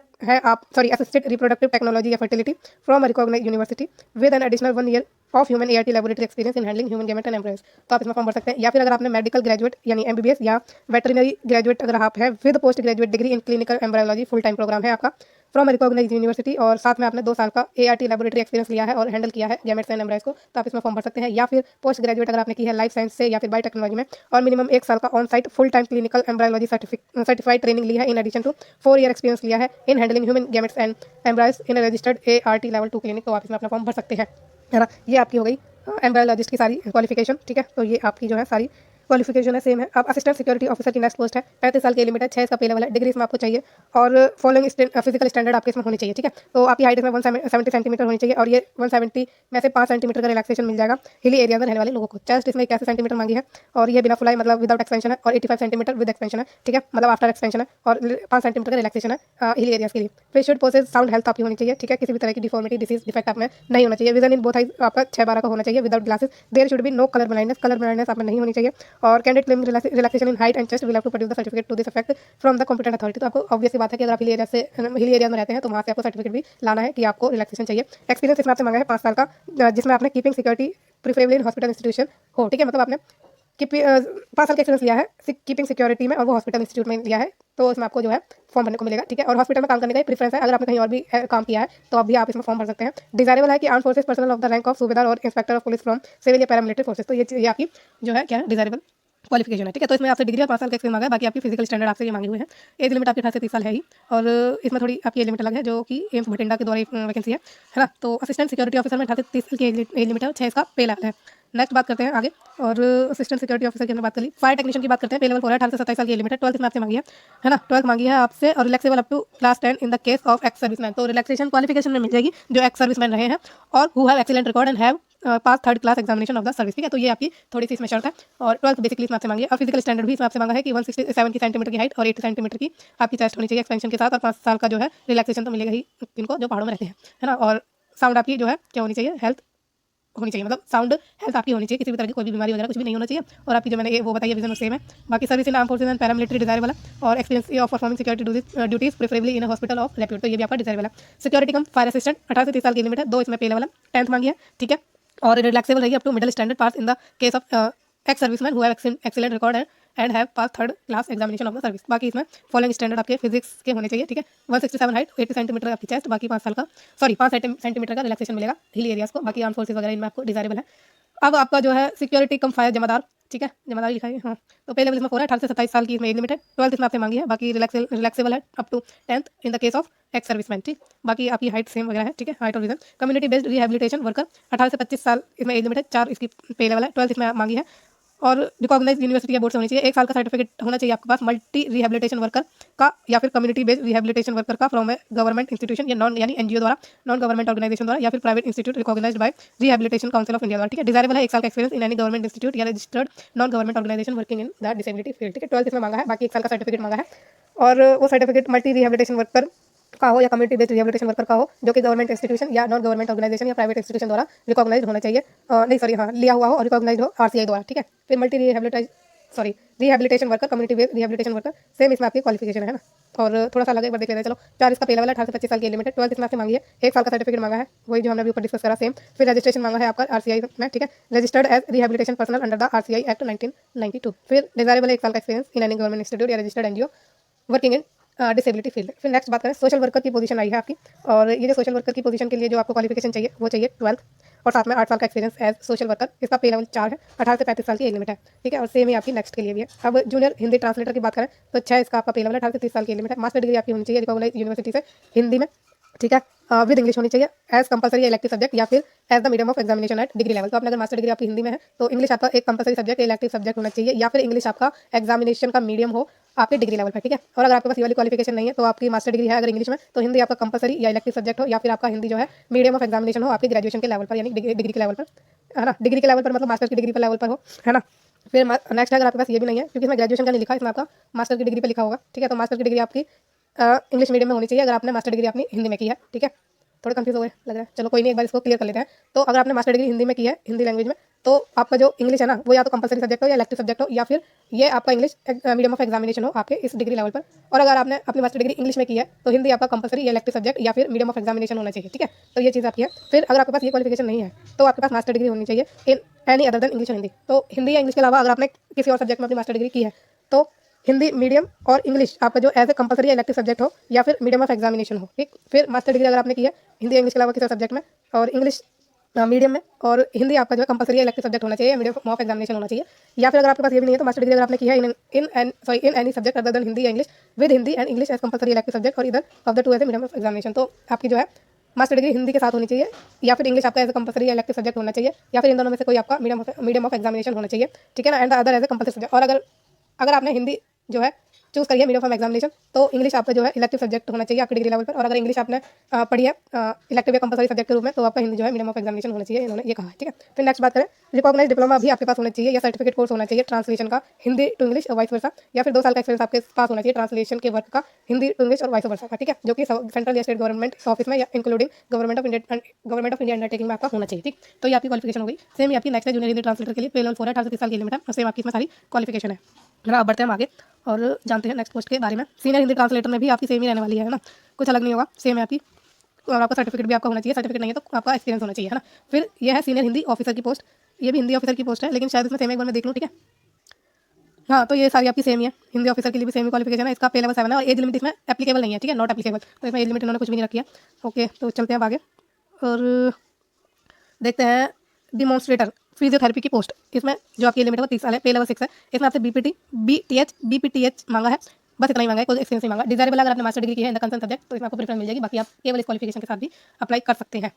A: रिप्रोडक्टिव टेक्नोलॉजी या fertility from a recognised university with an additional 1 year of human ART laboratory experience in handling human gamete and embryos, तो आप इसमें फॉर्म भर सकते हैं। या फिर अगर आपने मेडिकल ग्रेजुएट यानी MBBS या वेटरिनरी ग्रेजुएट अगर आप है with post graduate degree in clinical embryology, full time programme है आपका फ्रॉम रिकॉग्नाइज्ड यूनिवर्सिटी, और साथ में आपने 2 साल का ART लेबोरेटरी एक्सपीरियंस लिया है और हैंडल किया है गैमेट्स एंड एम्ब्रायस को, तो आप इसमें फॉर्म भर सकते हैं। या फिर पोस्ट ग्रेजुएट अगर आपने की है लाइफ साइंस से या फिर बायोटेक्नोलॉजी में, और मिनिमम 1 साल का on site full time clinical embryology certified training लिया है in addition to 4 year experience लिया है in handling human gametes and embryos in registered ART level 2 clinic, तो आप इसमें अपना फॉर्म भर सकते हैं, है ना। ये आपकी हो गई एम्ब्रायोलॉजिस्ट की सारी क्वालिफिकेशन, ठीक है। तो ये आपकी जो है सारी क्वालिफिकेशन है सेम है। अब असिस्टेंट सिक्योरिटी ऑफिसर की नेक्स्ट पोस्ट है, 35 साल की लिमिट है, 6 इसका पे लेवल है, डिग्री इसमें आपको चाहिए, और फॉलोइंग फिजिकल स्टैंडर्ड आपके इसमें होनी चाहिए, ठीक है। तो आपकी हाइट इसमें 170 सेंटीमीटर होनी चाहिए, और ये 170 में से 5 सेंटीमीटर का रिलैक्सेशन मिल जाएगा हिली एरिया में रहने वाले लोगों को। चेस्ट इसमें 81 सेंटीमीटर मांगी है, और ये बिना फुलाई मतलब विदाउट एक्सपेंशन है, और 85 सेंटीमीटर विद एक्सपेंशन है, ठीक है, मतलब आफ्टर एक्सपेंशन है, और 5 सेंटीमीटर का रिलैक्सेशन है हिली एरियाज के लिए। Face should possess sound health आपकी होनी चाहिए, ठीक है, किसी भी तरह की डिफॉर्मिटी डिसीज डिफेक्ट आप में नहीं होना चाहिए। विजन इन बोथ आइज आपका 6/12 का होना चाहिए without glasses. There should be no colour blindness आप में नहीं होनी चाहिए, और candidate claim relaxation in height and chest will have to produce the certificate to this effect from the competent authority. तो आपको ऑब्वियस सी बात है कि अगर आप हिली एरिया में रहते हैं तो वहाँ से आपको सर्टिफिकेट भी लाना है कि आपको रिलैक्सेशन चाहिए। एक्सपीरियंस इसमें आपसे मांगा है 5 साल का, जिसमें आपने keeping security preferably in hospital institution हो, ठीक है, मतलब आपने 5 साल का एक्सपीरियंस लिया है कीपिंग सिक्योरिटी में, और वो हॉस्पिटल इंस्टीट्यूट में लिया है, तो इसमें आपको जो है फॉर्म भरने को मिलेगा, ठीक है। और हॉस्पिटल में काम करने का प्रेफरेंस है, अगर आपने कहीं और भी काम किया है तो अब भी आप इसमें फॉर्म भर सकते हैं। डिजायरेबल है कि arm forces personnel of the rank of subedar और inspector of police from civil या पैरामिलिट्री फोर्सेस, तो ये आपकी जो है क्या है डिजायरेबल क्वालिफिकेशन है, ठीक है। तो इसमें आपसे डिग्री और 5 साल का एक्सपीरियंस मांगा है, बाकी आपकी फिजिकल स्टैंडर्ड आपसे ये मांगे हुए हैं। एज लिमिट आपके 18 से 30 साल है ही, और इसमें थोड़ी आपकी एज लिमिट अलग है जो कि एम्स भटिंडा के द्वारा वैकेंसी है ना। तो असिस्टेंट सिक्योरिटी ऑफिसर में 18 से 30 साल की एज लिमिट है, और 6 इसका पे लेवल है। नेक्स्ट बात करते हैं आगे, और असिस्टेंट सिक्योरिटी ऑफिसर की हमने बात कर ली। फायर टेक्नीशियन की बात करते हैं, पे लेवल 4 है, 18 से 27 साल की लिमिट है, 12th इसमें आपसे मांगी है ना, 12th मांगी है आपसे, और relaxable up to class 10 in the case of ex serviceman, तो रिलैक्सेशन क्वालिफिकेशन में मिल जाएगी जो एक्स सर्विसमैन रहे हैं और who have excellent record and have pass 3rd class examination of the service, ठीक है। तो ये आपकी थोड़ी सी इसमें शर्त है, और 12th बेसिकली इसमें आपसे मांगी है। और फिजिकल स्टैंडर्ड भी इसमें आपसे मांगा है कि 167 सेंटीमीटर की हाइट और 80 सेंटीमीटर की आपकी चेस्ट होनी चाहिए एक्सपेंशन के साथ, और 5 साल का जो है रिलैक्सेशन तो मिलेगा ही इनको जो पहाड़ों में रहते हैं, है ना। और साउंड आपकी जो है क्या होनी चाहिए, हेल्थ होनी चाहिए, मतलब साउंड हेल्थ आपकी होनी चाहिए, किसी भी तरह की कोई भी बीमारी वगैरह कुछ भी नहीं होना चाहिए। और आपकी जो मैंने वो बताइए विजन सेम है। बाकी service in arm forces and paramilitary desirable है, और experience of performing security duties preferably in a hospital of repute, तो ये भी आपका डिजायरेबल है। सिक्योरिटी कम फायर असिस्टेंट 18 से 30 साल की लिमिट है, 2 इसमें पे लेवल है, 10th मांगी है, ठीक है, और रिलैक्सेबल रहेगी up to middle standard pass in the case of ex serviceman who have excellent record and have pass third class examination of the service. बाकी इसमें फॉलोइंग स्टैंडर्ड आपके फिजिक्स के होने चाहिए, ठीक है। 167 हाइट, 80 सेंटीमीटर आपकी चेस्ट, बाकी 5 सेंटीमीटर का रिलैक्सेशन मिलेगा हिल एरियाज को। बाकी आर्म फोर्सेज वगैरह इनमें आपको डिजायरेबल है। अब आपका जो है सिक्योरिटी कम फायर जमादार, ठीक है, जमादार लिखा है हाँ। तो पहले लेवल इसमें 4 है, 18 से 27 साल की इसमें एज लिमिट है। 12th इसमें आपसे मांगी है, बाकी रिलैक्सेबल है up to 10th in the case of ex serviceman, ठीक। बाकी आपकी हाइट सेम वगैरह है, ठीक है, हाइट और region. Community based rehabilitation worker 18 से 25 साल इसमें एज लिमिट है, 4 इसकी पे लेवल है। 12th इसमें मांगी है और रिकॉग्नाइज यूनिवर्सिटी या बोर्ड से होनी चाहिए। 1 साल का सर्टिफिकेट होना चाहिए आपके पास मल्टी रिहेबिलिटेशन वर्कर का या फिर कम्युनिटी बेस्ड रिहेबिलिटेशन वर्कर का फ्रॉम ए गवर्नमेंट इंस्टीट्यूशन या नॉन यानी एनजीओ द्वारा, नॉन गवर्नमेंट ऑर्गेनाइजेशन द्वारा या फिर private institute recognised by rehabilitation council of India द्वारा, ठीक है। डिजायरेबल है 1 साल का experience in any government institute या registered non government organisation working in the disability field, ठीक है। 12th इसमें मांगा है, बाकी 1 साल का सर्टिफिकेट मांगा है और वो सर्टिफिकेट मल्टी रिहेबिलिटेशन वर्कर का हो या कम्युनिटी बेस्ड रिहेबिलिटेशन वर्कर का हो जो कि गवर्नमेंट इंस्टीट्यूशन या नॉन गवर्नमेंट ऑर्गेनाइजेशन या प्राइवेट इंस्टीट्यूशन द्वारा रिकॉग्नाइज्ड होना चाहिए, नहीं सॉरी हाँ लिया हुआ हो और रिकॉग्नाइज्ड हो आरसीआई द्वारा, ठीक है। फिर multi rehabilitation worker, community based rehabilitation worker, same इसमें आपकी क्वालिफिकेशन है ना। और थोड़ा सा अलग एक बार देख लेते हैं, चलो। 4 इसका पे लेवल है, 18 से 25 साल की लिमिट है। 12th इसमें आपसे मांगी है, 1 साल का सर्टिफिकेट मांगा है, वही जो हमने अभी ऊपर डिस्कस करा सेम। फिर रजिस्ट्रेशन मांगा है आपका आरसीआई में, ठीक है, registered as rehabilitation personal under the RCI act 1992। फिर डिजायरेबल 1 साल का experience in any government institute या registered NGO working in disability field. फिर नेक्स्ट बात करें सोशल वर्कर की पोजीशन आई है आपकी, और ये जो सोशल वर्कर की पोजीशन के लिए जो आपको क्वालिफिकेशन चाहिए वो चाहिए 12th और साथ में 8 साल का एक्सपीरियंस एज सोशल वर्कर। इसका पे लेवल 4 है, 18 से 35 साल की एज लिमिट है, ठीक है। और सेम ही आपकी नेक्स्ट के लिए भी है। अब जूनियर हिंदी ट्रांसलेटर की बात करें तो 6 इसका आपका पे लेवल है, 18 से 30 साल की एज लिमिट है। मास्टर डिग्री आपकी होनी चाहिए रिकॉग्नाइज यूनिवर्सिटी से हिंदी में, ठीक है, विद इंग्लिश होनी चाहिए एज कंपलसरी इलेक्टिव सब्जेक्ट या फिर as the medium of examination at degree level. तो आपने अगर मास्टर डिग्री आपकी हिंदी में है तो इंग्लिश आपका एक कंपलसरी सब्जेक्ट इलेक्टिव सब्जेक्ट होना चाहिए या फिर इंग्लिश आपका एग्जामिनेशन का मीडियम हो आपके डिग्री लेवल पर, ठीक है। और अगर आपके पास ये वाली क्वालिफिकेशन नहीं है तो आपकी मास्टर डिग्री है अगर इंग्लिश में तो हिंदी आपका कंपलसरी या इलेक्टिव सब्जेक्ट हो या फिर आपका हिंदी जो है मीडियम ऑफ एग्जामिनेशन हो आपकी ग्रेजुएशन के लेवल पर यानी डिग्री के लेवल पर, है ना। डिग्री के लेवल पर मतलब मास्टर की डिग्री पर लेवल पर हो, है ना। फिर नेक्स्ट है अगर आपके पास ये भी नहीं है क्योंकि इसमें ग्रेजुएशन का नहीं लिखा, इसमें आपका मास्टर की डिग्री पर लिखा होगा, ठीक है। तो मास्टर की डिग्री आपकी इंग्लिश मीडियम में होनी चाहिए अगर आपने मास्टर डिग्री अपनी हिंदी में की है, ठीक है। थोड़ा कंफ्यूज हो गए लग रहा है, चलो कोई नहीं, एक बार इसको क्लियर कर लेते हैं। तो अगर आपने मास्टर डिग्री हिंदी में की है हिंदी लैंग्वेज में तो आपका जो इंग्लिश है ना वो या तो कंपलसरी सब्जेक्ट हो या इलेक्टिव सब्जेक्ट हो या फिर ये आपका इंग्लिश मीडियम ऑफ एग्जामिनेशन हो आपके इस डिग्री लेवल पर। और अगर आपने अपनी मास्टर डिग्री इंग्लिश में की है तो हिंदी आपका कंपलसरी या इलेक्टिव सब्जेक्ट या फिर मीडियम ऑफ एग्जामिनेशन होना चाहिए, ठीक है। तो ये चीज़ आपकी है। फिर अगर आपके पास ये क्वालिफिकेशन नहीं है तो आपके पास मास्टर डिग्री होनी चाहिए in any other than English और हिंदी। तो हिंदी या इंग्लिश के अलावा अगर आपने किसी और सब्जेक्ट में अपनी मास्टर डिग्री की है तो हिंदी मीडियम और इंग्लिश आपका जो as a compulsory elective subject हो या फिर मीडियम ऑफ एग्जामिनेशन हो, ठीक। फिर मास्टर डिग्री अगर आपने की है हिंदी इंग्लिश के अलावा किसी सब्जेक्ट में और इंग्लिश मीडियम में और हिंदी आपका जो है कंपलसरी इलेक्टिव सब्जेक्ट होना चाहिए, मीडियम ऑफ एग्जामिनेशन होना चाहिए। या फिर अगर आपके पास ये भी नहीं है तो मास्टर डिग्री अगर आपने की है in any subject other than Hindi या English with Hindi and English as compulsory elective subject और either of the two as a medium of examination. तो आपकी जो है मास्टर डिग्री हिंदी के साथ होनी चाहिए या फिर इंग्लिश आपका as a compulsory elective subject होना चाहिए या फिर इन दोनों में से कोई आपका मीडियम ऑफ एग्जामिनेशन होना चाहिए, ठीक है ना। And the other as a compulsory subject. और अगर आपने हिंदी जो है चूज करिए मीडियम ऑफ एग्जामिनेशन तो इंग्लिश आपका जो है इलेक्टिव सब्जेक्ट होना चाहिए आपकी डिग्री लेवल पर। और अगर इंग्लिश आपने पढ़ी है इलेक्टिव या कंपलसरी सब्जेक्ट के रूप में तो आपका हिंदी जो है मीडियम ऑफ एग्जामिनेशन होना चाहिए, इन्होंने ये कहा है, ठीक है। फिर नेक्स्ट बात करें रिकॉग्नाइज डिप्लोमा भी आपके पास होना चाहिए या सर्टिफिकेट कोर्स होना चाहिए ट्रांसलेशन का हिंदी टू इंग्लिश और वाइस वर्सा या फिर 2 साल का एक्सपीरियंस आपके पास होना चाहिए ट्रांसलेशन के वर्क का हिंदी टू इंग्लिश और वाइस वर्सा का, ठीक है, जो कि सेंट्रल या स्टेट गवर्नमेंट ऑफिस में या including government of India undertaking में आपका होना चाहिए, ठीक। तो ये आपकी क्वालिफिकेशन हो गई। सेम ही आपकी नेक्स्ट है जूनियर हिंदी ट्रांसलेटर के लिए पे लेवल 4 है, 18 से 30 साल की लिमिट है और सेम आपकी इसमें सारी क्वालिफिकेशन है ना। अब बढ़ते हैं हम आगे और जानते हैं नेक्स्ट पोस्ट के बारे में। सीनियर हिंदी ट्रांसलेटर में भी आपकी सेम ही रहने वाली है ना, कुछ अलग नहीं होगा, सेम है आपकी। और आपका सर्टिफिकेट भी आपका होना चाहिए, सर्टिफिकेट नहीं है तो आपका एक्सपीरियंस होना चाहिए, है ना। फिर यह है सीनियर हिंदी ऑफिसर की पोस्ट, ये भी हिंदी ऑफिसर की पोस्ट है लेकिन शायद इसमें सेम एक बार मैं देख लूँ, ठीक है। हाँ तो ये सारी आपकी सेम ही है, हिंदी ऑफिसर के लिए भी सेम क्वालिफिकेशन है। इसका पे लेवल 7 है और एज लिमिट इसमें एप्लीकेबल नहीं है, ठीक है, नॉट एप्लीकेबल। तो इसमें एज लिमिट इन्होंने कुछ भी नहीं रखी है। ओके तो चलते हैं आगे और देखते हैं डिमॉन्स्ट्रेटर फिजियोथेरेपी की पोस्ट। इसमें जो आपकी लिमिट है वो 30 साल है, पे लेवल 6 है। इसमें आपसे बीपीटीएच मांगा है, बस इतना ही मांगा है, कोई एक्सपीरियंस नहीं मांगा। डिजायरेबल अगर आपने मास्टर डिग्री की है इन द कंसर्न सब्जेक्ट तो इसमें आपको प्रेफरेंस मिल जाएगी, बाकी आप केवल इस क्वालिफिकेशन के साथ भी अप्लाई कर सकते हैं।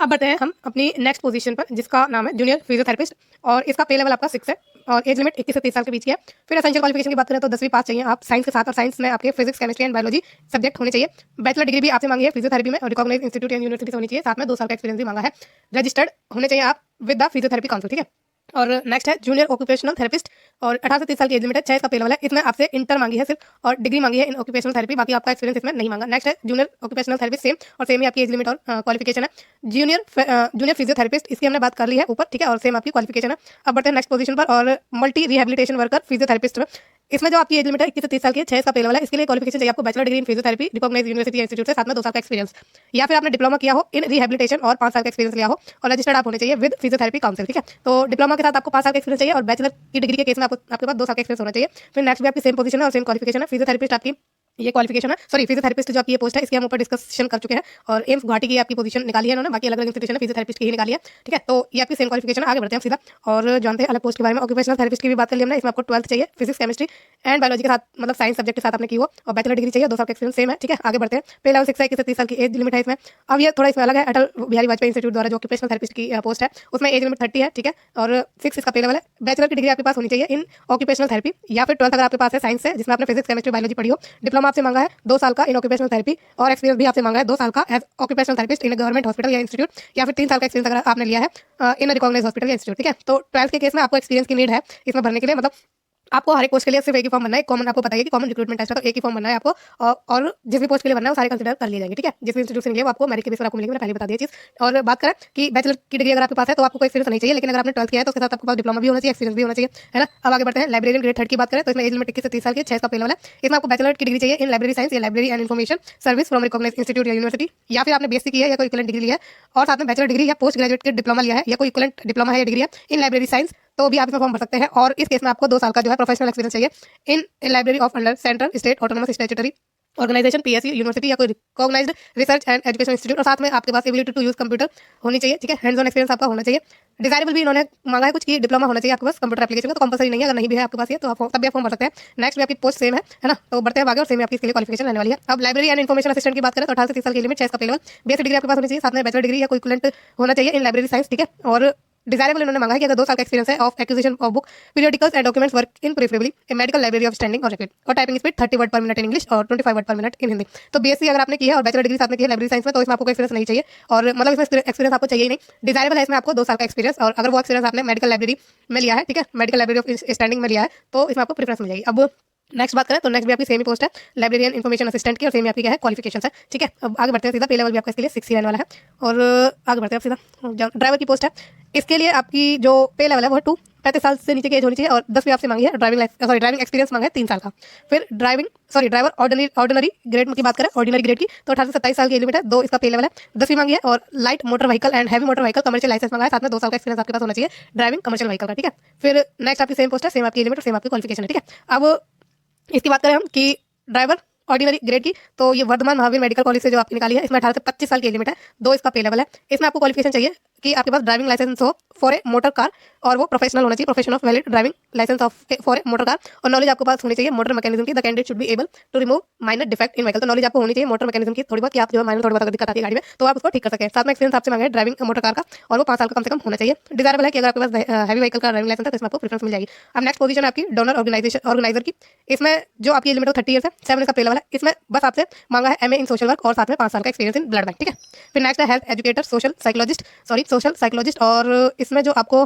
A: अब बढ़ते हैं हम अपनी नेक्स्ट पोजीशन पर जिसका नाम है जूनियर फिजियोथेरेपिस्ट और इसका पे लेवल आपका 6 है और एज लिमिट 21 से 30 साल के बीच की है। फिर एसेंशियल क्वालिफिकेशन की बात करें तो 10वीं पास चाहिए आप साइंस के साथ और साइंस में आपके physics chemistry and biology subject होने चाहिए। बैचलर डिग्री भी आपसे मांगी है फिजियोथेरेपी में और रिकॉग्नाइज इंस्टीट्यूट एंड यूनिवर्सिटी से होनी चाहिए, साथ में 2 साल का एक्सपीरियंस भी मांगा है। रजिस्टर्ड होने चाहिए आप विद द फिजियोथेरेपी काउंसिल, ठीक है। और नेक्स्ट है जूनियर ऑक्यूपेशनल थेरेपिस्ट और 18 से 30 साल की एज लिमिट है, 6 का पे लेवल है। इसमें आपसे इंटर मांगी है सिर्फ और डिग्री मांगी है इन ऑक्यूपेशनल थेरेपी, बाकी आपका एक्सपीरियंस इसमें नहीं मांगा। नेक्स्ट है जूनियर ऑक्यूपेशनल थेरेपिस्ट सेम और सेम ही आपकी एज लिमिट और क्वालिफिकेशन है। जूनियर फिजियोथेरेपिस्ट इसकी हमने बात कर ली है ऊपर, ठीक है, और सेम आपकी क्वालिफिकेशन है। अब बढ़ते हैं नेक्स्ट पोजीशन पर और मल्टी रिहेबिलिटेशन वर्कर फिजियोथेरेपिस्ट में। इसमें जो आपकी एज लिमिट है 21 से 30 साल की, 6 का पे लेवल है। इसके लिए क्वालिफिकेशन चाहिए आपको bachelor degree in physiotherapy recognise university institute से, साथ में 2 साल का एक्सपीरियंस या फिर आपने डिप्लोमा किया हो इन रिहेबिलिटेशन और 5 साल का एक्सपीरियंस लिया हो और रजिस्टर्ड आप होने चाहिए विद फिजियोथेरेपी काउंसिल, ठीक है। तो डिप्लोमा के साथ आपको 5 साल का एक्सपीरियंस चाहिए और बैचलर की डिग्री के केस में आपको आपके पास 2 साल का एक्सपीरियंस होना चाहिए। फिर नेक्स्ट भी आपकी सेम पोजीशन है और सेम क्वालिफिकेशन है। फिजियोथेरेपिस्ट आपकी ये क्वालिफिकेशन है, सॉरी फिजियोथेरेपिस्ट जो आपकी ये पोस्ट है इसके हम ऊपर डिस्कशन कर चुके हैं और एम्स गुवाहाटी की आपकी पोजीशन निकाली है इन्होंने, बाकी अलग अलग इंस्टीट्यूशन है फिजियोथेरेपिस्ट की ही निकाली है, ठीक है। तो ये आपकी सेम क्वालिफिकेशन है। आगे बढ़ते हैं सीधा और जानते हैं अलग पोस्ट के बारे में। ऑक्यूपेशनल थेरेपिस्ट की भी बात कर ली हमने, इसमें आपको 12th चाहिए, फिजिक्स केमिस्ट्री एंड बायोलॉजी के साथ, मतलब साइंस सब्जेक्ट के साथ आपने की हो और बैचलर डिग्री चाहिए, 2 साल का एक्सपीरियंस सेम है, ठीक है। आगे बढ़ते हैं। पे लेवल 6 से 30 साल की एज लिमिट है इसमें। अब ये थोड़ा इसमें अलग है, अटल बिहारी वाजपेयी इंस्टीट्यूट द्वारा जो ऑक्यूपेशनल थेरेपिस्ट की पोस्ट है उसमें एज लिमिट 30 है, ठीक है, और 6 इसका पे लेवल है। बैचलर की डिग्री आपके पास होनी चाहिए इन ऑक्यूपेशनल थेरेपी या फिर 12th अगर आपके पास है साइंस से जिसमें आपने फिजिक्स केमिस्ट्री बायोलॉजी पढ़ी हो। डिप्लोमा आपसे मांगा है 2 साल का इन ऑक्यूपेशनल थेरेपी और एक्सपीरियंस भी आपसे मांगा है 2 साल का as occupational therapist in government hospital या इंस्टीट्यूट, या फिर 3 साल का एक्सपीरियंस अगर आपने लिया है इन रिकॉग्नाइज्ड हॉस्पिटल या इंस्टीट्यूट, ठीक है। तो 12th के केस में आपको एक्सपीरियंस की नीड है इसमें भरने के लिए, मतलब आपको हर एक पोस्ट के लिए सिर्फ एक ही फॉर्म भरना है। कॉमन आपको पता है कि कॉमन रिक्रूटमेंट टेस्ट है, तो एक ही फॉर्म भरना है आपको और जिस भी पोस्ट के लिए भरना है वो सारे कंसीडर कर लिए जाएंगे, ठीक है। जिस भी इंस्टीट्यूट से मिले वो आपको मेरिट के बेस पर आपको मिलेंगे, मैंने पहले बता दिया चीज। और बात करें कि बैचलर की डिग्री अगर आपके पास है तो आपको कोई एक्सपीरियंस नहीं चाहिए, लेकिन अगर आपने 12th किया है तो उसके साथ आपके पास डिप्लोमा भी होना चाहिए, एक्सपीरियंस भी होना चाहिए, है ना। अब आगे बढ़ते हैं। लाइब्रेरियन ग्रेड 3 की बात करें तो इसमें एज लिमिट 21 से 30 साल की, 6 का पे लेवल है। इसमें आपको बैचलर की डिग्री चाहिए इन लाइब्रेरी साइंस या library and information service from recognised institute या यूनिवर्सिटी, या फिर आपने बीएससी की है या कोई इक्विवेलेंट डिग्री लिया है और साथ में बैचलर डिग्री या पोस्ट ग्रेजुएट के डिप्लोमा लिया है या कोई इक्विवेलेंट डिप्लोमा है या डिग्री है इन लाइब्रेरी साइंस, तो भी आप इसमें फॉर्म भर सकते हैं। और इस केस में आपको 2 साल का जो है प्रोफेशनल एक्सपीरियंस चाहिए in library of under central state autonomous statutory organisation, PSU, university या कोई recognised research and education institute, और साथ में आपके पास एबिलिटी टू यूज कंप्यूटर होनी चाहिए, ठीक है। हैंड्स ऑन एक्सपीरियंस आपका होना चाहिए। डिजायरेबल भी इन्होंने मांगा है कुछ की डिप्लोमा होना चाहिए आपके पास कंप्यूटर एप्लीकेशन का, तो कंपलसरी नहीं है, अगर नहीं भी है आपके पास ये तो आप तब भी आप फॉर्म भर सकते हैं। नेक्स्ट भी आपकी पोस्ट सेम है ना। तो बढ़ते हैं आगे और सेम आपकी इसके लिए क्वालिफिकेशन रहने वाली है। अब लाइब्रेरी एंड इन्फॉर्मेशन असिस्टेंट की बात करें तो 18 से 30 साल की लिमिट, 6 का पे लेवल, बेसिक डिग्री आपके पास होनी चाहिए, साथ में बैचलर डिग्री या कोई इक्विवेलेंट होना चाहिए इन लाइब्रेरी साइंस, ठीक है। और डिजायरेबल इन्होंने मांगा है कि अगर 2 साल का एक्सपीरियंस है of acquisition of book periodicals and documents work in preferably A medical library of standing और रैपिड, और टाइपिंग स्पीड 30 वर्ड पर मिनट इन इंग्लिश और 25 वर्ड पर मिनट इन हिंदी। तो बीएससी अगर आपने की है और बैचलर डिग्री साथ में की है लाइब्रेरी साइंस में तो इसमें आपको कोई एक्सपीरियंस नहीं चाहिए, और मतलब इसमें एक्सपीरियंस आपको चाहिए ही नहीं, डिजायरेबल है इसमें आपको 2 साल का एक्सपीरियंस, और अगर वो एक्सपीरियंस आपने मेडिकल लाइब्रेरी में लिया है, ठीक है, मेडिकल लाइब्रेरी ऑफ स्टैंडिंग में लिया है तो इसमें आपको प्रेफरेंस मिल जाएगी। अब नेक्स्ट बात करें तो नेक्स्ट भी आपकी सेम ही पोस्ट है लाइब्रेरियन इन्फॉर्मेशन असिस्टेंट की, और सेम आपकी क्या है क्वालिफिकेशन है, ठीक है। अब आगे बढ़ते हैं सीधा। पे लेवल भी आपका इसके लिए 6 ही रहने वाला है। और आगे बढ़ते हैं सीधा। ड्राइवर की पोस्ट है, इसके लिए आपकी जो पे लेवल है वो 35 साल से नीचे की एज होनी चाहिए, और 10वीं आपसे मांगी है ड्राइविंग एक्सपीरियंस मांगा है 3 साल का। फिर ड्राइवर ऑर्डिनरी ग्रेड की बात करें, ऑर्डिनरी ग्रेड की तो 18 से 27 साल की लिमिट है, 2 इसका पे लेवल है, 10वीं मांगी है, और light motor vehicle and heavy motor vehicle commercial licence मांगा है, साथ में 2 साल का एक्सपीरियंस आपके पास होना चाहिए ड्राइविंग कमर्शियल व्हीकल का, ठीक है। फिर नेक्स्ट आपकी सेम पोस्ट है, सेम आपकी लिमिट और सेम आपकी क्वालिफिकेशन है, ठीक है। अब इसकी बात करें हम कि ड्राइवर ऑर्डिनरी ग्रेड की, तो ये वर्धमान महावीर मेडिकल कॉलेज से जो आपकी निकाली है, इसमें 18 से 25 साल की लिमिट है, 2 इसका पे लेवल है। इसमें आपको क्वालिफिकेशन चाहिए कि आपके पास ड्राइविंग लाइसेंस हो फॉर ए मोटर कार, और वो प्रोफेशनल होना चाहिए, profession of valid driving licence of for a motor car, और नॉलेज आपके पास होनी चाहिए मोटर मैकेनिज्म की, the candidate should be able to remove minor defect in vehicle, तो नॉलेज आपको होनी चाहिए मोटर मैकेनिज्म की थोड़ी बहुत, कि आप जो है माइनर थोड़ी बहुत दिक्कत आती है गाड़ी में तो आप उसको ठीक कर सकें। साथ में एक्सपीरियंस आपसे मांगा है ड्राइविंग मोटर कार का, और वो 5 साल का कम से कम होना चाहिए। डिजायरेबल है कि अगर आपके पास हैवी व्हीकल का ड्राइविंग लाइसेंस है तो इसमें आपको प्रेफरेंस मिल जाएगी। अब नेक्स्ट पोजीशन आपकी डोनर ऑर्गेनाइजर की, इसमें जो आपकी लिमिट है 30 ईयर्स है, 7 इसका पे लेवल है। इसमें बस आपसे मांगा है एमए इन सोशल वर्क और साथ में 5 साल का एक्सपीरियंस इन ब्लड बैंक, ठीक है। फिर नेक्स्ट है हेल्थ एजुकेटर सोशल साइकोलॉजिस्ट, और इसमें जो आपको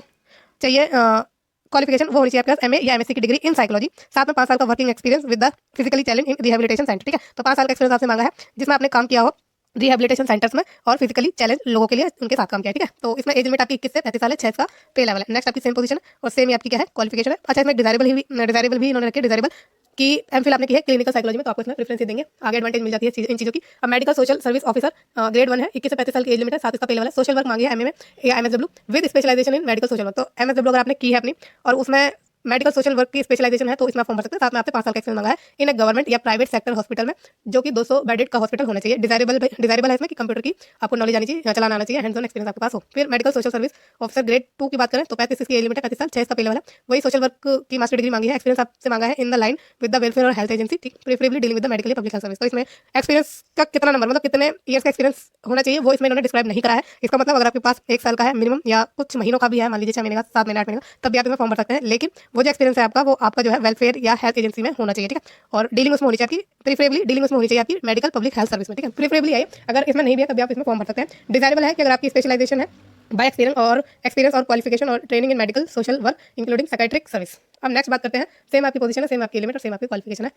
A: चाहिए क्वालिफिकेशन वो होनी चाहिए आपके पास एमए या एमएससी की डिग्री इन साइकोलॉजी, साथ में 5 साल का working experience with the physically challenge in rehabilitation centre, ठीक है। तो 5 साल का एक्सपीरियंस आपसे मांगा है जिसमें आपने काम किया हो रिहेबिलिटेशन सेंटर्स में और फिजिकली चैलेंज लोगों के लिए उनके साथ काम किया, ठीक है। तो इसमें एज लिमिट आपकी 21 से 35 साल है, 6 का पे लेवल है। नेक्स्ट आपकी सेम पोजीशन और सेम ही आपकी क्या है क्वालिफिकेशन है। अच्छा, इसमें डिजायरेबल भी इन्होंने रखी है, डिजायरेबल कि एमफिल आपने की है क्लिनिकल साइकोलॉजी में, तो आपको इसमें प्रेफरेंस देंगे, आगे एडवांटेज मिल जाती है इन चीज़ों की। अब medical social service officer grade 1 है, 21 से 35 साल की एज लिमिट है, 7 इसका पे लेवल है। सोशल वर्क मांगी है एमए में या MSW with specialisation in medical social work, तो एमएसडब्ल्यू अगर आपने की है अपनी और उसमें मेडिकल सोशल वर्क की स्पेशलाइजेशन है तो इसमें आप फॉर्म भर सकते हैं। साथ में आपसे 5 साल का एक्सपीरियंस मांगा है इन गवर्नमेंट या प्राइवेट सेक्टर हॉस्पिटल में, जो कि 200 बेडेड का हॉस्पिटल होना चाहिए। डिजायरेबल है इसमें कि कंप्यूटर की आपको नॉलेज आनी चाहिए, चलाना आना चाहिए, हैंड्स ऑन एक्सपीरियंस आपके पास हो। फिर medical social service officer grade 2 की बात करें तो 35 की एज लिमिट है, 35 साल, 6 का पे लेवल है। वही सोशल वर्क की मास्टर डिग्री मांगी है, एक्सपीरियंस आपसे मांगा है इन the line with the welfare और हेल्थ एजेंसी, ठीक, preferably dealing with the medical public health service. तो इसमें एक्सपीरियंस का कितना नंबर, मतलब कितने ईयर्स का एक्सपीरियंस होना चाहिए वो इसमें इन्होंने डिस्क्राइब नहीं करा है। इसका मतलब अगर आपके पास 1 साल का है मिनिमम या कुछ महीनों का भी है, मान लीजिए 6 महीने का, 7 महीने, 8 महीने का, तब भी आप इसमें फॉर्म भर सकते हैं। लेकिन वो जो एक्सपीरियंस है आपका वो आपका जो है वेलफेयर या हेल्थ एजेंसी में होना चाहिए, ठीक है। और डीलिंग उसमें होनी चाहिए आपकी, प्रेफरेबली डीलिंग उसमें होनी चाहिए आपकी मेडिकल पब्लिक हेल्थ सर्विस में, ठीक है। प्रेफरेबली है, अगर इसमें नहीं भी है तब भी आप इसमें फॉर्म भर सकते हैं। डिजायरेबल है कि अगर आपकी स्पेशलाइजेशन है बाय एक्सपीरियंस और क्वालिफिकेशन और training in medical social work including psychiatric service. अब नेक्स्ट बात करते हैं, सेम आपकी पोजीशन है, सेम आपकी लिमिट और सेम आपकी क्वालिफिकेशन है।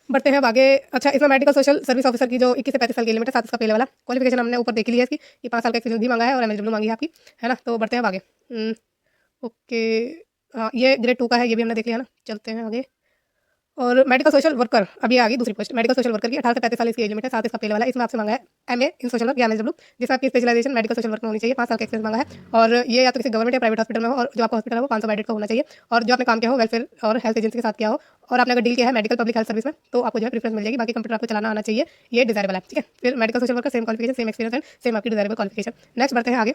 A: बढ़ते हैं आगे। अच्छा, इसमें मेडिकल सोशल सर्विस ऑफिसर की जो 21 से 35 साल की लिमिट है, 7 इसका पे लेवल है। क्वालिफिकेशन हमने ऊपर देख ली है इसकी, ये 5 साल का एक्सपीरियंस भी मांगा है और एमएसडब्ल्यू मांगी है आपकी, है ना। तो बढ़ते हैं आगे। ओके, हाँ, ये ग्रेड 2 का है, ये भी हमने देख लिया ना। चलते हैं आगे। और मेडिकल सोशल वर्कर अभी आ गई दूसरी पोस्ट। मेडिकल सोशल वर्कर की 18 से 35 साल इसकी एज लिमिट है, साथ इसका पे लेवल है। इसमें आपसे मांगा है एमए इन सोशल वर्क या एमएसडब्ल्यू, जिसमें आपकी स्पेशलाइजेशन मेडिकल सोशल वर्क में होनी चाहिए। 5 साल का एक्सपीरियंस मांगा है और ये या तो किसी गवर्नमेंट या प्राइवेट हॉस्पिटल में हो और जो आपका हॉस्पिटल है वो 500 बेडेड का होना चाहिए और जो आपने काम किया हो वेलफेयर और हेल्थ एजेंसी के साथ किया हो और आपने अगर डील किया है मेडिकल पब्लिक हेल्थ सर्विस में तो आपको जो है प्रेफरेंस मिल जाएगी। बाकी कंप्यूटर आपको चलाना आना चाहिए, ये डिजायरेबल है। ठीक है, फिर medical social worker same qualification same experience and same आपकी डिजायरेबल क्वालिफिकेशन। नेक्स्ट बढ़ते हैं आगे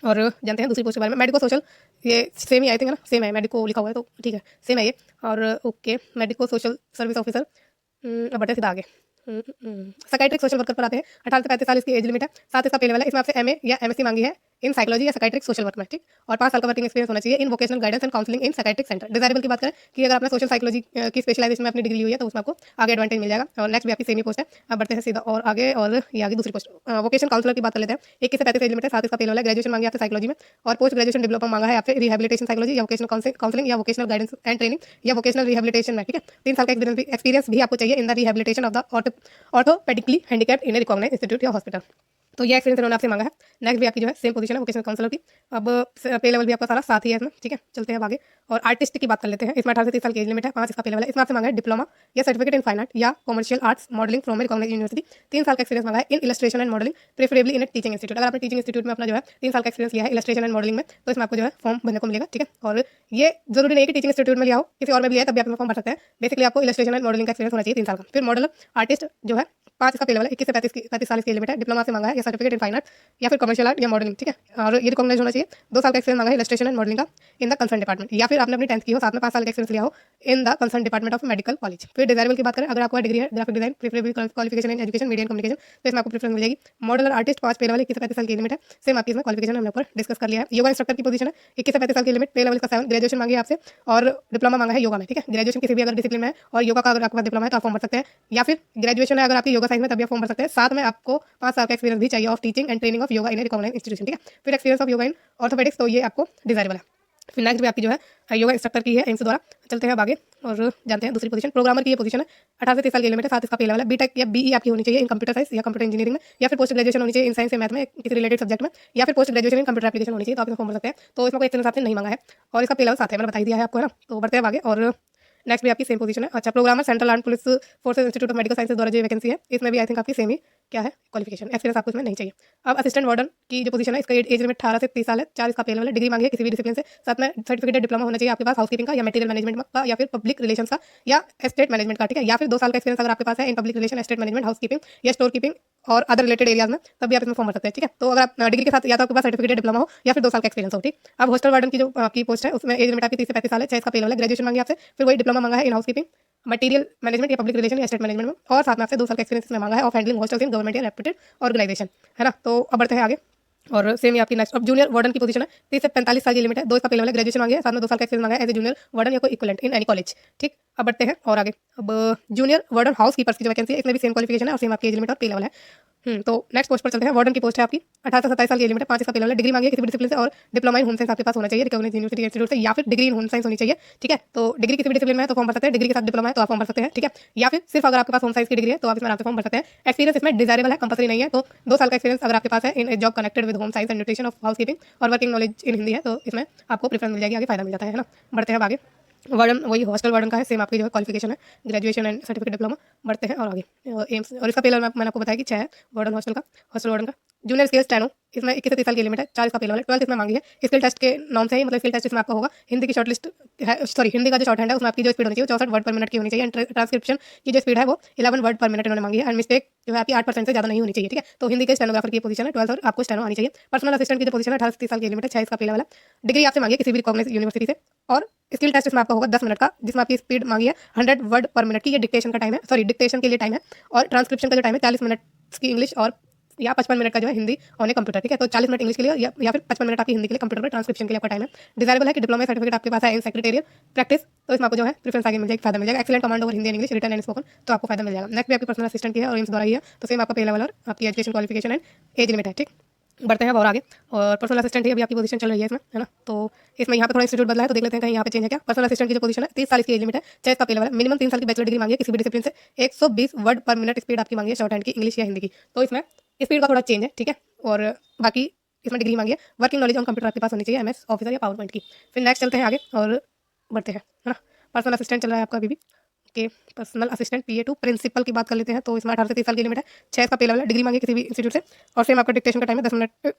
A: और जानते हैं दूसरी पोस्ट के बारे में। मेडिको सोशल ये सेम ही आई थिंक है ना, सेम है, मेडिको लिखा हुआ है तो ठीक है सेम है ये। और okay, medico social service officer, अब बढ़ते हैं सीधा आगे। साइकाइट्रिक सोशल वर्कर पर आते हैं। 18 से 35 साल इसकी एज लिमिट है, साथ इसका पे लेवल है। इसमें आपसे एमए या एमएससी मांगी है इन साइकोलॉजी या साइकाइट्रिक सोशल वर्क में, ठीक। और 5 साल का वर्किंग एक्सपीरियंस होना चाहिए इन vocational guidance and counselling in psychiatric centre. Desirable की बात करें कि अगर आपने सोशल साइकोलॉजी की स्पेशलाइजेशन में अपनी डिग्री हुई है तो उसमें आपको आगे एडवांटेज मिल जाएगा। और नेक्स्ट भी आपकी सेम ही पोस्ट है। अब बढ़ते हैं सीधा और आगे, और ये आगे दूसरी पोस्ट वोकेशनल काउंसलर की बात कर लेते हैं। 21 से 35 एज लिमिट है, साथ इसका पे लेवल है। ग्रेजुएशन मांगी आपसे साइकोलॉजी में और पोस्ट ग्रेजुएशन डिप्लोमा मांगा है आपसे रिहैबिलिटेशन साइकोलॉजी या वोकेशनल काउंसलिंग या वोकेशनल गाइडेंस एंड ट्रेनिंग या वोकेशनल रिहैबिलिटेशन में, ठीक है। 3 साल का एक्सपीरियंस भी आपको चाहिए in the rehabilitation of the orthopaedically handicapped in a recognised institute या हॉस्पिटल। तो ये एक्सपीरियंस इन्होंने आपसे मांगा है। नेक्स्ट भी आपकी जो है सेम पोजीशन है वोकेशनल काउंसलर की। अब पे लेवल भी आपका सारा साथ ही है इसमें, ठीक है। चलते हैं आगे और आर्टिस्ट की बात कर लेते हैं। इसमें 18 से 30 साल की एज लिमिट है, 5 इसका पे लेवल है। इसमें आपसे मांगा है डिप्लोमा या सर्टिफिकेट इन फाइन आर्ट या commercial arts modelling from a recognised university. 3 साल का एक्सपीरियंस मांगा है in illustration and modelling, preferably in a teaching institute. अगर आपने टीचिंग इंस्टीट्यूट में अपना जो है 3 साल का एक्सपीरियंस लिया है इलस्ट्रेशन एंड मॉडलिंग में तो इसमें आपको जो है फॉर्म भरने को मिलेगा, ठीक है। और ये जरूरी नहीं कि टीचिंग इंस्टीट्यूट में लिया हो, किसी और में भी लिया है तब भी आप फॉर्म भर सकते हैं। बेसिकली आपको इलस्ट्रेशन एंड मॉडलिंग का एक्सपीरियंस होना चाहिए 3 साल का। फिर मॉडल आर्टिस्ट जो है 5 इसका पे लेवल है। 21 से 35 साल की लिमिट है। डिप्लोमा से मांगा है या सर्टिफिकेट इन फाइन आर्ट या फिर कमर्शियल आर्ट या मॉडलिंग, ठीक है। और ये रिकॉग्नाइज होना चाहिए। 2 साल का एक्सपीरियंस मांगा है इलस्ट्रेशन एंड मॉडलिंग का इन द कंसर्न डिपार्टमेंट, या फिर आपने अपनी 10th की हो साथ में 5 साल का एक्सपीरियंस लिया हो इन the concern department of medical college. फिर डिजायरेबल की बात करें, अगर आपको डिग्री है graphic design preferable qualification in education media and communication तो इसमें आपको प्रेफरेंस मिलेगी। मॉडलर आर्टिस्ट 5 पे लेवल 21 से 35 साल की लिमिट है। सेम आपकी इसमें क्वालिफिकेशन हमने ऊपर डिस्कस कर लिया है। योगा इंस्ट्रक्टर की पोजीशन है 21 से 35 साल की लिमिट, पे लेवल का 7, ग्रेजुएशन मांगी है आपसे और डिप्लोमा मांगा है योगा में, ठीक है। ग्रेजुएशन किसी भी अगर डिसिप्लिन में है और योगा का अगर आपके पास डिप्लोमा है तो आप फॉर्म भर सकते हैं, या फिर ग्रेजुएशन है अगर आपकी योगा साइंस में तभी आप फॉर्म भर सकते हैं। साथ में आपको 5 साल का एक्सपीरियंस भी चाहिए of teaching and training of yoga in a recognised institution, ठीक है। फिर experience of yoga in orthopaedics तो ये आपको डिजायरेबल है। फिर नेक्स्ट भी आपकी जो है योगा इंस्ट्रक्टर की है एम्स द्वारा। चलते हैं अब आगे और जानते हैं दूसरी पोजीशन। प्रोग्रामर की ये पोजीशन है 18 से 30 साल की लिमिट है, साथ इसका पे लेवल है। बीटेक या बीई आपकी होनी चाहिए इन कंप्यूटर साइंस या कंप्यूटर इंजीनियरिंग में, या फिर पोस्ट ग्रेजुएशन होनी चाहिए इन साइंस या मैथ में किसी रिलेटेड सब्जेक्ट में, या फिर post graduation in computer application होनी चाहिए तो आप इसमें फॉर्म भर सकते हैं। तो इसमें कोई एक्सपीरियंस आपने नहीं मांगा है और इसका पे लेवल साथ है, मैंने बता ही दिया है आपको, है ना। तो बढ़ते हैं आगे और नेक्स्ट भी आपकी सेम पोजीशन है। अच्छा, programmer central arm police forces institute of medical sciences द्वारा जो वैकेंसी है इसमें भी आई थिंक आपकी सेम ही क्या है क्वालिफिकेशन, एक्सपीरियंस आपको इसमें नहीं चाहिए। अब असिस्टेंट वार्डन की जो पोजीशन है इसका एज लिमिट 18 से 30 साल है, 4 इसका पे लेवल है। डिग्री मांगी है किसी भी डिसिप्लिन से, साथ में सर्टिफिकेट डिप्लोमा होना चाहिए आपके पास हाउसकीपिंग का या मटेरियल मैनेजमेंट का या फिर पब्लिक रिलेशंस का या एस्टेट मैनेजमेंट का, ठीक है। या फिर 2 साल का एक्सपीरियंस अगर आपके पास है in public relation, estate management, housekeeping या स्टोर कीपिंग और अदर रिलेटेड एरियाज में तब भी आप इसमें फॉर्म भर सकते हैं, ठीक है। तो अगर आप डिग्री के साथ या तो आपके पास सर्टिफिकेट डिप्लोमा हो या फिर 2 साल का एक्सपीरियंस हो, ठीक। अब हॉस्टल वार्डन की जो आपकी पोस्ट है उसमें एज लिमिट आपकी 30 से 35 साल है, 6 इसका पे लेवल है। ग्रेजुएशन मांगी आपसे, फिर वही डिप्लोमा मांगा है इन हाउसकीपिंग, मटेरियल मैनेजमेंट या पब्लिक रिलेशन या स्टेट मैनेजमेंट में, और साथ में आपसे 2 साल का एक्सपीरियंस इसमें मांगा है of handling hostels in government या रेप्यूटेड ऑर्गेनाइजेशन, है ना। तो अब बढ़ते हैं आगे और सेम ही आपकी नेक्स्ट। अब जूनियर वार्डन की पोजीशन है 30 से 45 साल की लिमिट है, 2 इसका पे लेवल है। ग्रेजुएशन मांगी है, साथ में 2 साल का एक्सपीरियंस मांगा है एज ए जूनियर वार्डन या कोई इक्विवेलेंट इन एनी कॉलेज, ठीक। अब बढ़ते हैं और आगे। अब जूनियर वार्डन हाउस कीपर्स की जो वैकेंसी है इसमें भी सेम क्वालिफिकेशन है और सेम आपकी एज लिमिट और पे लेवल है। तो नेक्स्ट पोस्ट पर चलते हैं। वार्डन की पोस्ट है आपकी 18 से 27 साल की लिमिट है, 5 इसका पे लेवल है। डिग्री मांगी है किसी भी डिसिप्लिन से और डिप्लोमा इन होम साइंस आपके पास होना चाहिए रिकॉग्नाइज्ड यूनिवर्सिटी इंस्टीट्यूट से, या फिर डिग्री इन होम साइंस होनी चाहिए, ठीक है। तो डिग्री किसी भी डिसिप्लिन में है तो फॉर्म भर सकते हैं, डिग्री के साथ डिप्लोमा है तो आप फॉर्म भर सकते हैं, ठीक है। या फिर सिर्फ अगर आपके पास होम साइंस की डिग्री है तो आप इसमें आराम से फॉर्म भर सकते हैं। एक्सपीरियंस इसमें डिजायरेबल है, कंपल्सरी नहीं है। तो 2 साल का एक्सपीरियंस अगर आपके पास है in job connected with home science and nutrition of housekeeping और वर्किंग नॉलेज इन हिंदी है तो इसमें आपको प्रेफरेंस मिल जाएगी, आगे फायदा मिल जाता है ना। बढ़ते हैं आगे। वार्डन वही हॉस्टल वार्डन का है, सेम आपकी जो है क्वालिफिकेशन है ग्रेजुएशन एंड सर्टिफिकेट डिप्लोमा। बढ़ते हैं और आगे एम्स और इसका पे लेवल मैंने आपको बताया कि 6 है वार्डन हॉस्टल का, हॉस्टल वार्डन का। जूनियर स्किल स्टेनो इसमें 21 से 30 साल की लिमिट है, 4 इसका पे लेवल है। 12th इसमें मांगी है स्किल टेस्ट के नाम से ही, मतलब स्किल टेस्ट इसमें आपका होगा। हिंदी की शॉर्ट लिस्ट है, सॉरी हिंदी का जो शॉर्ट हैंड है उसमें आपकी जो स्पीड होनी चाहिए 64 वर्ड पर मिनट की होनी चाहिए। एंड ट्रांसक्रिप्शन की जो स्पीड है वो 11 वर्ड पर मिनट इन्होंने मांगी है। एंड मिस्टेक जो है आपकी 8% से ज़्यादा नहीं होनी चाहिए, ठीक है। तो हिंदी के स्टेनोग्राफर की पोजीशन है 12th और आपको स्टेनो आनी चाहिए। पर्सनल असिस्टेंट की जो पोजीशन है 18 से 30 साल की लिमिट है, 6 इसका पे लेवल है। डिग्री आपसे मांगी है किसी भी रिकॉग्नाइज्ड यूनिवर्सिटी से और स्किल टेस्ट इसमें आपका होगा 10 मिनट का, जिसमें आपकी स्पीड मांगी है 100 वर्ड पर मिनट की। ये डिक्टेशन का टाइम है, सॉरी डिक्टेशन के लिए टाइम है, और ट्रांसक्रिप्शन का जो टाइम है 40 मिनट की इंग्लिश और या 55 मिनट का जो है हिंदी ऑन ए कंप्यूटर, ठीक है। तो 40 मिनट इंग्लिश के लिए या फिर 55 मिनट आपकी हिंदी के लिए कंप्यूटर पर ट्रांसक्रिप्शन के लिए आपका टाइम है। डिजायरेबल है कि डिप्लोमा सर्टिफिकेट आपके पास है इन सेक्रेटेरियल प्रैक्टिस, तो इसमें आपको जो है प्रेफरेंस आगे मिल जाएगा, फायदा मिल जाएगा। Excellent command over Hindi and English written and spoken तो आपको फायदा मिल जाएगा। नेक्स्ट भी आपकी पर्सनल असिस्टेंट की है और एम्स द्वारा ही है, तो सेम आपका पे लेवल और आपकी education qualification and as limit है, ठीक। बढ़ते हैं और आगे और पर्सनल असिस्टेंट ही अभी आपकी पोजीशन चल रही है इसमें, है ना। तो इसमें यहाँ पे थोड़ा इंस्टीट्यूट बदला है तो देख लेते हैं कहीं यहाँ पे चेंज है क्या। पर्सनल असिस्टेंट की जो पोजीशन है 30 साल की एज लिमिट है, 6 इसका पे लेवल है। मिनिमम 3 साल की बैचलर डिग्री मांगी है किसी भी डिसिप्लिन से, 120 वर्ड पर मिनट स्पीड आपकी मांगी है शॉर्ट हैंड की इंग्लिश या हिंदी की, तो इसमें स्पीड का थोड़ा चेंज है, ठीक है। और बाकी इसमें डिग्री मांगी है वर्किंग नॉलेज ऑन कंप्यूटर आपके पास होनी चाहिए, एमएस ऑफिसर या पावर पॉइंट की। फिर नेक्स्ट चलते हैं आगे और बढ़ते हैं, है ना। पर्सनल असिस्टेंट चल रहा है आपका अभी भी, okay, personal assistant PA2 principal की बात कर लेते हैं। तो इसमें 18 से 30 साल की लिमिट है, 6 का पे लेवल है, डिग्री मांगी किसी भी इंस्टीट्यूट से, और सेम आपका डिक्टेशन का टाइम है 10 मिनट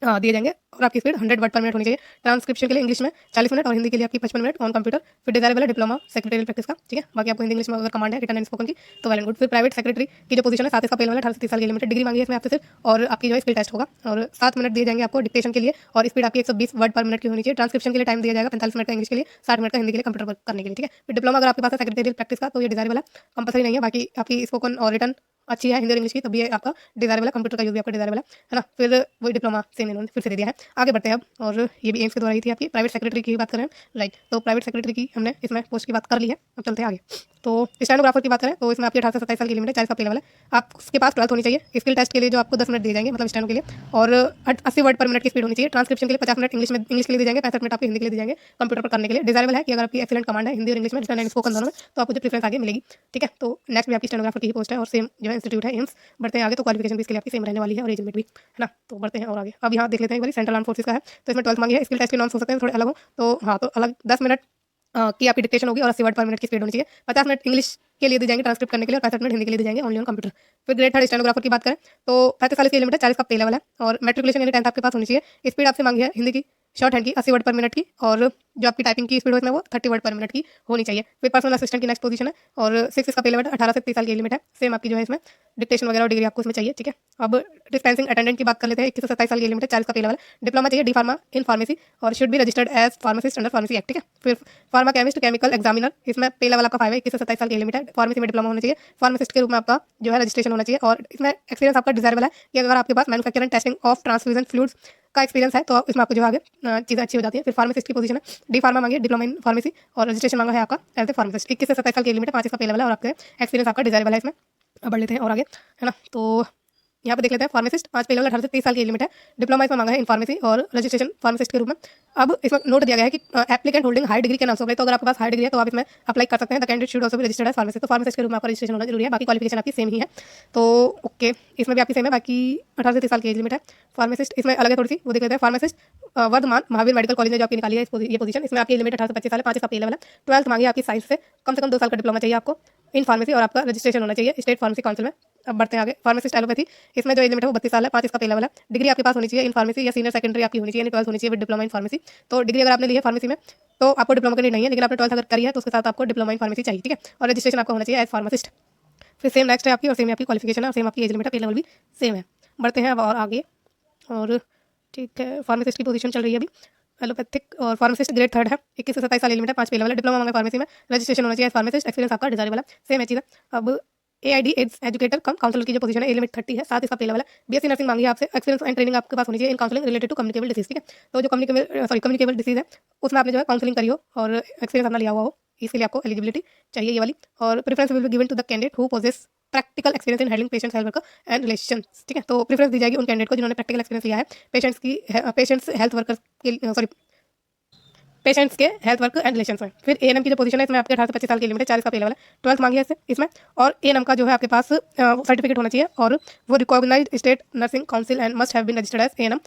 A: दिए जाएंगे, और आपकी स्पीड 100 वर्ड पर मिनट होनी चाहिए। ट्रांसक्रिप्शन के लिए इंग्लिश में 40 मिनट और हिंदी के लिए आपकी 55 मिनट ऑन कंप्यूटर। फिर डिजायरेबल है डिप्लोमा सेक्रेटरियल प्रैक्टिस का, ठीक है। बाकी आपको हिंदी इंग्लिश में अगर कमांड है रिटन एंड स्पोकन की तो वेल एंड गुड। फिर प्राइवेट सेक्रेटरी की जो पोजीशन है 7 का पे लेवल है, 18 से 30 साल की लिमिट, डिग्री मांगी है इसमें आपसे सिर्फ, और आपकी जो है स्किल टेस्ट होगा, और 7 मिनट दिए जाएंगे आपको डिक्टेशन के लिए, और स्पीड आपकी 120 वर्ड पर मिनट की होनी चाहिए। ट्रांसक्रिप्शन के लिए टाइम दिया जाएगा 45 मिनट का इंग्लिश के लिए, 60 मिनट का हिंदी के लिए कंप्यूटर वर्क करने के लिए, ठीक है। फिर डिप्लोमा अगर आपके पास है सेक्रेटरियल प्रैक्टिस का तो ये डिजायरेबल है, कंपलसरी नहीं है। बाकी आपकी स्पोकन और रिटन अच्छी है हिंदी और इंग्लिश की, तब ये आपका डिजायरेबल है, कंप्यूटर का यूज भी आपका डिजायरेबल है ना। फिर वही डिप्लोमा सेम इन्होंने फिर से दे दिया है। आगे बढ़ते हैं अब, और ये भी एम्स के द्वारा ही थी आपकी। प्राइवेट सेक्रेटरी की बात करें, राइट, तो प्राइवेट सेक्रेटरी की हमने इसमें पोस्ट की बात कर ली है। अब चलते हैं आगे। तो स्टेनोग्राफर की बात करें तो इसमें आपकी 18 से 27 साल की लिमिट है, 40 का पे लेवल है। आपके पास 12th होनी चाहिए। स्किल टेस्ट के लिए जो आपको 10 मिनट दिए जाएंगे, मतलब स्टेनो के लिए, और 80 वर्ड पर मिनट की स्पीड होनी चाहिए। ट्रांसक्रिप्शन के लिए 50 मिनट इंग्लिश के लिए दी जाएंगे, 65 मिनट आपको हिंदी के लिए दी जाएंगे कंप्यूटर पर करने के लिए। डिजायरेबल है कि अगर आपकी एक्सीलेंट कमांड है हिंदी और इंग्लिश में, रिटन एंड स्पोकन दोनों में, तो आपको जो प्रेफरेंस आगे मिलेगी, ठीक है। तो नेक्स्ट भी आपकी स्टेनोग्राफर की ही पोस्ट है, और सेम जो है इंस्टीट्यूट है एम्स। बढ़ते हैं आगे, तो क्वालिफिकेशन भी इसके लिए आपकी सेम रहने वाली है, और एज लिमिट भी, है ना। तो बढ़ते हैं और आगे। अब यहाँ देख लेते हैं एक बार, सेंट्रल आर्म फोर्सेस का है, तो इसमें 12th मांगी है। स्किल टेस्ट के नॉर्म्स हो सकते हैं थोड़े अलग हो, तो हाँ, तो अलग 10 मिनट की आपकी डिक्टेशन होगी, और 80 वर्ड पर मिनट की स्पीड होनी चाहिए। 50 मिनट इंग्लिश के लिए दी जाएंगे ट्रांसक्रिप्ट करने के लिए, और 65 मिनट हिंदी के लिए दी जाएंगे ओनली ऑन कंप्यूटर। फिर ग्रेड 3 स्टेनोग्राफर की बात करें तो 35 साल की लिमिट है, 40 का पे लेवल है, और मैट्रिकुलेशन यानी 10th आपके पास होनी चाहिए। स्पीड आपसे मांगी है हिंदी की शॉर्ट हैंड की 80 वर्ड पर मिनट की, और जो आपकी टाइपिंग की स्पीड है वो 30 वर्ड पर मिनट की होनी चाहिए। फिर पर्सनल असिस्टेंट की नेक्स्ट पोजीशन है, और 6 इसका पे लेवल है, 18 से 30 साल की लिमिट है। सेम आपकी जो है इसमें डिक्टेशन वगैरह और डिग्री आपको इसमें चाहिए, ठीक है। अब डिस्पेंसिंग अटेंडेंट की बात कर लेते हैं। 21 से 27 साल की लिमिट है, 40 का पे लेवल है। डिप्लोमा चाहिए डी फार्मा इन फार्मेसी, और should be registered as pharmacist under pharmacy act, ठीक है। फिर फार्मा केमिस्ट केमिकल एग्जामिनर, इसमें पे लेवल आपका 5 है। 21 से 27 साल की लिमिट है। फार्मेसी में डिप्लोमा होना चाहिए, फार्मासिस्ट के रूप में आपका जो है रजिस्ट्रेशन होना चाहिए, और इसमें एक्सपीरियंस आपका डिजायरेबल है कि अगर आपके पास manufacturing testing of transfusion fluids का एक्सपीरियंस है तो इसमें आपको जो आगे चीज़ें अच्छी हो जाती है। फिर फार्मासिस्ट की पोजीशन है, डी फार्मा मांगी डिप्लोमा इन फार्मेसी, और रजिस्ट्रेशन मांगा है आपका एज ए फार्मासिस्ट। 21 से 27 साल की लिमिट है, 5 का पे लेवल है, और आपका एक्सपीरियंस आपका डिजायरेबल है इसमें। अब बढ़ लेते हैं और आगे, है ना। तो यहाँ पे देख लेते हैं फार्मासिस्ट 5 पे लेवल, 18 से 30 साल की लिमिट है। डिप्लोमा इसमें मांगा है इन फार्मेसी, और रजिस्ट्रेशन फार्मासिस्ट के रूप में। अब इसमें नोट दिया गया है कि एप्लीकेंट होल्डिंग हाई डिग्री के नाम से, तो अगर आपके पास हाई डिग्री है तो आप इसमें अप्लाई कर सकते हैं। The candidate should also be registered as pharmacist, तो फार्मासिस्ट के रूप में आपका रजिस्ट्रेशन होना जरूरी है। बाकी क्वालिफिकेशन आपकी सेम ही है, तो ओके, इसमें भी आपकी सेम है। बाकी 18 से 30 साल की एज लिमिट है। फार्मासिस्ट इसमें अलग है थोड़ी सी, वो देख लेते हैं। Pharmacist Vardhman Mahavir medical college ने जो आपकी निकाली है ये पोजीशन, इसमें आपकी लिमिट 18 से 25 साल है, 5 का पे लेवल है। 12th मांगी आपकी साइंस से, कम से कम 2 साल का डिप्लोमा चाहिए आपको इन फार्मेसी, और आपका रजिस्ट्रेशन होना चाहिए स्टेट फार्मेसी काउंसिल में। अब बढ़ते हैं आगे, फार्मासिस्ट एलोपैथी, इसमें जो एज लिमिट है वो 32 साल है, 5 इसका पे लेवल है। डिग्री आपके पास होनी चाहिए इन फार्मेसी या सीनियर सेकेंडरी आपकी होनी चाहिए, 12th होनी चाहिए विद डिप्लोमा इन फार्मेसी। तो डिग्री अगर आपने ली है फार्मेसी में तो आपको डिप्लोमा की नीड नहीं है, लेकिन आपने 12th अगर करी है तो उसके साथ आपको डिप्लोमा इन फार्मेसी चाहिए, ठीक है। और रजिस्ट्रेशन आपका होना चाहिए एज फार्मासिस्ट। फिर सेम नेक्स्ट है आपकी, और सेम आपकी क्वालिफिकेशन है, और सेम आपकी एज लिमिट है, पे लेवल भी सेम है। बढ़ते हैं अब और आगे, और ठीक है, फार्मासिस्ट की पोजीशन चल रही है अभी एलोपैथिक, और फार्मासिस्ट ग्रेड 3 है, 21 से 27 साल लिमिट है, 5 पे लेवल है। डिप्लोमा मांगा फार्मेसी में, रजिस्ट्रेशन होना चाहिए फार्मासिस्ट, एक्सपीरियंस आपका डिजायरेबल है, सेम है चीज़ है। अब AID एजुकेटर कम काउंसलर की जो पोजीशन है, ए लिमिट 30 है, 7 इसका पे लेवल है। BSc नर्सिंग मांगी है आपसे, एक्सपीरियंस एंड ट्रेनिंग आपके पास होनी चाहिए in counselling related to communicable disease, ठीक है। तो जो कम्युनिकेबल डिसीज है उसमें आपने जो है काउंसलिंग करी हो और एक्सपीरियंस अपना लिया हुआ हो, इसके लिए आपको एलिजिबिलिटी चाहिए ये वाली। और preference will be given to the candidate who possess practical experience in handling patients health worker and relations, ठीक है। तो प्रेफरेंस दी जाएगी उन कैंडिडेट को जिन्होंने प्रैक्टिकल एक्सपीरियंस लिया है पेशेंट्स हेल्थ वर्कर के पेशेंट्स के हेल्थ वर्क एंड रिलेशन में। फिर ANM की जो पोजीशन है इसमें आपके 18 से 25 साल की लिमिट है, 40 का पे लेवल है। 12th मांगी है इसमें, और ANM का जो है आपके पास सर्टिफिकेट होना चाहिए, और वो recognised state nursing council and must have been registered as ANM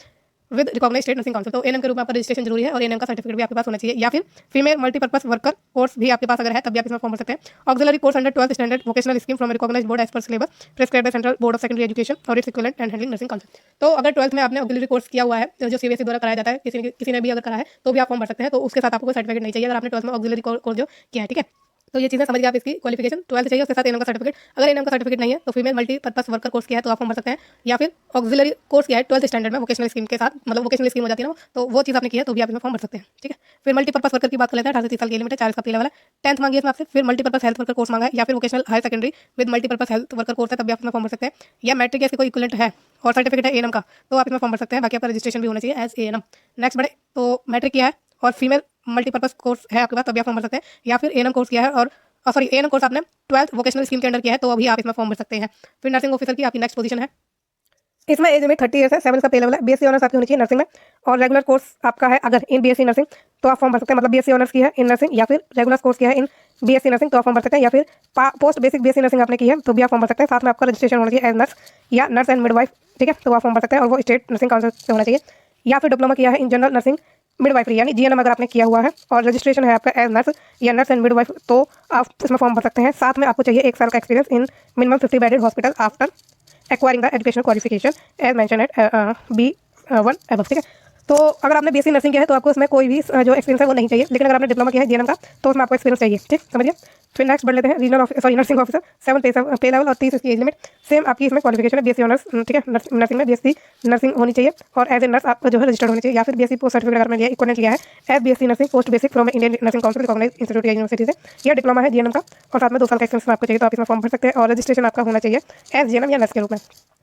A: with recognised state nursing council. तो ANM के रूप में आपका रजिस्ट्रेशन जरूरी है, और ANM का सर्टिफिकेट भी आपके पास होना चाहिए। या फिर फीमेल मल्टीपर्पज वर्कर कोर्स भी आपके पास अगर है तब भी आप इसमें फॉर्म भर सकते हैं। Auxiliary course under 12th standard vocational scheme from recognised board as per syllabus prescribed by central board of secondary education और its equivalent and handling nursing council. तो अगर 12th में आपने ऑक्सिलरी कोर्स किया हुआ है जो CBSE द्वारा कराया जाता है, किसी ने भी अगर करा है तो भी आप फॉर्म भर सकते हैं। तो उसके साथ आपको कोई सर्टिफिकेट नहीं चाहिए अगर आपने 12th में ऑक्सिलरी कोर्स जो किया है, ठीक है। तो ये चीज़ें समझ गए आप, इसकी क्वालिफिकेशन 12th चाहिए, उसके साथ ANM का सर्टिफिकेट। अगर ANM का सर्टिफिकेट नहीं है तो फीमेल मल्टीपर्पज वर्कर कोर्स किया है तो आप फॉर्म भर सकते हैं, या फिर ऑक्सिलरी कोर्स किया है 12th स्टैंडर्ड में वोकेशनल स्कीम के साथ, मतलब वोकेशनल स्कीम हो जाती है ना, तो वो चीज़ आपने की है तो भी आप इसमें फॉर्म भर सकते हैं, ठीक है। फिर मल्टीपर्पज वर्कर की बात कर लेते हैं, 18 से 30 साल की लिमिट है, 40 का पे लेवल है। 10th मांगी है इसमें आपसे, फिर मल्टीपर्पज हेल्थ वर्कर कोर्स मांगा है, या फिर vocational higher secondary with multipurpose health worker course है तब भी आप इसमें फॉर्म भर सकते हैं, या मैट्रिक या कोई इक्विवेलेंट है और सर्टिफिकेट है ANM का तो आप इसमें फॉर्म भर सकते हैं। बाकी आपका रजिस्ट्रेशन भी होना चाहिए एज ANM। नेक्स्ट बढ़े, तो मैट्रिक किया है और फीमेल मल्टीपर्पज कोर्स है आपके पास तभी आप फॉर्म भर सकते हैं, या फिर ANM कोर्स किया है और ANM कोर्स आपने 12th वोकेशनल स्कीम के अंडर किया है तो अभी आप इसमें फॉर्म भर सकते हैं। फिर नर्सिंग ऑफिसर की आपकी नेक्स्ट पोजीशन है, इसमें एज में 30 ईयर्स है, 7 का पे लेवल है। BSc ऑनर्स आपकी होनी चाहिए नर्सिंग में, और रेगुलर कोर्स आपका है अगर इन BSc नर्सिंग तो आप फॉर्म भर सकते हैं, मतलब BSc ऑनर्स की है इन नर्सिंग, या फिर रेगुलर कोर्स किया है इन BSc नर्सिंग तो आप फॉर्म भर सकते हैं, या फिर पोस्ट बेसिक BSc नर्सिंग आपने की है तो भी आप फॉर्म भर सकते हैं। साथ में आपका रजिस्ट्रेशन होना चाहिए एज नर्स या नर्स एंड मिडवाइफ, ठीक है, तो आप फॉर्म भर सकते हैं और वो स्टेट नर्सिंग काउंसिल से होना चाहिए। या फिर डिप्लोमा किया है इन जनरल नर्सिंग मिडवाइफरी यानी जीएनएम अगर आपने किया हुआ है और रजिस्ट्रेशन है आपका एज नर्स या नर्स एंड मिडवाइफ, तो आप इसमें फॉर्म भर सकते हैं। साथ में आपको चाहिए 1 साल का experience in minimum 50 bedded hospital after acquiring the educational qualification as mention at B1 above, ठीक है। तो अगर आपने बीएससी नर्सिंग किया है तो आपको उसमें कोई भी जो एक्सपीरियंस है वो नहीं चाहिए, लेकिन अगर आपने डिप्लोमा किया है जीएनएम का तो उसमें आपको एक्सपीरियंस चाहिए, ठीक, समझिए। फिर नेक्स्ट बढ़ लेते हैं नर्सिंग ऑफिसर 7 पे लेवल और 30 इसकी एज लिमिट। सेम आपकी इसमें क्वालिफिकेशन है बीएससी ऑनर्स, ठीक है। नर्सिंग में बीएससी नर्सिंग होनी चाहिए और एज ए नर्स आप जो है रजिस्टर्ड होनी चाहिए, या फिर बीएससी पोस्ट सर्टिफिकेट अगर मैंने इक्वलेंट लिया है as BSc nursing post basic from Indian nursing council recognise institute या यूनिवर्सिटी से, या डिप्लोमा है जीएनएम का और साथ में 2 साल का एक्सपीरियंस आपको चाहिए, तो आप इसमें फॉर्म भर सकते हैं। और रजिस्ट्रेशन आपका होना चाहिए एज जीएनएम या नर्स के रूप में।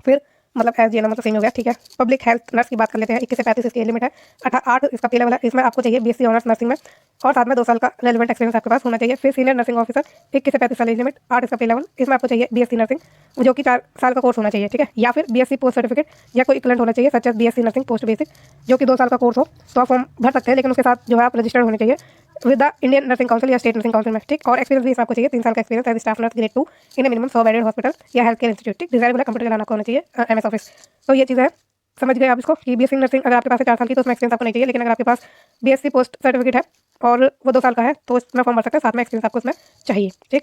A: फिर मतलब एज जीएनएम मतलब सही हो गया, ठीक है। पब्लिक हेल्थ नर्स की बात कर लेते हैं, 21 से 35 इसकी लिमिट है, 8 इसका पे लेवल है। इसमें आपको चाहिए बीएससी ऑनर्स नर्सिंग में और साथ में 2 साल का रेलेवेंट एक्सपीरियंस आपके पास होना चाहिए। फिर सीनियर नर्सिंग ऑफिसर 21 से 35 साल एज लिमिट, 8 इसका पे लेवल। इसमें आपको चाहिए बीएससी नर्सिंग जो कि 4 साल का कोर्स होना चाहिए, ठीक है, या फिर बीएससी पोस्ट सर्टिफिकेट या कोई इक्विवेलेंट होना चाहिए such as BSc nursing post basic जो कि 2 साल का कोर्स हो, तो आप फॉर्म भर सकते हैं, लेकिन उसके साथ जो है आप रजिस्टर्ड होने चाहिए with the Indian nursing council या स्टेट नर्सिंग काउंसिल में, ठीक। और एक्सपीरियंस भी इसमें आपको चाहिए 3 साल का experience as staff nurse grade 2 in minimum 100 bedded hospital या हेल्थ केयर इंस्टीट्यूट, ठीक। डिजायरेबल है कंप्यूटर चलाना आपको होना चाहिए एमएस ऑफिस। तो ये चीज़ है, समझ गए आप इसको कि बीएससी नर्सिंग अगर आपके पास है 4 साल की तो उसमें एक्सपीरियंस आपको नहीं चाहिए, लेकिन अगर आपके पास बीएससी पोस्ट सर्टिफिकेट है और वो 2 साल का है तो इसमें फॉर्म भर सकते हैं, साथ में एक्सपीरियंस आपको उसमें चाहिए, ठीक।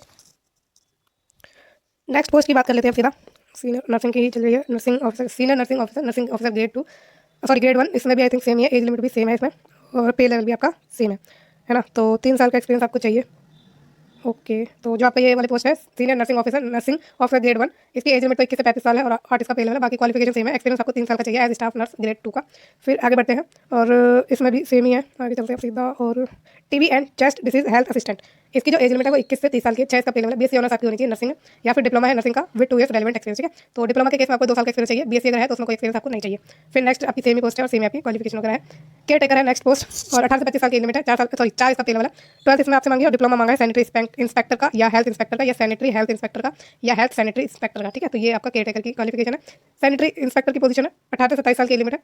A: नेक्स्ट पोस्ट की बात कर लेते हैं सीधा, सीनियर नर्सिंग की ही चल रही है, nursing officer, senior nursing officer grade 2 sorry grade 1। इसमें भी आई थिंक सेम ही है, एज लिमिट भी सेम है इसमें और पे लेवल भी आपका सेम है ना। तो 3 साल का एक्सपीरियंस आपको चाहिए, ओके। तो जो आपका ये वाली पोस्ट है सीनियर नर्सिंग ऑफिसर ग्रेड 1, इसकी एज लिमिट तो 21 से 35 साल है और 8 इसका पे लेवल है। बाकी क्वालिफिकेशन सेम है, एक्सपीरियंस आपको 3 साल का चाहिए एज स्टाफ नर्स ग्रेड 2 का। फिर आगे बढ़ते हैं और इसमें भी सेम ही है, आगे चलते हैं सीधा। और TB and chest disease health assistant, इसकी जो एज लिमिट है वो 21 से 30 साल की, 6 इसका पे लेवल है। बीएससी ऑनर्स आपकी होनी चाहिए नर्सिंग में या फिर डिप्लोमा है नर्सिंग का विद 2 ईयर्स रेलेवेंट एक्सपीरियंस, ठीक है। तो डिप्लोमा के केस में आपको 2 साल का एक्सपीरियंस चाहिए, बीएससी अगर है तो उसमें कोई एक्सपीरियंस आपको नहीं चाहिए। फिर नेक्स्ट आपकी सेम ही पोस्ट है और सेम आपकी क्वालिफिकेशन वगैरह है। केयर टेकर है नेक्स्ट पोस्ट और 18 से 25 साल की लिमिट है, 4 इसका पे लेवल है। 12 इसमें आपसे मांगी और डिप्लोमा मांगा है सैनिटरी इंस्पेक्टर का या हेल्थ इंस्पेक्टर का या सैनिटरी हेल्थ इंस्पेक्टर का या हेल्थ सैनिटरी इंस्पेक्टर का, ठीक है। तो ये आपका केयर टेकर की क्वालिफिकेशन है। सैनिटरी इंस्पेक्टर की पोजीशन है, 18 से 27 साल की लिमिट है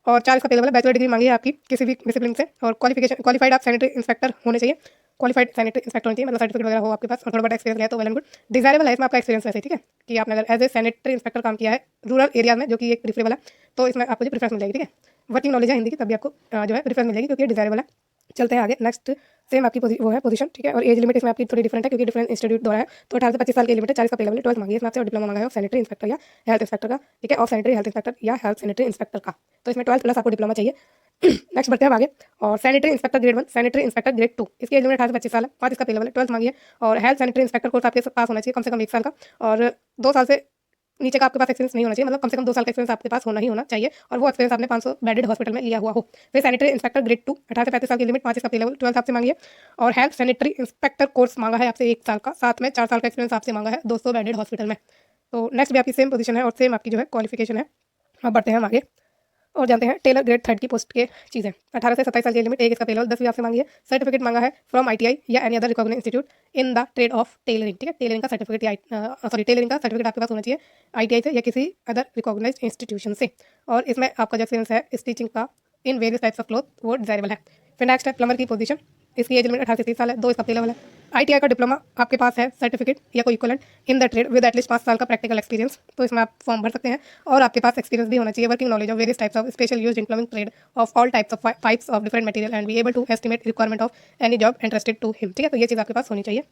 A: और 4 इसका पे लेवल है। बैचलर डिग्री मांगी है आपकी किसी भी डिसिप्लिन से और क्वालिफाइड आप सैनिटरी इंस्पेक्टर होने चाहिए, क्वालिफाइड सैनिटरी इंस्पेक्टर होनी चाहिए, मतलब सर्टिफिकेट वगैरह हो आपके पास और थोड़ा बड़ा एक्सपीरियंस है तो वेल एंड गुड। डिजायरेबल है इसमें आपका एक्सपीरियंस वैसे, ठीक है, कि आपने अगर एज ए सैनिटरी इंस्पेक्टर काम किया है रूरल एरिया में जो कि एक प्रीफरेबल है तो इसमें आपको जो प्रेफरेंस मिल जाएगी, ठीक है। वर्किंग नॉलेज है हिंदी की तभी आपको जो है प्रेफरेंस मिल जाएगी क्योंकि डिजायरेबल है। चलते हैं आगे, नेक्स्ट सेम आपकी वो है पोजीशन, ठीक है। और एज लिमिट इसमें आपकी थोड़ी डिफरेंट है क्योंकि डिफरेंट इंस्टीट्यूट द्वारा है। तो 18 से 25 साल की लिमिट है, 40 का पे लेवल है, 12 मांगी है इसमें आपसे और डिप्लोमा मांगा है सैनिटरी इंस्पेक्टर या हेल्थ इंस्पेक्टर का, ठीक है, और सैनिटरी हेल्थ इंस्पेक्टर या हेल्थ सैनिटरी इंस्पेक्टर का। तो इसमें 12 प्लस आपको डिप्लोमा चाहिए। नेक्स्ट बढ़ते हैं आगे और sanitary inspector grade 1, sanitary inspector grade 2, इसकी एज लिमिट 18 से 25 साल है, 5 इसका पे लेवल है, 12 मांगी है और हेल्थ सैनिटरी इंस्पेक्टर कोर्स आपके पास होना चाहिए कम से कम 1 साल का और 2 साल से नीचे का आपके पास एक्सपीरियंस नहीं होना चाहिए, मतलब कम से कम 2 साल का एक्सपीरियंस आपके पास होना ही होना चाहिए और वो एक्सपीरियंस आपने 500 बेडेड हॉस्पिटल में लिया हुआ हो। फिर सैनिटरी इंस्पेक्टर ग्रेड 2, 18 से 35 साल की लिमिट, 5 इसका पे लेवल, 12 आपसे मांगी है और हेल्थ सैनिटरी इंस्पेक्टर कोर्स मांगा है आपसे 1 साल का, साथ में 4 साल का एक्सपीरियंस आपसे मांगा है 200 बेडेड हॉस्पिटल में। तो नेक्स्ट भी आपकी सेम पोजीशन है और सेम आपकी जो है क्वालिफिकेशन है। अब बढ़ते हैं हम आगे और जानते हैं टेलर ग्रेड 3 की पोस्ट के चीज़ें। 18 से 27 साल की लिमिट, 1 इसका पे लेवल, 10 भी आपसे मांगी है। सर्टिफिकेट मांगा है फ्रॉम आईटीआई या any other recognised institute in the trade of tailoring, ठीक है। टेलरिंग का सर्टिफिकेट टेलरिंग का सर्टिफिकेट आपके पास होना चाहिए आईटीआई से या किसी अदर रिकॉग्नाइज्ड इंस्टीट्यूशन से। और इसमें आपका जो एक्सपीरियंस है स्टिचिंग का in various types of cloth वो डिजायरेबल है। फिर नेक्स्ट है प्लम्बर की पोजीशन, इसकी एज लिमिट 18 से 30 साल है, 2 इसका पे लेवल है। आईटीआई का डिप्लोमा आपके पास है सर्टिफिकेट या कोई equivalent in the trade with at least 5 साल का प्रैक्टिकल एक्सपीरियंस, तो इसमें आप फॉर्म भर सकते हैं और आपके पास एक्सपीरियंस भी होना चाहिए, working knowledge of various types of special used in plumbing trade of all types of pipes of different material and be able to estimate requirement of any job interested to him, ठीक है। तो ये चीज़ आपके पास होनी चाहिए।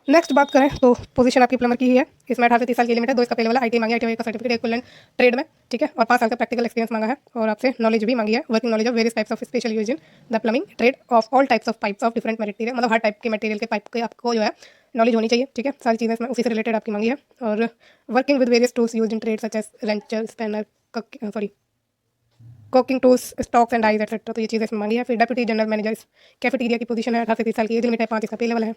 A: नेक्स्ट बात करें तो पोजीशन आपकी प्लम्बर की ही है, इसमें 18 से 30 साल की लिमिट है, 2 इसका पे लेवल है। आईटी मांगी है, आईटीआई का सर्टिफिकेट इक्विवेलेंट ट्रेड में, ठीक है, और 5 साल का प्रैक्टिकल एक्सपीरियंस मांगा है और आपसे नॉलेज भी मांगी है, working knowledge of various types of special use in the plumbing trade of all types of pipes of different material, मतलब हर टाइप के मटेरियल के पाइप के आपको जो है नॉलेज होनी चाहिए, ठीक है। सारी चीज़ें इसमें उसी से रिलेटेड आपकी मांगी है और working with various tools use in trade such as wrencher, spanner, cooking tools, stocks and dies etcetera, तो ये चीज़ें इसमें मांगी है। फिर डेप्यूटी जनरल मैनेजर कैफेटेरिया की पोजीशन है, 18 से 30 साल की एज लिमिट है, 5 इसका पे लेवल है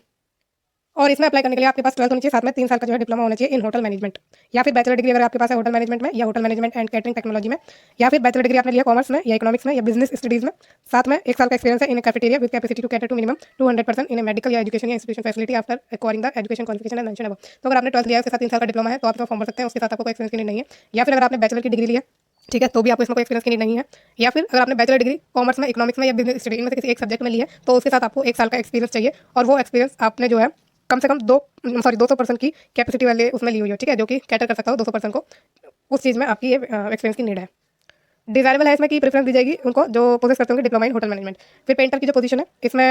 A: और इसमें अप्लाई करने के लिए आपके पास 12 होनी चाहिए, साथ में 3 साल का जो है डिप्लोमा होना चाहिए इन होटल मैनेजमेंट या फिर बैचलर डिग्री अगर आपके पास है होटल मैनेजमेंट में या hotel management and catering technology में, या फिर बैचलर डिग्री आपने लिया कॉमर्स में या इकोनॉमिक्स में या बिजनेस स्टडीज में, साथ में 1 साल का एक्सपीरियंस है in cafeteria with capacity to cater to minimum 200% in medical या एजुकेशन या institution facility after acquiring the education qualification and mention above. तो अगर आपने 12 लिया है उसके साथ 3 साल का डिप्लोमा है तो आप इसमें फॉर्म भर सकते हैं, उसके साथ आपको कोई एक्सपीरियंस की नीड नहीं है। या फिर अगर आपने बैचलर की डिग्री ली है, ठीक है, तो भी आपको इसमें कोई एक्सपीरियंस की नीड नहीं है। या फिर अगर आपने बैचलर डिग्री कॉमर्स में, इकोनॉमिक्स में या बिजनेस स्टडी में से किसी एक सब्जेक्ट में ली है तो उसके साथ आपको 1 साल का एक्सपीरियंस चाहिए और वो एक्सपीरियंस आपने जो है कम से कम 200% की कैपेसिटी वाले उसमें ली हुई हो, ठीक है, जो कि कैटर कर सकता हो 200% को, उस चीज़ में आपकी ये एक्सपीरियंस की नीड है। डिजायरेबल है इसमें कि प्रेफरेंस दी जाएगी उनको जो पोजेस करते होंगे डिप्लोमा इन होटल मैनेजमेंट। फिर पेंटर की जो पोजीशन है इसमें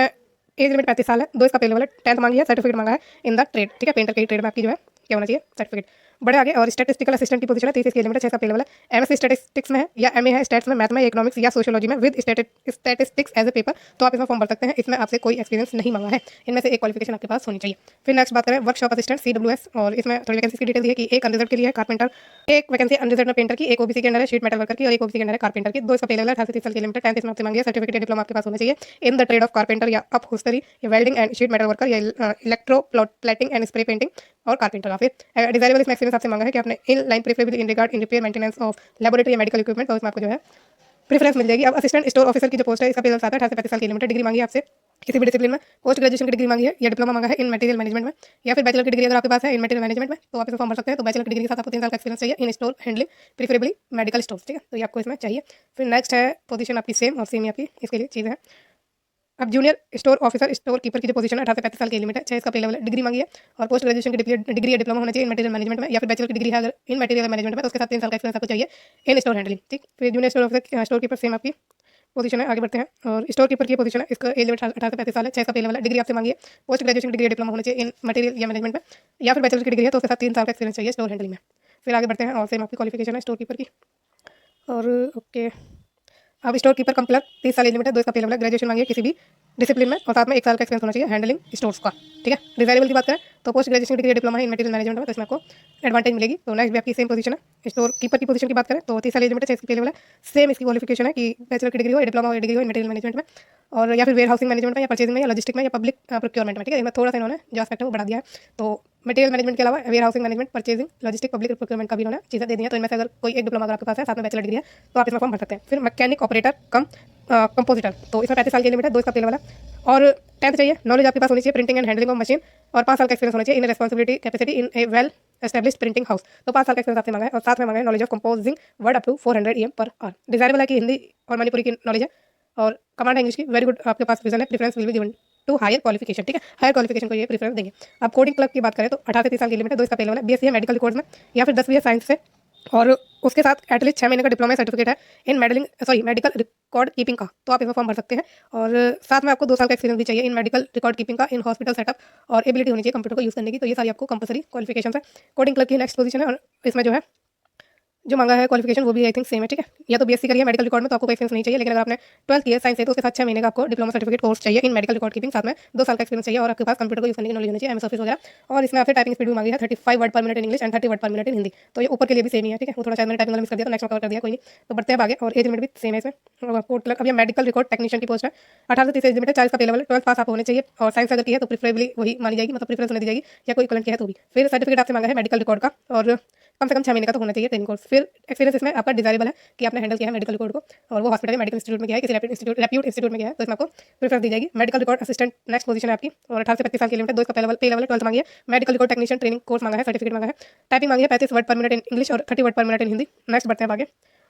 A: एज लिमिट 35 साल है, 2 इसका पे लेवल है, 10th मांगी है, सर्टिफिकेट मांगा है इन द ट्रेड, ठीक है। पेंटर की ट्रेड में आपकी जो है क्या होना चाहिए, सर्टिफिकेट। बड़े आगे और स्टैटिस्टिकल असिस्टेंट की पोजीशन है, 30 इसकी लिमिट है, 6 का पे लेवल है। एमएससी स्टैटिस्टिक्स में है या एमए है स्टैट्स में, मैथ में, इकोनॉमिक्स या सोशियोलॉजी में with statistics as a paper, तो आप इसमें फॉर्म भर सकते हैं। इसमें आपसे कोई एक्सपीरियंस नहीं मांगा है, इनमें से एक क्वालिफिकेशन आपके पास होनी चाहिए। फिर नेक्स्ट बात करें वर्कशॉप असिस्टेंट CWS, और इसमें थोड़ी वैकेंसी की डिटेल दी है कि एक अनरिजर्व के लिए है कारपेंटर, एक वैकेंसी अनरिजर्व में पेंटर की, एक ओबीसी के अंदर है शीट मेटल वर्कर की, और एक ओबीसी के अंदर है कारपेंटर की। 2 इसका पे लेवल है, 18 से 30 साल की लिमिट है, 10th इसमें आपसे मांगी है, सर्टिफिकेट या डिप्लोमा आपके पास होना चाहिए in the trade of carpenter या अपहोल्स्टरी या welding and sheet metal worker या electro plating and spray painting और कारपेंटर का। फिर डिजायरेबल इसमें एक्सपीरियंस आपसे मांगा है कि आपने in line preferably in regard in repair maintenance of laboratory या मेडिकल इक्विपमेंट, तो इसमें आपको जो है प्रेफरेंस मिल जाएगी। अब असिस्टेंट स्टोर ऑफिसर की जो पोस्ट है इसका पे लेवल आता है 18 से 35 साल की लिमिट है। डिग्री मांगी है आपसे किसी भी डिसिप्लिन में, पोस्ट ग्रेजुएशन की डिग्री मांगी है या डिप्लोमा मांगा है इन मटेरियल मैनेजमेंट में, या फिर बैचलर की डिग्री अगर आपके पास है इन मटेरियल मैनेजमेंट में तो आप इसमें फॉर्म भर सकते हैं। तो बैचलर की डिग्री के साथ आपको 3 साल का एक्सपीरियंस चाहिए इन store handling, preferably medical store, ठीक है, तो ये आपको इसमें चाहिए। फिर नेक्स्ट है पोजीशन आपकी सेम, और सेम ही आपकी इसके लिए चीज़ है। अब junior store officer store keeper की जो पोजीशन है 18 से 35 साल की लिमिट है, 6 इसका पे लेवल है। डिग्री मांगी है और पोस्ट ग्रेजुएशन की डिग्री या डिप्लोमा होना चाहिए इन मटेरियल मैनेजमेंट में, या फिर बैचलर की डिग्री है अगर इन मटेरियल मैनेजमेंट में तो उसके साथ 3 साल का एक्सपीरियंस आपको चाहिए इन स्टोर हैंडलिंग, ठीक। फिर junior store officer store keeper same आपकी पोजीशन है। आगे बढ़ते हैं, और स्टोर कीपर की पोजीशन है, इसका एज लिमिट 18 से 35 साल है, 6 का पे लेवल है। डिग्री आपसे मांगी है, पोस्ट ग्रेजुएशन की डिग्री डिप्लोमा होना चाहिए इन मटेरियल या मैनेजमेंट में, या फिर बैचलर की डिग्री है तो उसके साथ 3 साल का एक्सपीरियंस चाहिए स्टोर हैंडलिंग में। फिर आगे बढ़ते हैं, और सेम आपकी क्वालिफिकेशन है स्टोर कीपर की। और ओके, अब स्टोर कीपर कम क्लर्क 30 साल एज लिमिट है, 2 इसका पे लेवल है, ग्रेजुएशन मांगी है किसी भी डिसिप्लिन में, और साथ में 1 साल का एक्सपीरियंस होना चाहिए हैंडलिंग स्टोर्स का, ठीक है। डिजायरेबल की बात करें तो post graduation degree diploma in material management में, तो इसमें आपको एडवांटेज मिलेगी। तो नेक्स्ट भी आपकी सेम पोजीशन है। स्टोर कीपर की पोजीशन की बात करें तो 30 साल एज लिमिट है, 6 इसकी पे लेवल है, सेम इसकी क्वालिफिकेशन है कि बैचलर की डिग्री हो या डिप्लोमा हो, डिग्री हो इन मटेरियल मैनेजमेंट में, और या फिर वेयर हाउसिंग मैनेजमेंट में, या परचेजिंग में, या लॉजिस्टिक में, या पब्लिक प्रोक्योरमेंट में, ठीक है। इसमें थोड़ा सा इन्होंने जो एस्पेक्ट है वो बढ़ा दिया है। तो मटेरियल मैनेजमेंट के अलावा warehousing management, purchasing, logistic, public procurement का भी इन्होंने चीज़ें दे दी है। तो इनमें से अगर कोई एक डिप्लोमा अगर आपके पास है, साथ में बैचलर डिग्री है, तो आप इसमें फॉर्म भर सकते हैं। फिर मैकेनिक ऑपरेटर कम कंपोजिटर, तो इसमें 35 साल की लिमिट है, 2 इसका पे लेवल है, और 10th चाहिए। नॉलेज आपके पास होनी चाहिए printing and handling of machine, और 5 साल का एक्सपीरियंस होना चाहिए in responsibility capacity in a well established printing house, तो 5 साल का एक्सपीरियंस आपसे मांगा है, और साथ में मांगा है knowledge of composing word up to 400 EM per hour. Desirable है कि हिंदी और मणिपुरी की नॉलेज है, और कमांड इंग्लिश की वेरी गुड आपके पास विजन है। Preference will be given to higher qualification, ठीक है, हायर क्वालिफिकेशन को ये प्रेफरेंस देंगे। अब कोडिंग क्लब की बात करें तो 18 से 30 साल की लिमिट है, 2 इसका पे लेवल है, BSc है मेडिकल कोर्स में, या फिर 10 BS साइंस से, और उसके साथ एटलीस्ट 6 महीने का डिप्लोमा सर्टिफिकेट है इन मेडिकल रिकॉर्ड कीपिंग का, तो आप इसमें फॉर्म भर सकते हैं। और साथ में आपको 2 साल का एक्सपीरियंस भी चाहिए इन मेडिकल रिकॉर्ड कीपिंग का इन हॉस्पिटल सेटअप, और एबिलिटी होनी चाहिए कंप्यूटर को यूज़ करने की। तो ये सारी आपको कंपलसरी क्वालिफिकेशन है। कोडिंग क्लब की नेक्स्ट पोजीशन है, और इसमें जो है जो मांगा है क्वालिफिकेशन वो भी आई थिंक सेम है, ठीक है। या तो BSc करिए मेडिकल रिकॉर्ड में, तो आपको कोई एक्सपीरियंस नहीं चाहिए, लेकिन अगर आपने 12th किया साइंस से तो उसके साथ 6 महीने का आपको डिप्लोमा सर्टिफिकेट कोर्स चाहिए इन मेडिकल रिकॉर्ड कीपिंग, साथ में 2 साल का एक्सपीरियंस चाहिए, और आपके पास कंप्यूटर को यूज़ करने की नॉलेज होनी चाहिए, MS ऑफिस वगैरह। और इसमें आपसे टाइपिंग स्पीड भी मांगी है, 35 वर्ड पर minute in English and 30 word पर मिनट इन हिंदी, तो ये ऊपर के लिए भी सेम ही है, ठीक है। वो थोड़ा शायद मैंने टाइपिंग वाला मिस कर दिया, तो नेक्स्ट में कवर कर दिया, कोई नहीं। तो बढ़ते हैं आगे, और एज लिमिट भी सेम है इसमें। और कोड क्लर्क, अब ये मेडिकल रिकॉर्ड टेक्नीशियन की पोस्ट है, 18 से 30 एज लिमिट है, 40 का पे लेवल है, 12th पास आप होने चाहिए, और साइंस अगर की है तो प्रेफरेबली वही मानी जाएगी, मतलब प्रेफरेंस होने दी जाएगी, या कोई इक्विवेलेंट की है तो भी। फिर सर्टिफिकेट आपसे मांगा है मेडिकल रिकॉर्ड का, और कम से कम 6 महीने का तो होना चाहिए ट्रेनिंग कोर्स। फिर एक्सपीरियंस इसमें आपका डिजायरेबल है कि आपने हैंडल किया है मेडिकल रिकॉर्ड को, और वो हॉस्पिटल या मेडिकल इंस्टीट्यूट में किया है, किसी रेप्यूट इंस्टीट्यूट में किया है, तो इसमें आपको प्रेफरेंस दी जाएगी। Medical record assistant next position है आपकी, और 18 से 35 साल की लिमिट है, 2 इसका पे लेवल 12th मांगी है। Medical record technician training course मांगा है, सर्टिफिकेट मांगा है। टाइपिंग मांगी है 35 वर्ड पर मिनट इन इंग्लिश और 30 वर्ड पर मिनट इन हिंदी। नेक्स्ट बढ़ते हैं आगे,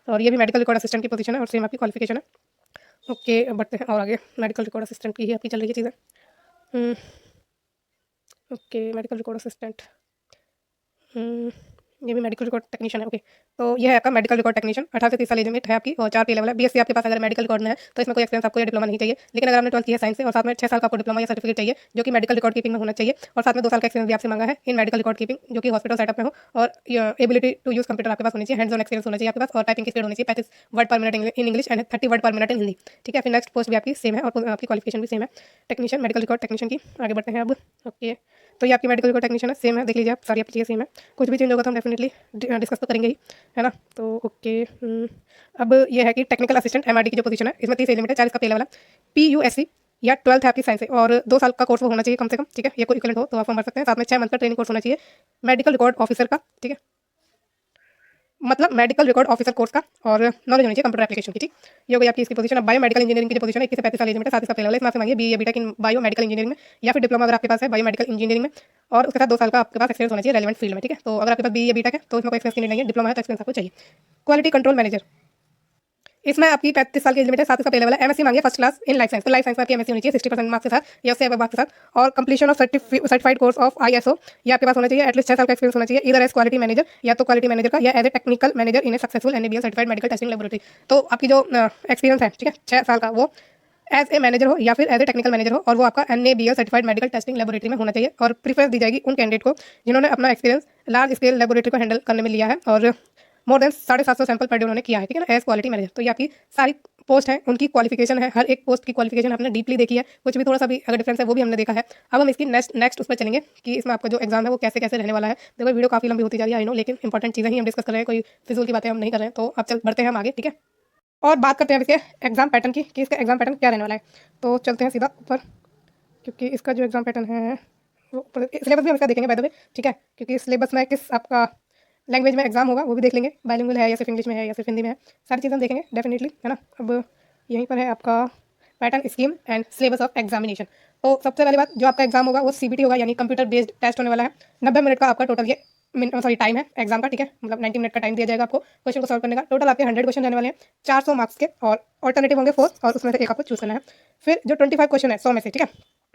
A: और ये भी मेडिकल रिकॉर्ड असिस्टेंट की पोजीशन है, और सेम आपकी क्वालिफिकेशन है। ओके, बढ़ते हैं और आगे, मेडिकल रिकॉर्ड असिस्टेंट की ही आपकी चल रही है चीज़ें। ओके, मेडिकल रिकॉर्ड असिस्टेंट, ये भी मेडिकल रिकॉर्ड टेक्नीशियन है। ओके, तो ये है आपका मेडिकल रिकॉर्ड टेक्नीशियन, 18 से 30 साल एज लिमिट है आपकी, और 4 पे लेवल है। BSc आपके पास अगर मेडिकल रिकॉर्ड में है तो इसमें कोई एक्सपीरियंस आपको या डिप्लोमा नहीं चाहिए, लेकिन अगर आपने 12th किया साइंस से, और साथ में 6 साल का आपको डिप्लोमा या सर्टिफिकेट चाहिए जो कि मेडिकल रिकॉर्ड कीपिंग में होना चाहिए, और साथ में 2 साल का एक्सपीरियंस भी आपसे मांगा है इन मेडिकल रिकॉर्ड कीपिंग जो कि हॉस्पिटल सेटअप में हो, और एबिलिटी टू यूज कंप्यूटर आपके पास होनी चाहिए, हैंड्स ऑन एक्सपीरियंस होना चाहिए आपके पास, और टाइपिंग की स्पीड होनी चाहिए 35 वर्ड पर minute in English and 30 word पर मिनट इन हिंदी, ठीक है। फिर नेक्स्ट पोस्ट भी आपकी सेम है, और आपकी क्वालिफिकेशन भी सेम है, टेक्नीशियन मेडिकल रिकॉर्ड टेक्नीशियन की। आगे बढ़ते हैं अब। ओके, तो ये आपकी मेडिकल रिकॉर्ड टेक्नीशियन है, सेम है, देख लीजिए आप, सारी आपकी चीज़ें सेम है, कुछ भी चेंज होगा तो हम डेफिनेटली डिस्कस तो करेंगे ही, है ना। तो ओके, अब ये है कि टेक्निकल असिस्टेंट MRD की जो पोजीशन है, इसमें 30 एज लिमिट है, 40 का पे लेवल है, PUSC या 12th है आपकी साइंस से, और 2 साल का कोर्स वो होना चाहिए कम से कम, ठीक है। ये कोई इक्विवेलेंट हो तो आप फॉर्म भर सकते हैं, साथ में 6 मंथ का ट्रेनिंग कोर्स होना चाहिए मेडिकल रिकॉर्ड ऑफिसर का, ठीक है, मतलब मेडिकल रिकॉर्ड ऑफिसर कोर्स का, और नॉलेज होनी चाहिए कंप्यूटर एप्लीकेशन की, ठीक। ये हो गई आपकी इसकी पोजीशन। अब बायो मेडिकल इंजीनियरिंग की जो पोजीशन है, 21 से 35 साल एज लिमिट है, 7 इसका पे लेवल है, इसमें आपसे मांगिए BE या BTech इन बायो मेडिकल इंजीनियरिंग में, या फिर डिप्लोमा अगर आपके पास है बायो मेडिकल इंजीनियरिंग में, और उसके साथ 2 साल का आपके पास एक्सपीरियंस होना चाहिए रेलेवेंट फील्ड में, ठीक है। तो अगर आपके पास BE या BTech है तो इसमें कोई एक्सपीरियंस की नहीं है, डिप्लोमा है तो एक्सपीरियंस आपको चाहिए। क्वालिटी कंट्रोल मैनेजर, इसमें आपकी 35 साल की एज लिमिट है, साथ ही साथ पे लेवल है। एमएससी मांगी first class in life science, तो लाइफ साइंस में आपकी एमएससी होनी चाहिए 60% मार्क्स के साथ या उससे अब मार्क्स के साथ, और completion of certified course of ISO ये आपके पास होना चाहिए। एटलीस्ट 6 साल का एक्सपीरियंस होना चाहिए, इधर एज क्वालिटी मैनेजर या तो क्वालिटी मैनेजर का, या as a technical manager in a successful NABL certified medical testing laboratory. तो आपकी जो एक्सपीरियंस है, ठीक है, 6 साल का, वो एज ए मैनेजर हो या फिर एज ए टेक्निकल मैनेजर हो, और वो आपका NABL certified medical testing laboratory में होना चाहिए। और प्रीफरेंस दी जाएगी उन कैंडिडेट को जिन्होंने अपना एक्सपीरियंस लार्ज स्केल लेबोरेटरी को हैंडल करने में लिया है और more than 750 sample per day उन्होंने किया है, ठीक है ना, एज क्वालिटी मैनेजर। तो ये आपकी सारी पोस्ट है, उनकी क्वालिफिकेशन है, हर एक पोस्ट की क्वालिफिकेशन आपने डीपली देखी है, कुछ भी थोड़ा सा भी अगर डिफरेंस है वो भी हमने देखा है। अब हम इसकी नेक्स्ट उस पर चलेंगे कि इसमें आपका जो एग्जाम है वो कैसे कैसे रहने वाला है। देखो वीडियो काफी लंबी होती जा रही है, आई नो, लेकिन इंपॉर्टेंट चीजें ही हम डिस्कस कर रहे हैं, कोई फिजूल की बातें हम नहीं कर रहे हैं। तो अब चल बढ़ते हैं हम आगे, ठीक है, और बात करते हैं अब इसके एग्जाम पैटर्न की कि इसका एग्जाम पैटर्न क्या रहने वाला है। तो चलते हैं सीधा ऊपर, क्योंकि इसका जो एग्जाम पैटर्न है वो सिलेबस भी हम इसका देखेंगे बाय द वे, ठीक है, क्योंकि सिलेबस में किस आपका लैंग्वेज में एग्जाम होगा वो भी देख लेंगे, बाइलिंगुअल है या सिर्फ इंग्लिश में है या सिर्फ हिंदी में है, सारी चीज़ें हम देखेंगे डेफिनेटली, है ना। अब यहीं पर है आपका pattern scheme and syllabus of examination. तो सबसे पहली बात, जो आपका एग्जाम होगा वो सीबीटी होगा, यानी कंप्यूटर बेस्ड टेस्ट होने वाला है। 90 मिनट का आपका टोटल ये टाइम है एग्जाम का, ठीक है, मतलब 90 मिनट का टाइम दिया जाएगा आपको क्वेश्चन को सॉल्व करने का। टोटल आपके 100 क्वेश्चन रहने वाले हैं, 400 मार्क्स के, और ऑल्टरनेटिव होंगे 4, और उसमें से एक आपको चूज करना है। फिर जो 25 क्वेश्चन है 100 में से, ठीक है,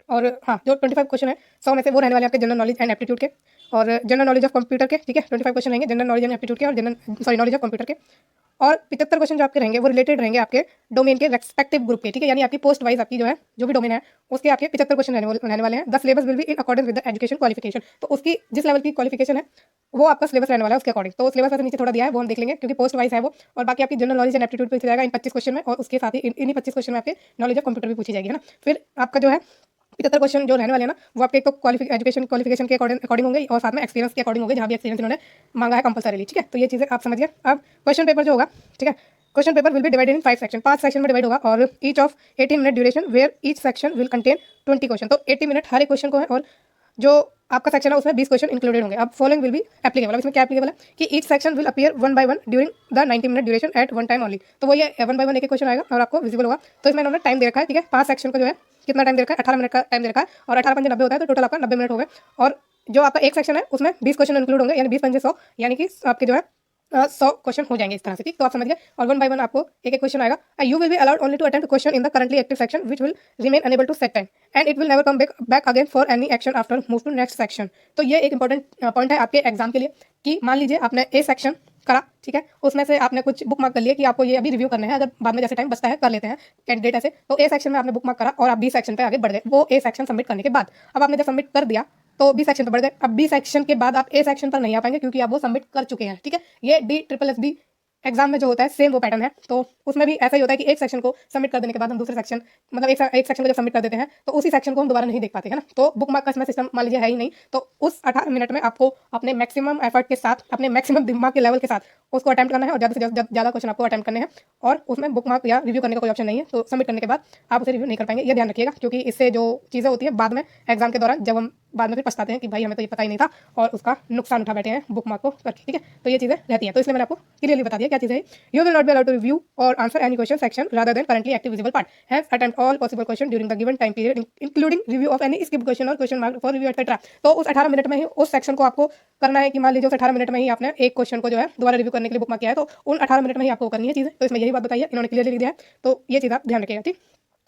A: और हाँ, जो 25 क्वेश्चन है 100 में से वो रहने वाले आपके जनरल नॉलेज एंड एप्टीट्यूड के, और जनरल नॉलेज ऑफ कंप्यूटर के, ठीक है, 25 क्वेश्चन रहेंगे जनरल नॉलेज एंड एप्टीट्यूड के, और नॉलेज ऑफ कंप्यूटर के, और 75 क्वेश्चन जो आपके रहेंगे वो रिलेटेड रहेंगे आपके डोमेन के रेस्पेक्टिव ग्रुप के, ठीक है, यानी आपकी पोस्ट वाइज आपकी जो है जो भी डोमेन है उसके आपके 75 क्वेश्चन रहने वाले हैं। The syllabus will be in accordance with the education qualification, तो उसकी जिस लेवल की क्वालिफिकेशन है वो आपका सिलेबस रहने वाला है उसके अकॉर्डिंग। तो सिलेबस वैसे नीचे थोड़ा दिया है, वो हम देख लेंगे क्योंकि पोस्ट वाइज है वो, और बाकी आपकी जनरल नॉलेज एंड एप्टीट्यूड पूछा जाएगा इन 25 क्वेश्चन में, और उसके साथ ही इन्हीं 25 क्वेश्चन में आपके नॉलेज ऑफ कंप्यूटर भी पूछी जाएगी, है ना। फिर आपका जो है 75 क्वेश्चन जो रहने वाले हैं ना, वो आपके एक तो एजुकेशन क्वालिफिकेशन के अकॉर्डिंग होंगे, और साथ में एक्सपीरियंस के अकॉर्डिंग होंगे, जहाँ भी एक्सपीरियंस इन्होंने मांगा है कंपलसरीली, ठीक है। तो ये चीज़ें आप समझिए। अब क्वेश्चन पेपर जो होगा, ठीक है, question paper will be divided in 5 section, 5 section में डिवाइड होगा, और each of 18 minute duration, where each section will contain 20 question. तो 80 मिनट हर एक क्वेश्चन को है, और जो आपका सेक्शन है उसमें 20 क्वेश्चन इंक्लूडेड होंगे। अब फॉलोइंग विल बी एप्लीकेबल, अब इसमें क्या एप्लीकेबल है कि each section will appear 1 by 1 during the 90 minute duration at one time only. तो वो ये 1 by 1 एक क्वेश्चन आएगा और आपको विजिबल होगा। तो इसमें इन्होंने टाइम दे रखा है, ठीक है, 5 सेक्शन को जो है कितना टाइम दे रखा है, 18 मिनट का टाइम दे रखा है, और 18 पंजे 90 होता है, तो टोटल आपका 90 मिनट हो गए। और जो आपका एक सेक्शन है उसमें 20 क्वेश्चन इंक्लूड होंगे, यानी 20 पंजे 100, यानी कि आपके जो है 100 क्वेश्चन हो जाएंगे इस तरह से, ठीक। तो आप समझ गए, और 1 by 1 आपको एक एक क्वेश्चन आएगा। You will be allowed only to attempt question in the currently active section which will remain enable to set time, and it will never come back again for any action after move to next section. तो ये एक इंपॉर्टेंट पॉइंट है आपके एग्जाम के लिए कि मान लीजिए आपने ए सेक्शन करा, ठीक है, उसमें से आपने कुछ बुक मार्क कर लिया कि आपको ये अभी रिव्यू करना है, अगर बाद में जैसे टाइम बचता है कर लेते हैं कैंडिडेट ऐसे। तो ए सेक्शन में आपने बुक मार्क करा और आप बी सेक्शन पे आगे बढ़ गए, वो ए सेक्शन सबमिट करने के बाद। अब आपने जब सबमिट कर दिया तो बी सेक्शन पर बढ़ गए, अब बी सेक्शन के बाद आप ए सेक्शन पर नहीं आ पाएंगे क्योंकि आप वो सबमिट कर चुके हैं, ठीक है। ये DSSB एग्जाम में जो होता है सेम वो पैटर्न है। तो उसमें भी ऐसा ही होता है कि एक सेक्शन को सबमिट कर देने के बाद हम दूसरे सेक्शन, मतलब एक सेक्शन को जब सबमिट कर देते हैं तो उसी सेक्शन को हम दोबारा नहीं देख पाते हैं ना। तो बुक मार्क का इसमें सिस्टम मान लीजिए है ही नहीं, तो उस 18 मिनट में आपको अपने मैक्सिमम एफर्ट के साथ, अपने मैक्सिमम दिमाग के लेवल के साथ उसको अटेम्प्ट करना है, और ज़्यादा से ज़्यादा क्वेश्चन आपको अटेम्प्ट करने हैं, और उसमें बुक मार्क या रिव्यू करने का कोई ऑप्शन नहीं है। तो सबमिट करने के बाद आप उसे रिव्यू नहीं कर पाएंगे, ये ध्यान रखिएगा, क्योंकि इससे जो चीज़ें होती है बाद में एग्जाम के दौरान, जब हम बाद में फिर पछताते हैं कि भाई हमें तो ये पता ही नहीं था, और उसका नुकसान उठा बैठे हैं बुक मार्क को करके, ठीक है। तो ये चीज़ें रहती हैं, तो इसलिए मैंने आपको क्लियरली बता दिया क्या चीज़ है। You will not be allowed to review or answer any question section rather than currently active visible part, hence attempt all possible question during the given time period including review of any skip question or question mark for review etcetera. तो उस 18 मिनट में ही उस सेक्शन को आपको करना है कि मान लीजिए उस 18 मिनट में ही आपने एक क्वेश्चन को जो है दोबारा रिव्यू करने के लिए बुक मार्क किया है, तो उन 18 मिनट में ही आपको करनी है चीज़ें। तो इसमें यही बात बताइए, इन्होंने क्लियरली दिया है, तो ये चीज़ आप ध्यान रखिएगा, ठीक।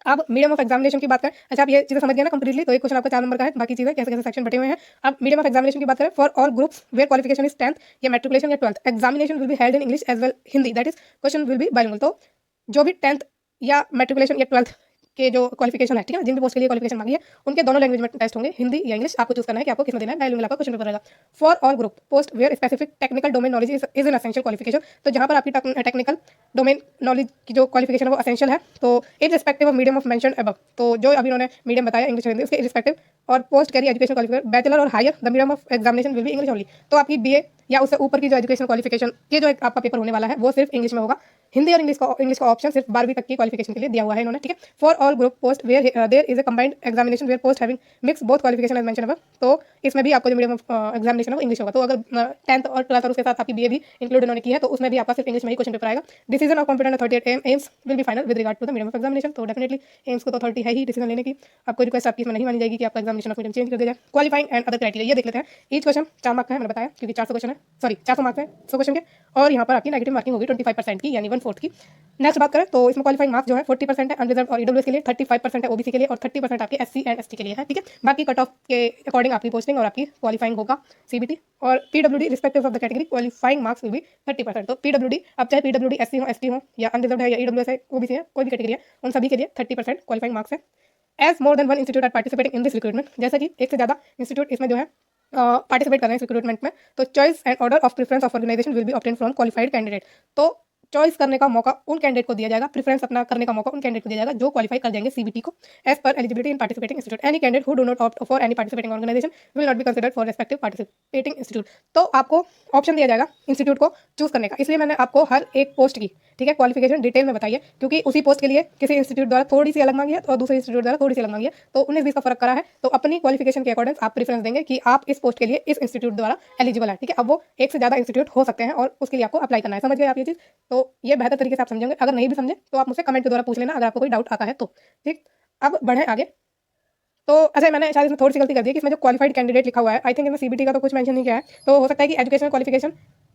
A: अब मीडियम ऑफ एग्जामिनेशन की बात करें, अच्छा आप ये चीज़ें समझ गए ना कंप्लीटली। तो एक क्वेश्चन आपका 4 नंबर का है, बाकी चीज़ें कैसे कैसे सेक्शन बटे हुए हैं। अब मीडियम ऑफ एग्जामिनेशन की बात करें, for all groups where qualification is 10th या मैट्रिकुलेशन या 12th, examination will be held in English as well Hindi, that is question will be bilingual. तो जो भी 10th या मैट्रिकुलेशन या 12th के जो क्वालिफिकेशन है, ठीक है, जिन भी पोस्ट के लिए क्वालिफिकेशन मांगी है उनके दोनों लैंग्वेज में टेस्ट होंगे, हिंदी या इंग्लिश। आपको चूज करना है कि आपको किसमें देना है, बाइलिंगुअल आपका क्वेश्चन पेपर रहेगा। For all group post where specific technical domain knowledge is an essential qualification, तो जहां पर आपकी टेक्निकल डोमेन नॉलेज की जो क्वालिफिकेशन है वो एसेंशियल है, तो in respective of medium of mention above, तो जो अभी उन्होंने मीडियम बताया इंग्लिश हिंदी उसके रिस्पेक्टिव, और post carry education qualification bachelor और higher, the medium of examination will be English only. तो आपकी बीए या उससे ऊपर की जो एजुकेशन क्वालिफिकेशन के जो आपका पेपर होने वाला है वो सिर्फ इंग्लिश में होगा। हिंदी और इंग्लिश का ऑप्शन सिर्फ 12वीं तक की क्वालिफिकेशन के लिए दिया हुआ है इन्होंने, ठीक है। For all group post where there is a combined examination where post having mix both qualification as mention above, तो इसमें भी आपको जो मीडियम ऑफ एग्जामिनेशन है वो इंग्लिश होगा। तो अगर 10th और 12th और उसके साथ आपकी बीए भी इंक्लूड इन्होंने की है तो उसमें भी आपका सिर्फ इंग्लिश में ही क्वेश्चन पेपर आएगा। Decision of competent authority AIIMS will be final with regard to the medium of examination. तो डेफिनेटली एम्स को तो अथॉरिटी है ही डिसीजन लेने की, आपको रिक्वेस्ट आपकी इसमें नहीं मानी जाएगी कि आपका एग्जामिनेशन ऑफ मीडियम चेंज कर दिया जाए। क्वालिफाइंग एंड अदर क्राइटेरिया ये देख लेते हैं। ईच क्वेश्चन 4 मार्क्स का है, मैंने बताया, क्योंकि 400 क्वेश्चन है, सॉरी 400 मार्क्स है 100 क्वेश्चन के, और यहाँ पर आपकी नेगेटिव मार्किंग होगी 25% की, यानी 1 4th की। नेक्स्ट बात करें तो इसमें क्वालिफाइंग मार्क्स जो है 40% है अनरिजर्व और ईडब्ल्यूएस के लिए, 35% है ओबीसी के लिए और 30% आपके एससी एंड एसटी के लिए है, ठीक है। बाकी कट ऑफ के अकॉर्डिंग आपकी पोस्टिंग और आपकी क्वालिफाइंग होगा सीबीटी और PWD respective of the category qualifying marks will be 30%। तो पीडब्ल्यूडी, अब चाहे पीडब्ल्यूडी एससी हो, एसटी हो या अनरिजर्व है या ईडब्ल्यूएस है, ओबीसी है, कोई भी कैटेगरी है, उन सभी के लिए 30% क्वालिफाइंग मार्क्स है। As more than one institute are participating in this recruitment, जैसे कि एक से ज़्यादा इंस्टीट्यूट इसमें जो है पार्टिसिपेट कर रहे हैं इस रिक्रूटमेंट में, तो choice and order of preference of organisation will be obtain from qualified candidate. तो चॉइस करने का मौका उन कैंडिडेट को दिया जाएगा, प्रेफरेंस अपना करने का मौका उन कैंडिडेट को दिया जाएगा जो क्वालिफाई कर जाएंगे सीबीटी को as per eligibility in participating institute. Any candidate who do not opt for any participating organisation will not be considered for respective participating institute. तो आपको ऑप्शन दिया जाएगा इंस्टीट्यूट को चूज करने का, इसलिए मैंने आपको हर एक पोस्ट की, ठीक है, क्वालिफिकेशन डिटेल में बताई है, क्योंकि उसी पोस्ट के लिए किसी इंस्टीट्यूट द्वारा थोड़ी सी अलग मांगी है और दूसरे इंस्टीट्यूट द्वारा थोड़ी सी अलग मांगी है, तो 19-20 का फर्क करा है। तो अपनी क्वालिफिकेशन के अकॉर्डिंग आप प्रेफरेंस देंगे कि आप इस पोस्ट के लिए इस इंस्टीट्यूट द्वारा एलिजिबल है, ठीक है। अब वो एक से ज़्यादा इंस्टीट्यूट हो सकते हैं और उसके लिए आपको अप्लाई करना है। समझ गए आप ये चीज़? तो ये बेहतर तरीके से आप समझेंगे। अगर नहीं भी समझे तो आप मुझसे कमेंट के द्वारा पूछ लेना अगर आपको कोई डाउट आता है तो, ठीक। अब बढ़ें आगे। तो अच्छा, मैंने शायद इसमें थोड़ी सी गलती कर दी कि इसमें जो क्वालिफाइड कैंडिडेट लिखा हुआ है, आई थिंक इसमें सीबीटी का तो कुछ मेंशन नहीं किया है, तो हो सकता है कि एजुकेशनल क्वालिफिकेशन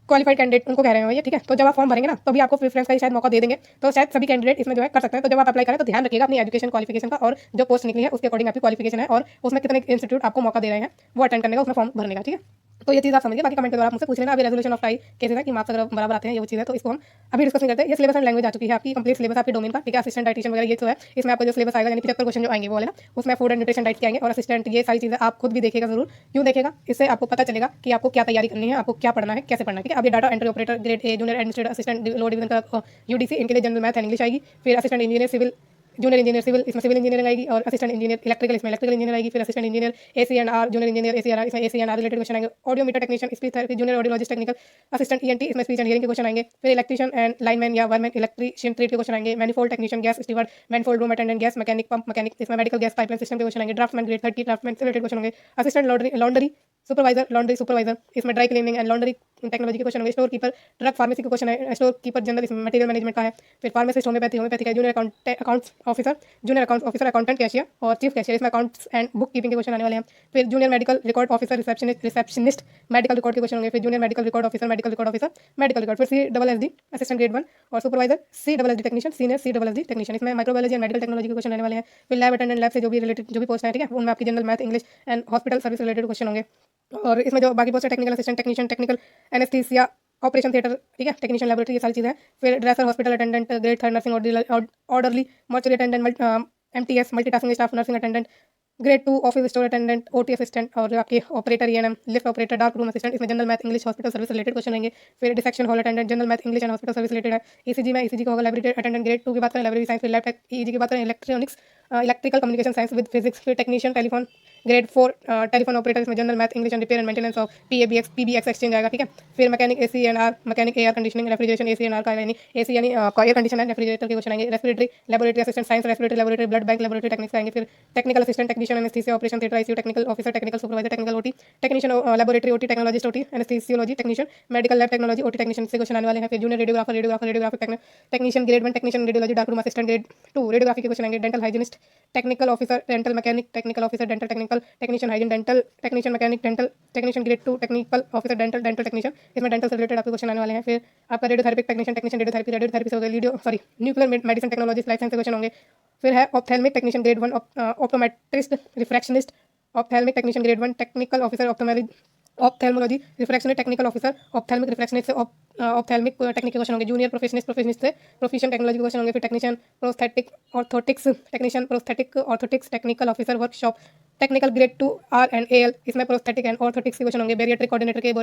A: क्वालिफाइड कैंडिडेट उनको कह रहे हो ये, ठीक है। तो जब आप फॉर्म भरेंगे ना तो भी आपको प्रेफरेंस का शायद मौका दे देंगे, तो शायद सभी कैंडिडेट इसमें जो है कर सकते हैं। तो जब आप अप्लाई करें तो ध्यान रखिएगा अपनी एजुकेशन क्वालिफिकेशन का और जो पोस्ट निकली है उसके अकॉर्डिंग आपकी क्वालिफिकेशन है और उसमें कितने इंस्टीट्यूट आपको मौका दे रहे हैं वो अटेंड करने का, उसमें फॉर्म भरने का, ठीक है। तो ये चीज़ आप समझिए, बाकी कमेंट के द्वारा आप मुझसे पूछ लेना। अभी रेजोल्यूशन ऑफ टाई केसेस है कि मार्क्स अगर बराबर आते हैं, ये वो चीज़ है, तो इसको हम अभी डिस्कस नहीं करते। ये सिलेबस एंड लैंग्वेज आ चुकी है आपकी, कंप्लीट सिलेबस आपके डोमेन का, ठीक है। असिस्टेंट डाइटिशियन वगैरह ये तो है, इसमें आपको जो सिलेबस आएगा यानी 75 क्वेश्चन जो आएंगे वो वाले ना, उसमें फूड एंड न्यूट्रिशन डाइट के आएंगे और असिस्टेंट, ये सारी चीज़ें आप खुद भी देखिएगा जरूर। क्यों देखेगा? इससे आपको पता चलेगा कि आपको क्या तैयारी करनी है, आपको क्या पढ़ना है, कैसे पढ़ना है, ठीक है। अभी data entry operator grade A, junior administrator assistant low division का यूडीसी, इनके लिए जनरल मैथ एंड इंग्लिश आएगी। फिर assistant engineer civil, junior engineer civil, इसमें सिविल इंजीनियरिंग आएगी और असिस्टेंट इंजीनियर इलेक्ट्रिकल, इसमें इलेक्ट्रिकल इंजीनियर आएगी। फिर assistant engineer AC and R, junior engineer AC and R, इसमें एसी&आर रिलेटेड क्वेश्चन आएंगे। Audiometer technician, speech therapy, junior audiologist technical assistant ENT, इसमें स्पीच एंड हियरिंग के क्वेश्चन आएंगे। फिर इलेक्ट्रीशियन एंड लाइनमैन या वायरमैन इलेक्ट्रीशियन ट्रेड के क्वेश्चन आएंगे। Manifold technician, gas steward, manifold room attendant, gas mechanic, pump mechanic, इसमें मेडिकल गैस पाइपलाइन सिस्टम के क्वेश्चन आएंगे। ड्राफ्टमैन ग्रेड 30, ड्राफ्टमैन से रिलेटेड क्वेश्चन होंगे। Assistant laundry supervisor, laundry supervisor, इसमें dry cleaning and laundry technology के क्वेश्चन होंगे। स्टोर कीपर, ड्रग फार्मेसी का क्वेश्चन है। स्टोर कीपर जनरल, इसमें मटेरियल मैनेजमेंट का है। फिर फार्मासिस्ट होम्योपैथी, होम्योपैथी का। Junior accounts officer, junior accounts officer, accountant, cashier और चीफ कैशियर, इसमें अकाउंट्स एंड बुक कीपिंग के क्वेश्चन आने वाले हैं। फिर junior medical record officer, receptionist medical record के क्वेश्चन होंगे। फिर junior medical record officer, medical record officer, medical record. फिर CSSD असिस्टेंट ग्रेड 1 और supervisor CSSD technician, senior CSSD technician, इसमें माइक्रोबायोलॉजी एंड मेडिकल टेक्नोलॉजी के क्वेश्चन आने वाले हैं। फिर लैब अटेंडेंट, लैब से जो भी रिलेटेड जो भी पोस्ट है, ठीक है, उनमें आपकी general math, English and hospital service related question होंगे। और इसमें जो बाकी पोस्ट है, technical assistant technician, technical anaesthesia operation theatre, ठीक है, टेक्नीशियन लैबोरेटरी, ये सारी चीज़ें हैं। फिर dresser hospital attendant grade 3 nursing orderly, mortuary attendant, MTS multitasking staff nursing attendant grade 2, office store attendant, OT assistant और आपके operator ENM, lift operator, dark room assistant, इसमें general math, English, hospital service related question रहेंगे। फिर dissection hall attendant, general math, English and hospital service related है। ECG में ECG का होगा। लाइब्रेरी अटेंडेंट ग्रेड 2 की बात करें, लाइब्रेरी साइंस। फिर लैब टेक EEG की बात करें, electronics, electrical communication science with physics. फिर technician telephone grade 4, telephone operator, इसमें general math, English and repair and maintenance और PBX एक्सचेंज आएगा, ठीक है। फिर mechanic AC&R, mechanic air conditioning, refrigeration AC&R का यानी AC यानी एयर कंडीशन है, रेफ्रिजरेटर के क्वेश्चन आएंगे। Respiratory laboratory assistant science, respiratory laboratory, blood bank laboratory techniques आएंगे। फिर technical assistant technician, anaesthesia operation theatre ICU, technical officer, technical supervisor, technical OT technician, laboratory OT technologist, OT anaesthesiology technician, medical lab technology, OT technician से क्वेश्चन आने वाले हैं। फिर junior radiographic technician grade 1, technician radiology, dark room assistant grade 2 radiography के क्वेश्चन आएंगे। Dental hygienist, technical officer, dental mechanic, technical officer, dental technical technician hygiene, dental technician mechanic, dental technician grade 2 technical officer, dental technician, इसमें डेंटल से रिलेटेड आपके क्वेश्चन आने वाले हैं। फिर आपका रेडियोथेरेपिक टेक्नीशियन, रेडियोथेरेपी से हो गया। Nuclear medicine technology, life science के क्वेश्चन होंगे। फिर है ophthalmic technician grade 1, optometrist, refractionist, ophthalmic technician grade 1, technical officer ophthalmology, refractionary technical officer, ophthalmic refractionist से ऑप्थेल्मिक टेक्निक के क्वेश्चन होंगे। जूनियर प्रोफेशनिस्ट से प्रोफेशन टेक्नोलॉजी के क्वेश्चन होंगे। फिर technician prosthetic orthotics, technician prosthetic orthotics, technical officer workshop, technical grade 2 R&AL, इसमें प्रोस्थेटिक एंड ऑर्थोटिक्स के क्वेश्चन होंगे। बेरिएट्रिक कोऑर्डिनेटर के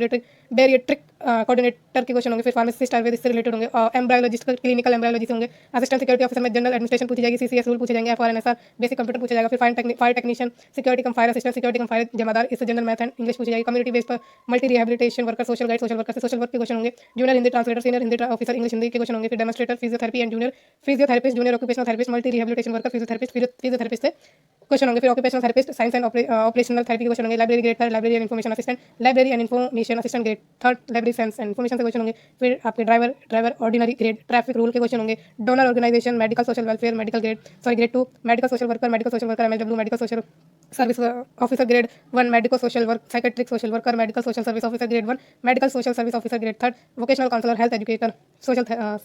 A: क्वेश्चन होंगे। फिर फार्मासिस्ट आयुर्वेदिक से रिलेटेड होंगे। एम्ब्रायोलॉजिस्ट, क्लिनिकल एम्ब्रायोलॉजी से होंगे। असिस्टेंट सिक्योरिटी ऑफिसर में जनरल एडमिनिस्ट्रेशन पूछी जाएगी, CCS रूल पूछे जाएंगे, FRNSR बेसिक कंप्यूटर पूछा जाएगा। फिर फायर टेक्नीशियन, सिक्योरिटी कम फायर असिस्टेंट, सिक्योरिटी कम फायर जमादार, इससे जनरल मैथ एंड इंग्लिश पूछी जाएगी। कम्युनिटी बेस्ड पर multi rehabilitation worker, social guide, social worker से सोशल वर्क के क्वेश्चन होंगे। Junior Hindi translator, senior Hindi officer, English Hindi के क्वेश्चन होंगे। फिर demonstrator, physiotherapy and junior physiotherapist, junior occupational therapist, multi rehabilitation worker, physiotherapist से क्वेश्चन होंगे। फिर occupational therapist, science and operational therapy के क्वेश्चन होंगे। Library grade third, library and information assistant, library and information assistant grade third, library science and information के क्वेश्चन होंगे। फिर आपके driver ordinary grade, traffic rule के क्वेश्चन होंगे। Donor organisation, medical social welfare, grade two, medical social worker MSW, medical social service officer grade one, medico social work psychiatric social worker, medical social service officer grade one, medical social service officer grade third, vocational counsellor, health educator, social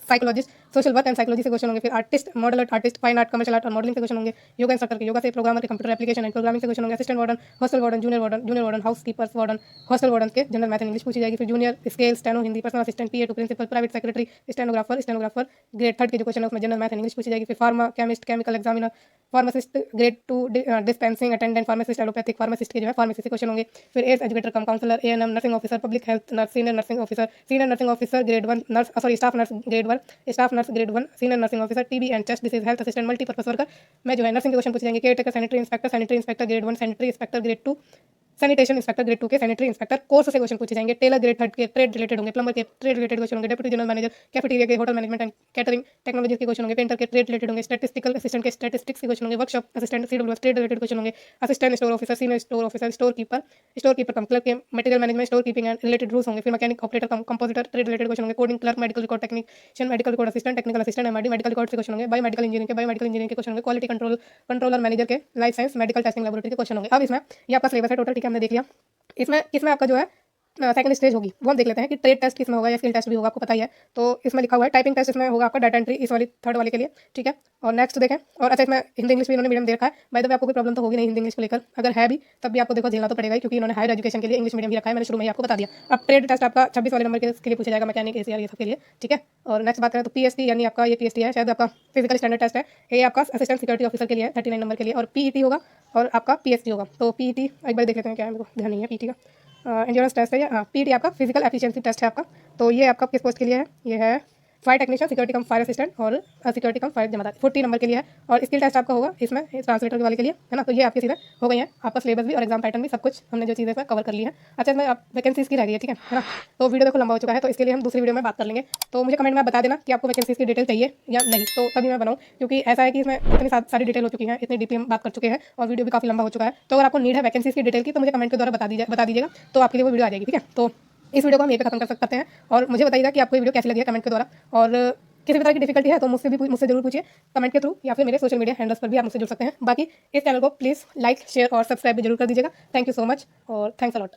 A: psychologist, social work and psychology से क्वेश्चन होंगे। फिर artist, model artist, fine art, commercial art और मॉडलिंग से क्वेश्चन होंगे। योगा इंस्ट्रक्टर के योगा से, प्रोग्रामर के कंप्यूटर एप्लीकेशन एंड प्रोग्रामिंग से क्वेश्चन होंगे। Assistant warden, hostel warden, junior warden, house keepers warden, hostel warden के जनरल मैथ एंड इंग्लिश पूछी जाएगी। फिर junior scale, steno Hindi, personal assistant, PA to principal, private secretary, stenographer grade third के जो क्वेश्चन है उसमें जनरल मैथ एंड इंग्लिश पूछी जाएगी। फिर pharma chemist, chemical examiner, pharmacist grade two, dispensing attendant, pharmacist, allopathic pharmacist के जो है फार्मेसी से क्वेश्चन होंगे। फिर AIDS educator cum counsellor, ANM, nursing officer, public health nurse, senior nursing officer grade one, staff nurse grade one, senior nursing officer, TB and chest disease health assistant, multipurpose worker में जो है नर्सिंग के क्वेश्चन पूछे जाएंगे। Care taker, sanitary inspector grade one, sanitary inspector grade two, sanitation inspector grade two के सैनिटरी इंस्पेक्टर कोर्स से क्वेश्चन पूछे जाएंगे। टेलर ग्रेड थर्ड के ट्रेड रिलेटेड होंगे। प्लम्बर के ट्रेड रिलेटेड क्वेश्चन होंगे। डेप्यूटी जनरल मैनेजर कैफेटेरिया के hotel management and catering technology के क्वेश्चन होंगे। पेंटर के ट्रेड रिलेटेड होंगे। स्टैटिस्टिकल असिस्टेंट के स्टैटिस्टिक्स के क्वेश्चन होंगे। Workshop assistant CWS trade related question होंगे। Assistant store officer, senior store officer, store keeper cum clerk के material management, store keeping and related rules होंगे। फिर mechanic operator compositor trade related question होंगे। Coding clerk, medical record technician, medical record assistant, technical assistant MRD, medical record से क्वेश्चन होंगे। बायोमेडिकल इंजीनियरिंग के क्वेश्चन होंगे। क्वालिटी कंट्रोलर मैनेजर के life science medical testing laboratory के क्वेश्चन होंगे। अब इसमें ये आपका सिलेबस है टोटल, ठीक है, हमने देख लिया। इसमें आपका जो है सेकंड स्टेज होगी वो हम देख लेते हैं कि ट्रेड टेस्ट किसमें होगा या स्किल टेस्ट भी होगा, आपको पता ही है। तो इसमें लिखा हुआ है टाइपिंग टेस्ट इसमें होगा आपका, डाटा एंट्री इस वाली थर्ड वाले के लिए, ठीक है। और नेक्स्ट देखें, और अच्छा इसमें हिंदी इंग्लिश भी इन्होंने मीडियम दे रखा है। बाय द वे आपको कोई प्रॉब्लम तो होगी नहीं हिंदी इंग्लिश को लेकर, अगर है भी तब भी आपको देखो झेलना तो पड़ेगा ही, क्योंकि इन्होंने हायर एजुकेशन के लिए इंग्लिश मीडियम ही रखा है, मैंने शुरू में ही आपको बता दिया। अब ट्रेड टेस्ट आपका 26 वाले नंबर के लिए पूछा जाएगा, मैकेनिक ACR ये सब के लिए, ठीक है। और नेक्स्ट बात करें तो PST, यानी आपका ये PST है शायद आपका फिजिकल स्टैंडर्ड टेस्ट है, ये आपका असिस्टेंट सिक्योरिटी ऑफिसर के लिए 39 नंबर के लिए। और PET होगा और आपका PST होगा। तो PET एक बार देख लेते हैं क्या है, मेरे को ध्यान नहीं है PET का। एंड्योरेंस टेस्ट है या PET आपका फिजिकल एफिशिएंसी टेस्ट है आपका। तो ये आपका किस पोस्ट के लिए है, ये है फायर टेक्नीशियन, सिक्योरिटी कम फायर असिस्टेंट और सिक्योरिटी कम फायर जमादार, 40 नंबर के लिए है। और स्किल टेस्ट आपका होगा इसमें ट्रांसलेटर वाले के लिए, है ना। तो ये आपके सीधे हो गए हैं, आपका सिलेबस भी और एग्जाम पैटर्न भी सब कुछ हमने जो चीज़ें कवर कर ली है। अच्छा, इसमें आप वैकेंसीज की रह गई है, ठीक है ना। तो वीडियो देखो लंबा हो चुका है, तो इसके लिए हम दूसरी वीडियो में बात कर लेंगे। तो मुझे कमेंट में बता देना कि आपको वैकेंसीज की डिटेल चाहिए या नहीं, तो तभी मैं बनाऊँ, क्योंकि ऐसा है कि इसमें इतनी सारी डिटेल हो चुकी है, इतनी डीपली हम बात कर चुके हैं और वीडियो भी काफ़ी लंबा हो चुका है। तो अगर आपको नीड है वैकेंसीज की डिटेल की तो मुझे कमेंट के द्वारा बता दीजिएगा, तो आपके लिए वो वीडियो आ जाएगी, ठीक है। तो इस वीडियो को हम यहीं पे खत्म कर सकते हैं और मुझे बताइएगा कि आपको ये वीडियो कैसी लगी है कमेंट के द्वारा। और किसी भी तरह की डिफिकल्टी है तो मुझसे जरूर पूछिए कमेंट के थ्रू, या फिर मेरे सोशल मीडिया हैंडल्स पर भी आप मुझसे जुड़ सकते हैं। बाकी इस चैनल को प्लीज़ लाइक, शेयर और सब्सक्राइब भी जरूर कर दीजिएगा। थैंक यू सो मच और थैंक्स अ लॉट।